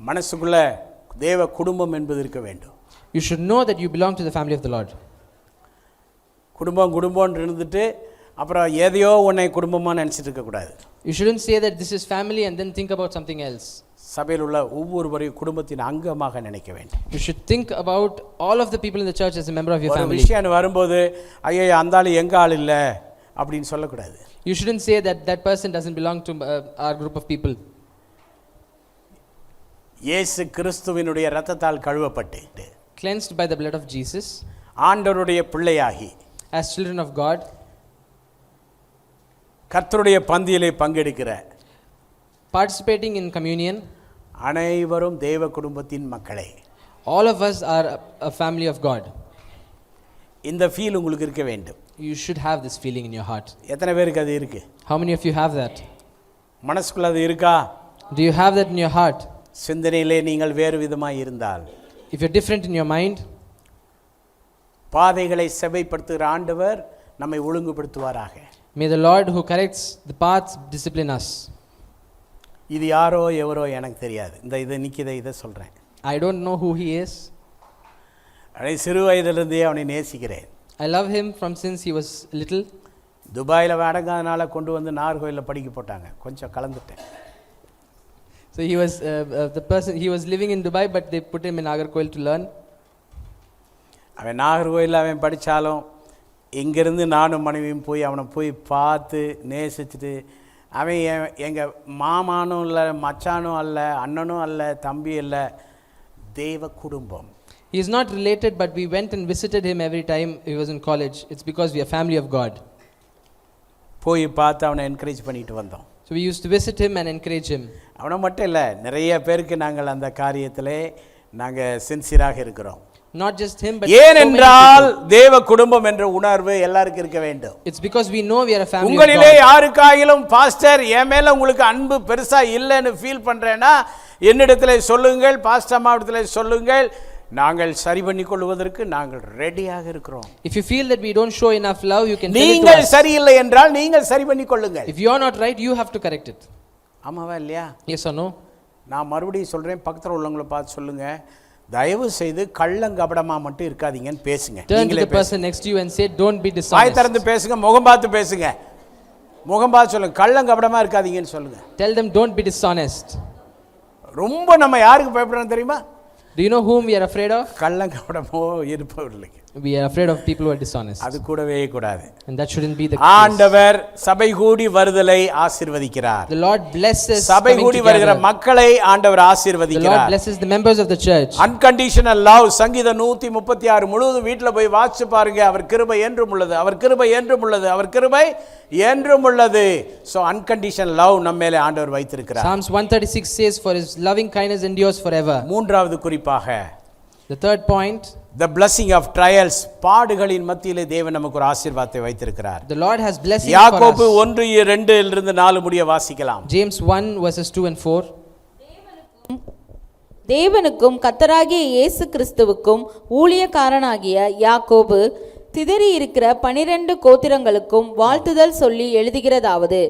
மனசுக்குள்ள தேவ குடும்பம் என்பது இருக்க வேண்டும். You should know that you belong to the family of the Lord. குடும்பம்னு இருந்துட்டு அப்புறம் எதையோ உன்னை குடும்பமாக நினச்சிட்டு இருக்கக்கூடாது. You shouldn't say that this is family and then think about something else. சபையில் உள்ள ஒவ்வொருவரையும் குடும்பத்தின் அங்கமாக நினைக்க வேண்டும். You should think about all of the people in the church as a member of your ஒரு family. விஷயம் வரும்போது ஐயோ அந்த ஆள் எங்க ஆள் இல்லை அப்படின்னு சொல்லக்கூடாது. You shouldn't say that that person doesn't belong to our group of people. இயேசு கிறிஸ்துவினுடைய இரத்தத்தால் கழுவப்பட்டு Cleansed by the blood of Jesus, ஆண்டவருடைய பிள்ளையாகி as children of God, கர்த்தருடைய பந்தியிலே பங்கெடுக்கிற participating in communion, அனைவரும் தேவ குடும்பத்தின் மக்களே. all of us are a family of God. இந்த ஃபீல் உங்களுக்கு இருக்க வேண்டும். You should have this feeling in your heart. எத்தனை பேருக்கு அது இருக்கு? How many of you have that? மனசுக்குள்ள அது இருக்கா? Do you have that in your heart? சிந்தனையிலே நீங்கள் வேறு விதமாய் இருந்தால், If you're different in your mind, பாதைகளை செவைப்படுத்துகிற ஆண்டவர் நம்மை ஒழுங்குபடுத்துவாராக. may the Lord who corrects the paths discipline us. இது யாரோ எவரோ எனக்கு தெரியாது. இதை நிற்கிதை இதை சொல்கிறேன். I don't know who he is. அவனை சிறு வயதிலிருந்தே அவனை நேசிக்கிறேன். I love him from since he was little. துபாயில் அடங்காதனால கொண்டு வந்து நாகர்கோயிலில் படிக்க போட்டாங்க. கொஞ்சம் கலந்துட்டேன். So he was he was living in Dubai, but they put him in Nagarkoil to learn. அவன் நாகர்கோயிலில் அவன் படித்தாலும் இங்கேருந்து நானும் மனைவியும் போய் அவனை போய் பார்த்து நேசிச்சுட்டு, அவன் எங்கள் மாமானும் இல்லை, மச்சானும் அல்ல, அண்ணனும் அல்ல, தம்பி இல்லை, தேவ குடும்பம். He is not related, but we went and visited him every time he was in college. It's because we are family of God. போய் பார்த்து அவனை என்கரேஜ் பண்ணிட்டு வந்தோம். So we used to visit him and encourage him. அவனை மட்டும் இல்லை, நிறைய பேருக்கு நாங்கள் அந்த காரியத்திலே நாங்கள் சின்சியராக இருக்கிறோம். Not just him, but ஏனென்றால் தேவ குடும்பம் என்ற உணர்வு எல்லாருக்கும் இருக்க வேண்டும். it's because we know we are a family of உங்களிலே God. யாருக்காயிலும் பாஸ்டர் என் மேல உங்களுக்கு அன்பு பெருசா இல்லைன்னு ஃபீல் பண்றேன்னா என்னிடத்துல சொல்லுங்கள், பாஸ்டர் அம்மாவிடத்துல சொல்லுங்கள். நாங்கள் சரி பண்ணி கொள்வதற்கு நாங்கள் ரெடியாக இருக்கிறோம். If you feel that we don't show enough love, you can tell it to நீங்கள் us. சரியில்லை என்றால் நீங்கள் சரி பண்ணி கொள்ளுங்கள். If you are not right, you have to correct it. ஆமாவா இல்லையா? Yes or no? நான் மறுபடியும் சொல்றேன், பக்கத்துல உள்ளவங்களை பார்த்து சொல்லுங்க, தயவு செய்து கள்ளங்கபடமா மட்டும் இருக்காதீங்கன்னு பேசுங்க. Turn to the person next to you and say, don't be why dishonest. திறந்து பேசுங்க, முகம் பார்த்து பேசுங்க. முகம் பார்த்து சொல்லுங்க, கள்ளங்கபடமா இருக்காதீங்கன்னு சொல்லுங்க. Tell them, don't be dishonest. ரொம்ப நம்ம யாருக்கு பயப்படுறோம் தெரியுமா? Do you know whom we are afraid of? கள்ளங்கபடமோ இருப்பவர்களுக்கு. We are afraid of people who are dishonest. அது கூடவே கூடாது. And that shouldn't be the case. ஆண்டவர் சபை கூடி வருதலை ஆசீர்வதிக்கிறார். The Lord blesses சபை coming கூடி வருகிற together. மக்களை ஆண்டவர் The Lord ஆசீர்வதிக்கிறார். blesses the members of the church. Unconditional love சங்கீதம் 136 முழுவதும் வீட்டில் போய் வாசிச்சு பாருங்க. அவர் கிருபை என்றும் உள்ளது, அவர் கிருபை என்றும் உள்ளது, அவர் கிருபை என்றும் உள்ளது. So unconditional love நம்ம மேலே ஆண்டவர் வைத்திருக்கிறார். Psalms 136 says, for his loving kindness endures forever. மூன்றாவது குறிப்பாக The third point, the blessing of trials, பாடுகளின் மத்தியிலே தேவன் நமக்கு ஒரு ஆசீர்வாதத்தை வைத்திருக்கிறார். the Lord has blessings for யாக்கோபு us. 1:2 முடிய வாசிக்கலாம். James 1 verses 2 and 4. தேவனுக்கும் கர்த்தராகிய இயேசு கிறிஸ்துவுக்கும் ஊழியக்காரனாகிய யாக்கோபு சிதறி இருக்கிற 12 கோத்திரங்களுக்கும் வாழ்த்துதல் சொல்லி எழுதுகிறதாவது,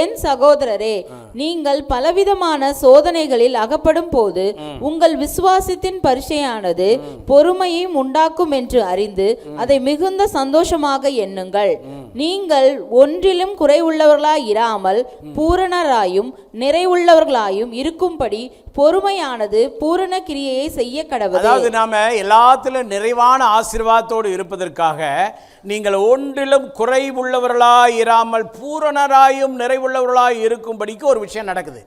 என் சகோதரரே, நீங்கள் பலவிதமான சோதனைகளில் அகப்படும் போது உங்கள் விசுவாசத்தின் பரீட்சையானது பொறுமையும் உண்டாக்கும் என்று அறிந்து அதை மிகுந்த சந்தோஷமாக எண்ணுங்கள். நீங்கள் ஒன்றிலும் குறைவுள்ளவர்களாய் இராமல் பூரணராயும் நிறைவுள்ளவர்களாயும் இருக்கும்படி பொறுமையானது பூரண கிரியையை செய்ய கடவுது. அதாவது நாம எல்லாத்திலும் நிறைவான ஆசீர்வாதத்தோடு இருப்பதற்காக நீங்கள் ஒன்றிலும் குறைவுள்ளவர்களாய் இராமல் பூரணராயும் நிறைவுள்ளவர்களாய் இருக்கும்படிக்கு ஒரு விஷயம் நடக்குது.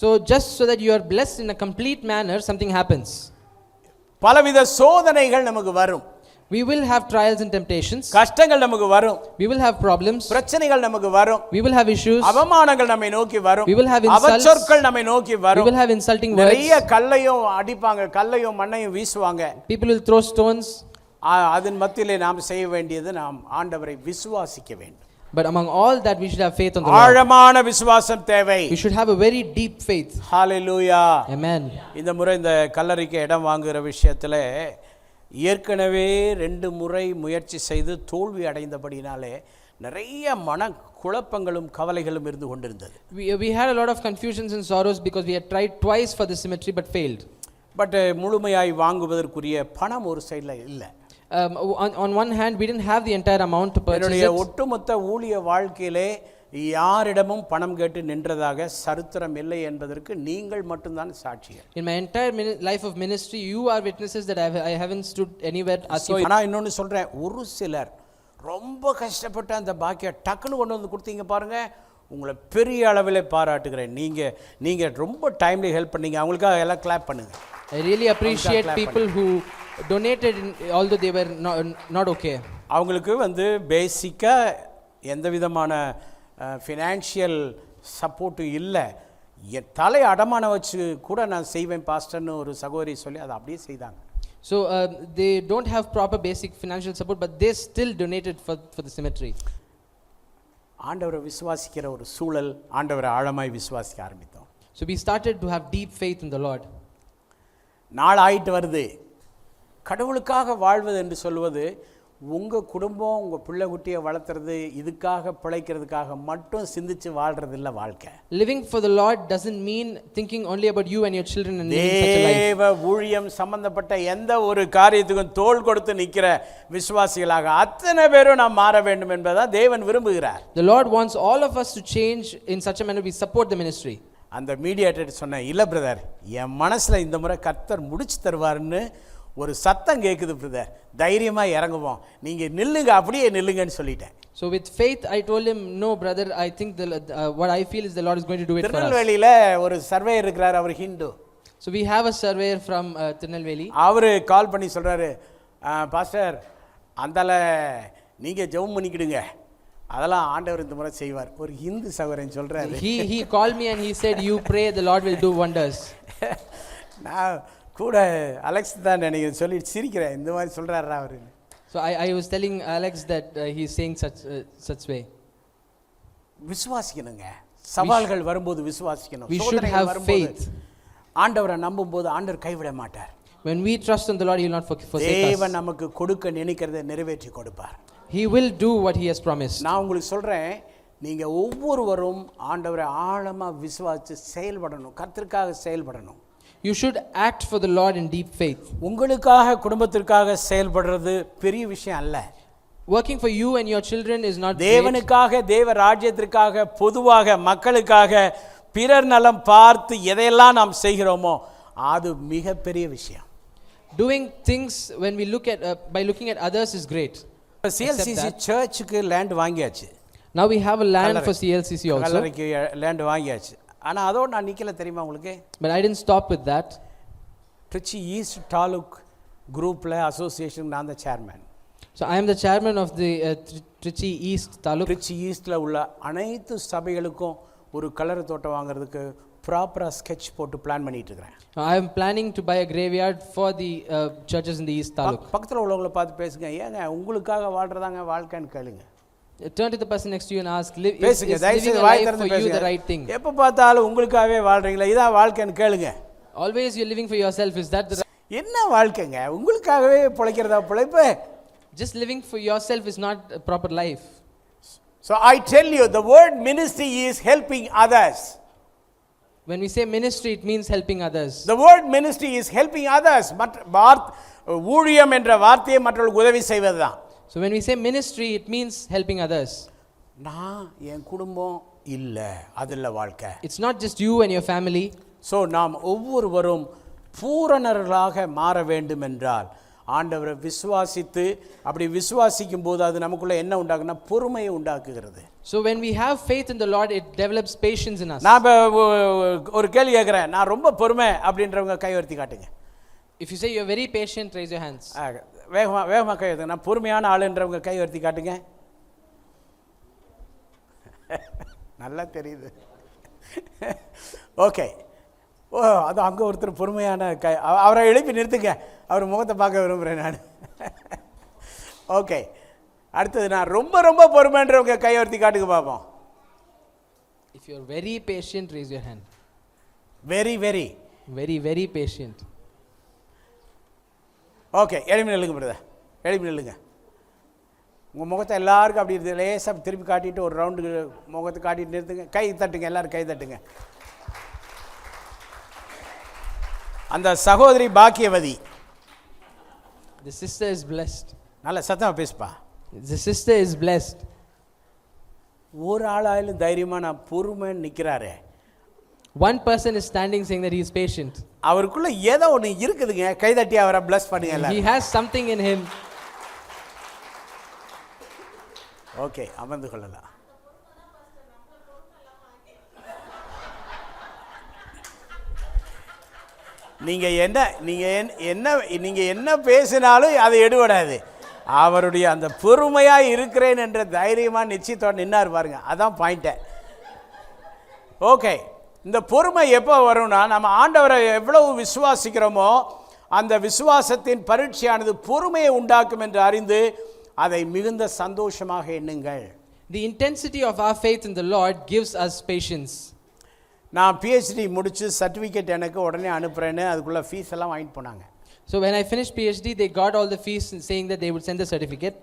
So just so that you are blessed in a complete manner, something happens. பலவித சோதனைகள் நமக்கு வரும். We will have trials and temptations. கஷ்டங்கள் நமக்கு வரும். We will have problems. பிரச்சனைகள் நமக்கு வரும். We will have issues. அவமானங்கள் நம்மை நோக்கி வரும். We will have insults. அவச்சொற்கள் நம்மை நோக்கி We வரும். will have insulting words. நிறைய கல்லையும் அடிப்பாங்க, கல்லையும் மண்ணையும் வீசுவாங்க. People will throw stones. அதன் மத்தியிலே நாம் செய்ய வேண்டியது நாம் ஆண்டவரை விசுவாசிக்க வேண்டும். But among all that, we should have faith on the Lord. ஆழமான விசுவாசம் தேவை. We should have a very deep faith. Hallelujah. Amen. இந்த முறை இந்த கல்லறைக்கு இடம் வாங்குகிற விஷயத்துல ஏற்கனவே 2 முறை முயற்சி செய்து தோல்வி அடைந்தபடினாலே நிறைய மன குழப்பங்களும் கவலைகளும் இருந்து கொண்டிருந்தது. We had a lot of confusions and sorrows because we had tried twice for the cemetery but failed. But முழுமையாய் வாங்குவதற்குரிய பணம் ஒரு சைடில் இல்லை. On one hand, we didn't have the entire amount to purchase என்னுடைய it. ஒட்டுமொத்த ஊழிய வாழ்க்கையிலே யாரிடமும் பணம் கேட்டு நின்றதாக சரித்திரம் இல்லை என்பதற்கு நீங்கள் மட்டும்தான் சாட்சிகள். In my entire life of ministry, you are witnesses that I haven't stood anywhere asking. ஆனால் இன்னொன்று சொல்கிறேன், ஒரு சிலர் ரொம்ப கஷ்டப்பட்டு அந்த பாக்கியை டக்குன்னு கொண்டு வந்து கொடுத்தீங்க பாருங்க, உங்களை பெரிய அளவில் பாராட்டுகிறேன். நீங்கள் ரொம்ப டைம்லி ஹெல்ப் பண்ணீங்க. அவங்களுக்காக எல்லாம் கிளாப் பண்ணுங்க. I really appreciate people who donated although they were not okay. அவங்களுக்கு வந்து பேசிக்காக எந்த விதமான ஃபினான்ஷியல் சப்போர்ட்டு இல்லை. என் தலை அடமான வச்சு கூட நான் செய்வேன் பாஸ்டர்னு ஒரு சகோதரி சொல்லி அதை அப்படியே செய்தாங்க. So they don't have proper basic financial support but they still donated for the cemetery. ஆண்டவரை விசுவாசிக்கிற ஒரு சூழல், ஆண்டவரை ஆழமாய் விசுவாசிக்க ஆரம்பித்தோம். So we started to have deep faith in the Lord. நாள் ஆயிட்டு வருது. கடவுளுக்காக வாழ்வது என்று சொல்வது உங்கள் குடும்பம், உங்கள் பிள்ளை குட்டியை வளர்த்துறது, இதுக்காக பிழைக்கிறதுக்காக மட்டும் சிந்திச்சு வாழ்றது இல்லை வாழ்க்கை. Living for the Lord doesn't mean thinking only about you and your children and living such a life. தேவ ஊழியம் சம்பந்தப்பட்ட எந்த ஒரு காரியத்துக்கும் தோள் கொடுத்து நிற்கிற விசுவாசிகளாக அத்தனை பேரும் நாம் மாற வேண்டும் என்பதை தேவன் விரும்புகிறார். The Lord wants all of us to change in such a manner we support the ministry. அந்த மீடியேட்டர் சொன்ன, இல்லை பிரதர், என் மனசில் இந்த முறை கர்த்தர் முடிச்சு தருவாருன்னு ஒரு சத்தம் கேட்குது பிரதர், தைரியமாக இறங்குவோம், நீங்கள் நில்லுங்க, அப்படியே நில்லுங்கன்னு சொல்லிட்டேன். So with faith I told him, no brother, I think what I feel is the Lord is going to do it for us. திருநெல்வேலியில் ஒரு சர்வேயர் இருக்கிறார், அவர் Hindu. So we have a surveyor from Tirunelveli. அவர் கால் பண்ணி சொல்கிறாரு, pastor அந்தால நீங்கள் ஜெபம் பண்ணிக்கிடுங்க, அதெல்லாம் ஆண்டவர் இந்த முறை செய்வார். ஒரு ஹிந்து சகோதரன் சொல்கிறாரு. He called me and he said, you pray, the Lord will do wonders. நான் கூட அலெக்ஸ் தான் நினைக்கிறேன் சொல்லி சிரிக்கிறேன், இந்த மாதிரி சொல்கிறாரா அவர். So I was telling Alex that he's saying such way. விசுவாசிக்கணுங்க, சவால்கள் வரும்போது விசுவாசிக்கணும். We should have faith. ஆண்டவரை நம்பும்போது ஆண்டவர் கைவிட மாட்டார். When we trust in the Lord, he will not forsake us. தேவன் நமக்கு கொடுக்க நினைக்கிறதை நிறைவேற்றி கொடுப்பார். He will do what he has promised. நான் உங்களுக்கு சொல்கிறேன், நீங்கள் ஒவ்வொருவரும் ஆண்டவரை ஆழமாக விசுவாசித்து செயல்படணும், கர்த்தருக்காக செயல்படணும். You should act for the Lord in deep faith. உங்களுக்காக குடும்பத்திற்காக செயல்படுறது பெரிய விஷயம் அல்ல. Working for you and your children is not great. தேவனுக்காக, தேவ ராஜ்யத்திற்காக, பொதுவாக மக்களுக்காக பிறர் நலம் பார்த்து எதையெல்லாம் நாம் செய்கிறோமோ அது மிகப்பெரிய விஷயம். Doing things when we look at by looking at others is great. CLCC சர்ச்சுக்கு லேண்ட் வாங்கியாச்சு. Now we have a land for CLCC also. கல்லறைக்கு லேண்ட் வாங்கியாச்சு. ஆனால் அதோடு நான் நிற்கல, தெரியுமா உங்களுக்கு? But I didn't stop with that. Trichy east taluk குரூப்பில் அசோசியேஷன் நான் தான் chairman. So I am the chairman of the Trichy East Taluk. Trichy ஈஸ்டில் உள்ள அனைத்து சபைகளுக்கும் ஒரு கல்லறை தோட்டம் வாங்குறதுக்கு ப்ராப்பராக ஸ்கெட்ச் போட்டு பிளான் பண்ணிட்டு இருக்கிறேன். I am planning to buy a graveyard for the churches in the East Taluk. பக்கத்தில் உள்ளவங்களை பார்த்து பேசுங்க, ஏங்க உங்களுக்காக வாழ்றதாங்க வாழ்க்கைன்னு கேளுங்க. Turn to the person next to you and ask, பேசுங்க, is தயவு living செய்து a வாய் life திறந்து for you the பேசுங்க. right thing? எப்போ பார்த்தாலும் உங்களுக்காகவே வாழ்றீங்களா, இதான் வாழ்க்கைன்னு கேளுங்க. Always you're living for yourself, is that the என்ன வாழ்க்கைங்க? உங்களுக்காகவே பிழைக்கிறதா பிழைப்பு? Just living for yourself is not a proper life. So I tell you, the word ministry is helping others. When we say ministry, it means helping others. The word ministry is helping others. ஊழியம் என்ற வார்த்தையை மற்றவர்களுக்கு உதவி செய்வதுதான். So when we say ministry, it means helping others. நான் என் குடும்பம் இல்லை, அதில்ல வாழ்க்கை. It's not just you and your family. So நாம் ஒவ்வொருவரும் பூரணர்களாக மாற வேண்டும் என்றால் ஆண்டவரை விசுவாசித்து, அப்படி விசுவாசிக்கும் போது அது நமக்குள்ள என்ன உண்டாக்குன்னா பொறுமையை உண்டாக்குகிறது. So when we have faith in the Lord, it develops patience in us. நான் ஒரு கேள்வி கேட்குறேன், நான் ரொம்ப பொறுமை அப்படின்றவங்க கை உயர்த்தி காட்டுங்க. If you say you're very patient, raise your hands. வேகமாக கை உயர்த்துங்க. நான் பொறுமையான ஆளுன்றவங்க கை உயர்த்தி காட்டுங்க. நல்லா தெரியுது. ஓகே. ஓ, அது அங்கே ஒருத்தர் பொறுமையான கை, அவரை எழுப்பி நிறுத்துங்க, அவர் முகத்தை பார்க்க விரும்புகிறேன் நான். ஓகே, அடுத்தது நான் ரொம்ப ரொம்ப பொறுமைன்றவங்க கை உயர்த்தி காட்டுங்க பார்ப்போம். If you're very patient, raise your hand. Very, very. Very, very patient. Okay, எழுப்பி நில்லுங்க பிரதர், எழுப்பி நில்லுங்க. உங்கள் முகத்தை எல்லாருக்கும் அப்படி லேசாக திருப்பி காட்டிட்டு ஒரு ரவுண்டு முகத்தை காட்டிட்டு நிறுத்துங்க. கை தட்டுங்க, எல்லோரும் கை தட்டுங்க. அந்த சகோதரி பாக்கியவதி. The sister is blessed. நல்ல சத்தமாக பேசுப்பா. The sister is blessed. ஒரு ஆளாயிலும் தைரியமாக நான் பொறுமைன்னு நிற்கிறாரே. One person is standing saying that he is patient. அவருக்குள்ள ஏதோ ஒன்று இருக்குதுங்க. கைதட்டி அவரை பிளஸ் பண்ணுங்க. He has something in him. Okay, அமர்ந்து கொள்ளலாம். நீங்க என்ன பேசினாலும் அதை எடுபடாது. அவருடைய அந்த பொறுமையாக இருக்கிறேன் என்ற தைரியமாக நிச்சயத்தோடு நின்னார் பாருங்க. அதான் பாயிண்ட்டை. ஓகே, இந்த பொறுமை எப்போ வரும்னா, நம்ம ஆண்டவரை எவ்வளவு விசுவாசிக்கிறோமோ அந்த விசுவாசத்தின் பரீட்சையானது பொறுமையை உண்டாக்கும் என்று அறிந்து அதை மிகுந்த சந்தோஷமாக எண்ணுங்கள். The intensity of our faith in the Lord gives us patience. நான் PhD முடிச்சு சர்டிஃபிகேட் எனக்கு உடனே அனுப்புகிறேன்னு அதுக்குள்ளே ஃபீஸ் எல்லாம் வாங்கிட்டு போனாங்க. So when I finished PhD, they got all the fees saying that they would send the certificate.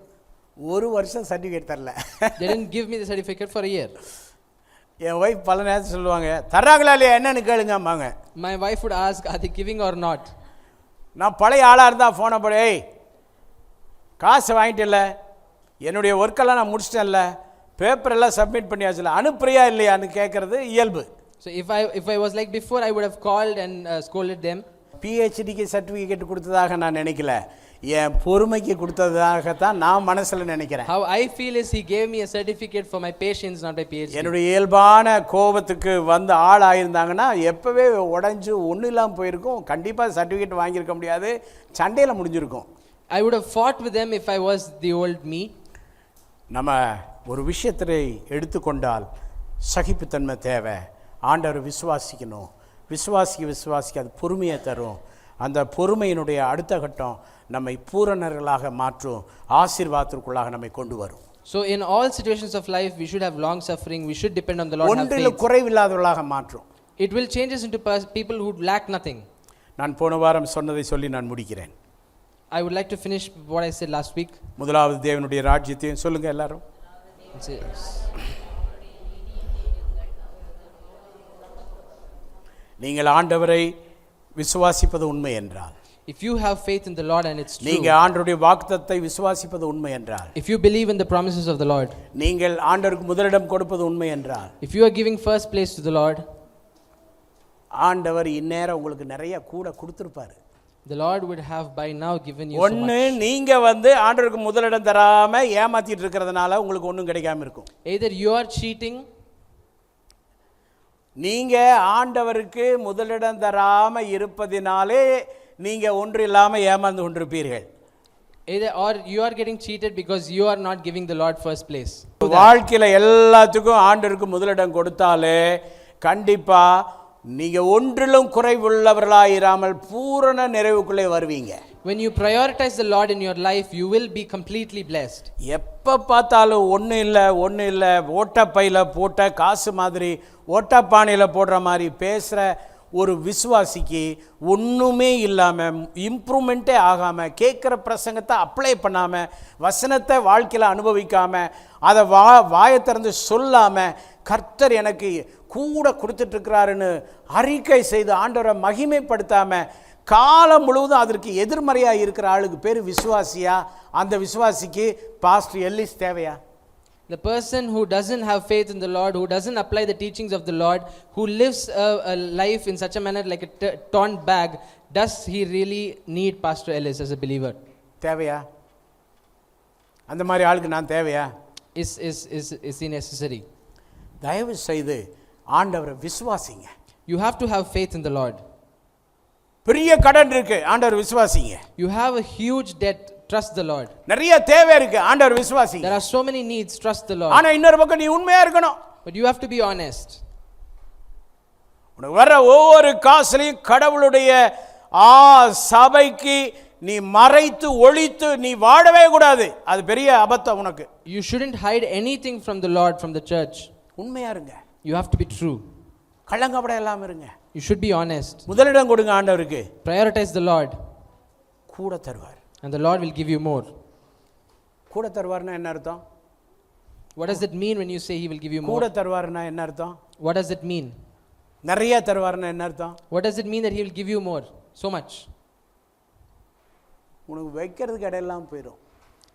ஒரு வருஷம் சர்டிஃபிகேட் தரல. They didn't give me the certificate for a year. N wife பல நேரத்தில் சொல்லுவாங்க, தர்றாங்களா இல்லையா என்னன்னு கேளுங்கம்பாங்க. My wife would ask, are they giving or not? நான் பழைய ஆளாக இருந்தால் ஃபோனை போட, ஏய் காசு வாங்கிட்டேன்ல, என்னுடைய ஒர்க்கெல்லாம் நான் முடிச்சிட்டேன்ல, பேப்பர் எல்லாம் சப்மிட் பண்ணியாச்சுல, அனுப்புறியா இல்லையான்னு கேட்குறது இயல்பு. So if I was like before, I would have called and scolded them. PhDக்கு சர்டிஃபிகேட் கொடுத்ததாக நான் நினைக்கல, என் பொறுமைக்கு கொடுத்ததாகத்தான் நான் மனசில் நினைக்கிறேன். How I feel is he gave me a certificate for my patience, not my PhD. என்னுடைய இயல்பான கோபத்துக்கு வந்து ஆள் ஆயிருந்தாங்கன்னா எப்போவே உடஞ்சி ஒன்றும் இல்லாமல் போயிருக்கும். கண்டிப்பாக சர்டிஃபிகேட் வாங்கியிருக்க முடியாது, சண்டையில் முடிஞ்சிருக்கும். I would have fought with them if I was the old me. நம்ம ஒரு விஷயத்தை எடுத்துக்கொண்டால் சகிப்புத்தன்மை தேவை. ஆண்டவரை விசுவாசிக்கணும். விசுவாசிக்க அது பொறுமையை தரும். அந்த பொறுமையினுடைய அடுத்த கட்டம் நம்மை பூரணர்களாக மாற்றும், ஆசீர்வாதத்திற்குள்ளாக நம்மை கொண்டு வரும். So in all situations of life, we should have long suffering. We should depend on the Lord. ஒன்றில் குறைவில்லாதவர்களாக மாற்றும். It will change us into people who lack nothing. நான் போன வாரம் சொன்னதை சொல்லி நான் முடிக்கிறேன். I would like to finish what I said last week. முதலாவது தேவனுடைய ராஜ்யத்தையும் சொல்லுங்க எல்லாரும். நீங்கள் ஆண்டவரை விசுவாசிப்பது உண்மை என்றால், if you have faith in the Lord and it's true, நீங்க ஆண்டவருடைய வாக்குத்தத்தத்தை விசுவாசிப்பது உண்மை என்றால், if you believe in the promises of the Lord, நீங்கள் ஆண்டவருக்கு முதலிடம் கொடுப்பது உண்மை என்றால், if you are giving first place to the Lord, ஆண்டவர் இந்நேரம் உங்களுக்கு நிறைய கூட கொடுத்திருப்பாரு. the Lord would have by now given you so much. ஒன்னு நீங்க வந்து ஆண்டவருக்கு முதலிடம் தராம ஏமாத்திட்டு இருக்கிறதுனால உங்களுக்கு ஒன்றும் கிடைக்காம இருக்கும். Either you are cheating, நீங்க ஆண்டவருக்கு முதலிடம் தராம இருப்பதினாலே நீங்க ஒன்று இல்லாம ஏமாந்து கொண்டிருப்பீர்கள். either or you are getting cheated because you are not giving the Lord first place. வாழ்க்கையில எல்லாத்துக்கும் ஆண்டவருக்கு முதலிடம் கொடுத்தாலே கண்டிப்பா நீங்க ஒன்றிலும் குறைவுள்ளவர்களாயிராமல் பூரண நிறைவுக்குள்ளே வருவீங்க. When you prioritize the Lord in your life, you will be completely blessed. எப்ப பார்த்தாலும் ஒண்ணு இல்ல ஓட்டப்பையில போட்ட காசு மாதிரி ஓட்டப்பானையில போடுற மாதிரி பேசுற ஒரு விசுவாசிக்கு ஒன்றுமே இல்லாமல், இம்ப்ரூவ்மெண்ட்டே ஆகாமல், கேட்குற பிரசங்கத்தை அப்ளை பண்ணாமல், வசனத்தை வாழ்க்கையில் அனுபவிக்காமல், அதை வாயை திறந்து சொல்லாமல், கர்த்தர் எனக்கு கூட கொடுத்துட்ருக்கிறாருன்னு அறிக்கை செய்து ஆண்டவரை மகிமைப்படுத்தாமல் காலம் முழுவதும் அதற்கு எதிர்மறையாக இருக்கிற ஆளுக்கு பேர் விசுவாசியா? அந்த விசுவாசிக்கு பாஸ்டர் எல்லிஸ் தேவையா? The person who doesn't have faith in the Lord, who doesn't apply the teachings of the Lord, who lives a life in such a manner like a torn bag, does he really need Pastor Ellis as a believer? தேவையா? அந்த மாதிரி ஆளுக்கு நான் தேவையா? Is he necessary? தயவு செய்து ஆண்டவரை விசுவாசிங்க. You have to have faith in the Lord. பெரிய கடன் இருக்கு, ஆண்டவர் விசுவாசிங்க. You have a huge debt, trust the Lord. நிறைய தேவை இருக்கு, ஆண்டவர் விசுவாசிங்க. There are so many needs, trust the Lord. ஆனா இன்னொரு பக்கம் நீ உண்மையா இருக்கணும். But you have to be honest. உனக்கு வர ஒவ்வொரு காசுலையும் கடவுளுடைய சபைக்கு நீ மறைத்து ஒளித்து நீ வாழவே கூடாது. அது பெரிய அபத்தம் உனக்கு. You shouldn't hide anything from the Lord, from the church. உண்மையா இருங்க. You have to be true. கள்ளங்கபடம் இல்லாம இருங்க. You should be honest. முதலிடம் கொடுங்க ஆண்டவருக்கு. Prioritize the Lord. கூட தருவார். and the Lord will give you more. கூட தருவார்னா என்ன அர்த்தம்? What does it mean when you say he will give you கூட more? தருவார்னா என்ன அர்த்தம்? What does it mean? நிறைய தருவார்னா என்ன அர்த்தம்? What does it mean that he will give you more? So much. உனக்கு வைக்கிறதுக்கு இடையெல்லாம் போயிடும்.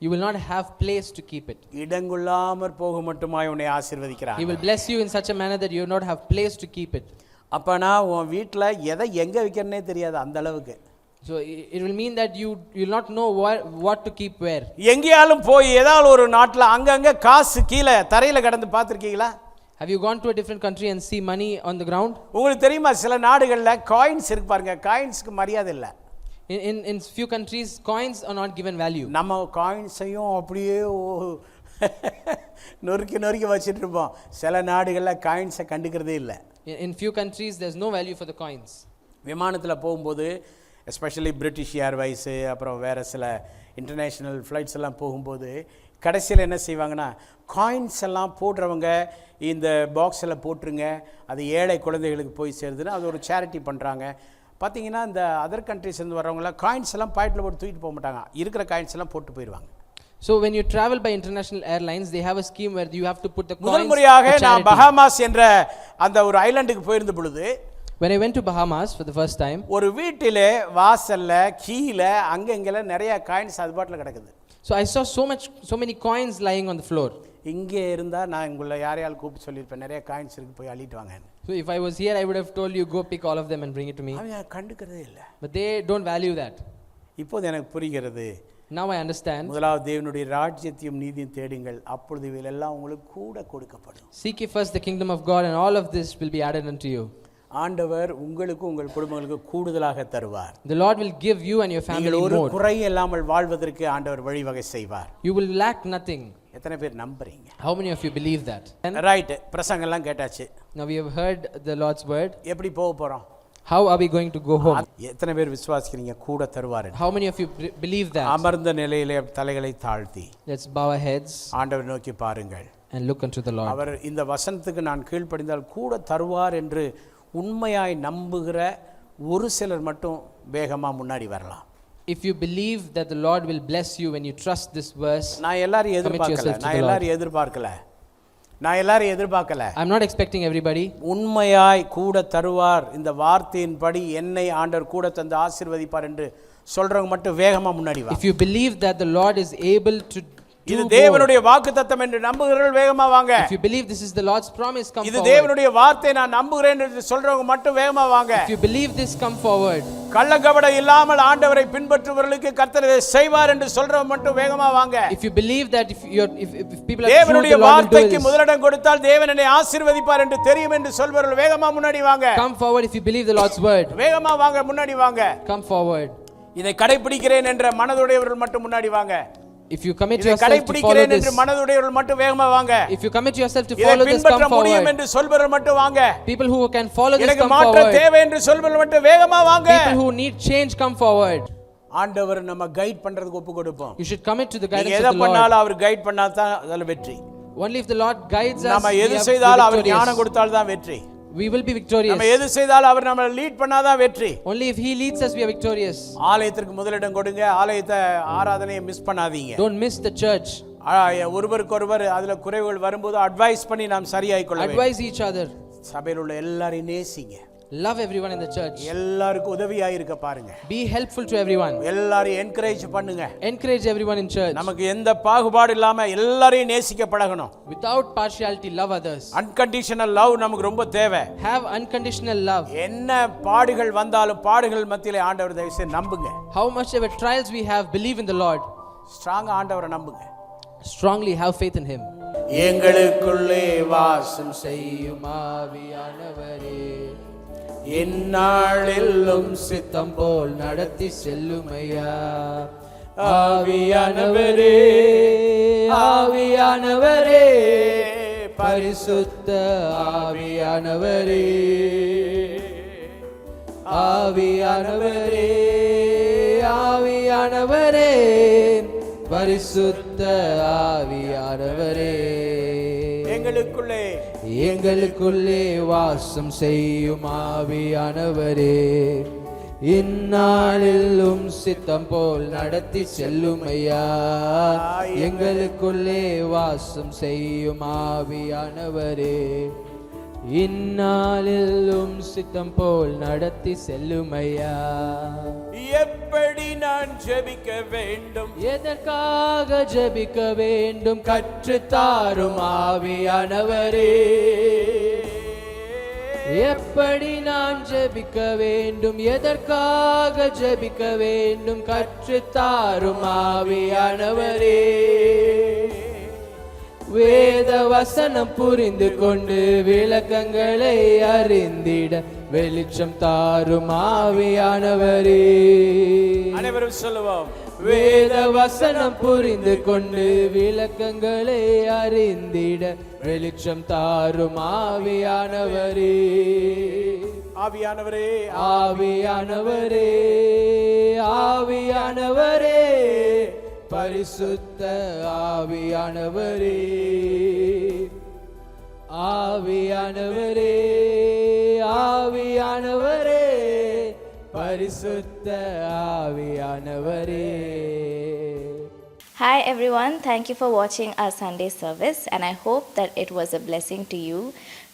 You will not have place to keep it. இடங்குள்ளாமற் போக மட்டுமாய் உன்னை ஆசீர்வதிக்கிறார். He will bless you in such a manner that you will not have place to keep it. அப்பனா உன் வீட்டில் எதை எங்கே வைக்கிறனே தெரியாது அந்த அளவுக்கு. So it will mean that you will not know what to keep where. எங்கேயாலும் போய் ஏதாவது ஒரு நாட்டில் அங்கங்கே காசு கீழே தரையில் கிடந்து பார்த்துருக்கீங்களா? Have you gone to a different country and see money on the ground? உங்களுக்கு தெரியுமா சில நாடுகளில் காயின்ஸ் இருக்கு பாருங்க, காயின்ஸ்க்கு மரியாதை இல்லை. In few countries coins are not given value. நம்ம காயின்ஸையும் அப்படியே நொறுக்கி நொறுக்கி வச்சுட்டு இருப்போம். சில நாடுகளில் காயின்ஸை கண்டுக்கிறதே இல்லை. In few countries there's no value for the coins. விமானத்தில் போகும்போது எஸ்பெஷலி பிரிட்டிஷ் ஏர்வைஸு அப்புறம் வேறு சில இன்டர்நேஷ்னல் ஃப்ளைட்ஸ் எல்லாம் போகும்போது கடைசியில் என்ன செய்வாங்கன்னா காயின்ஸ் எல்லாம் போடுறவங்க இந்த பாக்ஸில் போட்டுருங்க, அது ஏழை குழந்தைகளுக்கு போய் சேருதுன்னு அது ஒரு சேரிட்டி பண்ணுறாங்க. பார்த்தீங்கன்னா இந்த அதர் கண்ட்ரிஸ்லேருந்து வரவங்களாம் காயின்ஸ் எல்லாம் பாக்கெட்டில் போட்டு தூக்கிட்டு போக மாட்டாங்க, இருக்கிற காயின்ஸ் எல்லாம் போட்டு போயிடுவாங்க. So when you travel by international airlines, they have a scheme where you have to put the coins. முதல் முறையாக நான் பஹாமாஸ் என்ற அந்த ஒரு ஐலாண்டுக்கு போயிருந்த பொழுது, when I went to Bahamas for the first time, ஒரு வீட்டிலே வாசல்ல கீழே அங்கங்கெல்லாம் நிறைய காயின்ஸ் அது பாட்டில் கிடக்குது. so I saw so many coins lying on the floor. இங்கே இருந்தால் நான் உங்களை யாரையால் கூப்பிட்டு சொல்லியிருப்பேன், நிறைய காயின்ஸ் இருக்கு போய் அள்ளிட்டு வாங்க. So if I was here, I would have told you go pick all of them and bring it to me. அவன் கண்டுக்கிறதே இல்லை. But they don't value that. இப்போது எனக்கு புரிகிறது. Now I understand. முதலாவது தேவனுடைய ராஜ்யத்தையும் நீதியும் தேடுங்கள், அப்பொழுது இவையெல்லாம் உங்களுக்கு கூட கொடுக்கப்படும். Seek ye first the kingdom of God, and all of this will be added unto you. ஆண்டவர் உங்களுக்கு உங்கள் குடும்பங்களுக்கு கூடுதலாக தருவார். The Lord will give you and your family ஒரு more. குறை இல்லாமல் வாழ்வதற்கு ஆண்டவர் வழிவகை செய்வார். You will lack nothing. எத்தனை பேர் நம்புறீங்க? How many of you believe that? Right, பிரசங்கெல்லாம் கேட்டாச்சு. Now we have heard the Lord's word. எப்படி போக போறோம்? How are we going to go home? எத்தனை பேர் விசுவாசிக்கிறீங்க கூட தருவார்? How many of you believe that? அமர்ந்த நிலையிலே தலைகளை தாழ்த்தி Let's bow our heads ஆண்டவர் நோக்கி பாருங்கள் and look unto the Lord. அவர் இந்த வசனத்துக்கு நான் கீழ்ப்படிந்தால் கூட தருவார் என்று உண்மையாய் நம்புகிற ஒரு சிலர் மட்டும் வேகமா முன்னாடி வரலாம். If you believe that the Lord will bless you when you trust this verse, நான் எல்லாரையும் எதிர்பார்க்கல. I'm not expecting everybody. உண்மையாய் கூட தருவார், இந்த வார்த்தையின்படி என்னை ஆண்டவர் கூட தந்து ஆசீர்வதிப்பார் என்று சொல்றவங்க மட்டும் வேகமா முன்னாடி வா. If you believe that the Lord is able to இது தேவனுடைய வாக்குத்தத்தம் என்று நம்புகிறவர்கள் வேகமா வாங்க. If you believe this is the Lord's promise, come இது forward. தேவனுடைய வார்த்தை நான் நம்புகிறேன் என்று சொல்றவங்க மட்டும் வேகமா வாங்க. If you believe this, come forward. கள்ளக்கபடம் இல்லாமல் ஆண்டவரை பின்பற்றுபவர்களுக்கு கர்த்தர் இதை செய்வார் என்று சொல்றவங்க மட்டும் வேகமா வாங்க. If you believe that if people are தேவனுடைய true, the Lord will do வார்த்தைக்கு this. முதலிடம் கொடுத்தால் தேவன் என்னை ஆசீர்வதிப்பார் என்று தெரியும் என்று சொல்பவர்கள் வேகமா முன்னாடி வாங்க. Come forward if you believe the Lord's word. வேகமா வாங்க, முன்னாடி வாங்க. Come forward. இதை கடைபிடிக்கிறேன் என்ற மனதுடையவர்கள் மட்டும் முன்னாடி வாங்க. If you commit இதை yourself to follow கடைபிடிக்கிறேன் this, என்று மனதுடையவர்கள் மட்டும் வேகமா வாங்க. if you commit yourself to இதை follow this, பின்பற்ற come முடியும் forward. என்று சொல்பவர்கள் மட்டும் வாங்க. People who can follow this, எனக்கு come மாற்றம் forward. தேவை என்று சொல்பவர்கள் மட்டும் வேகமா வாங்க. People who need change, come forward. ஆண்டவர் நம்ம கைட் பண்றதுக்கு ஒப்பு கொடுப்போம். You should commit to the நீங்க guidance எதை of the Lord. பண்ணாலும் அவர் கைட் பண்ணால் தான் அதுல வெற்றி. Only if the Lord guides us, நம்ம we எது are செய்தாலும் அவர் ஞானம் victorious. கொடுத்தால் தான் வெற்றி. We will be victorious. நம்ம எது செய்தாலும் அவர் நம்மளை லீட் பண்ணாதான் வெற்றி. Only if He leads us, we are victorious. ஆலயத்திற்கு முதலிடம் கொடுங்க, ஆலயத்தை ஆராதனையை மிஸ் பண்ணாதீங்க. Don't miss the church. ஒருவருக்கொருவர் அதுல குறைவுகள் வரும்போது அட்வைஸ் பண்ணி நாம் சரியாய் கொள்ள வேண்டும். Advise each other. சபையில் உள்ள எல்லாரையும் நேசிங்க. Love everyone in the church. எல்லாருக்கும் உதவியாய் இருக்க பாருங்க. Be helpful to everyone. எல்லாரையும் என்கரேஜ் பண்ணுங்க. Encourage everyone in church. நமக்கு எந்த பாகுபாடு இல்லாம எல்லாரையும் நேசிக்க பழகணும். Without partiality, love others. Unconditional love நமக்கு ரொம்ப தேவை. Have unconditional love. என்ன பாடுகள் வந்தாலும் பாடுகள் மத்தியிலே ஆண்டவர் தயவு செய்து நம்புங்க. How much ever trials we have, believe in the Lord. ஸ்ட்ராங்கா ஆண்டவரை நம்புங்க. Strongly have faith in Him. எங்களுக்குள்ளே வாசம் செய்யும் ஆவியானவரே, எந்நாளெல்லும் சித்தம் போல் நடத்தி செல்லுமையா. ஆவியானவரே, ஆவியானவரே, பரிசுத்த ஆவியானவரே, ஆவியானவரே, ஆவியானவரே, பரிசுத்த ஆவியானவரே, எங்களுக்குள்ளே வாசம் செய்யும் ஆவியானவரே, இந்நாளிலும் சித்தம் போல் நடத்தி செல்லும் ஐயா. எங்களுக்குள்ளே வாசம் செய்யும் ஆவியானவரே, இந்நாளிலும் சித்தம் போல் நடத்தி செல்லும் ஐயா. எப்படி நான் ஜெபிக்க வேண்டும், எதற்காக ஜெபிக்க வேண்டும் கற்றுத்தாரும் ஆவியானவரே. எப்படி நான் ஜெபிக்க வேண்டும், எதற்காக ஜெபிக்க வேண்டும் கற்றுத்தாரும் ஆவியானவரே. வேத வசனம் புரிந்து கொண்டு விளக்கங்களை அறிந்திட வெளிச்சம் தாரும் ஆவியானவரே. அனைவரும் சொல்லுவோம், வேத வசனம் புரிந்து கொண்டு விளக்கங்களை அறிந்திட வெளிச்சம் தாரும் ஆவியானவரே. ஆவியானவரே, ஆவியானவரே, ஆவியானவரே, பரிசுத்த ஆவியானவரே, ஆவியானவரே, ஆவியானவரே, பரிசுத்த ஆவியானவரே. Hi everyone, thank you for watching our Sunday service, and I hope that it was a blessing to you.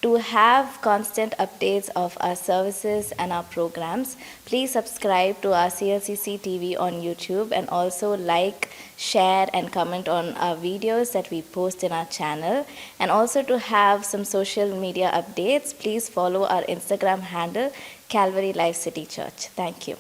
To have constant updates of our services and our programs, please subscribe to our CLCC TV on YouTube, and also like, share and comment on our videos that we post in our channel. And also to have some social media updates, please follow our Instagram handle, Calvary Life City Church. Thank you.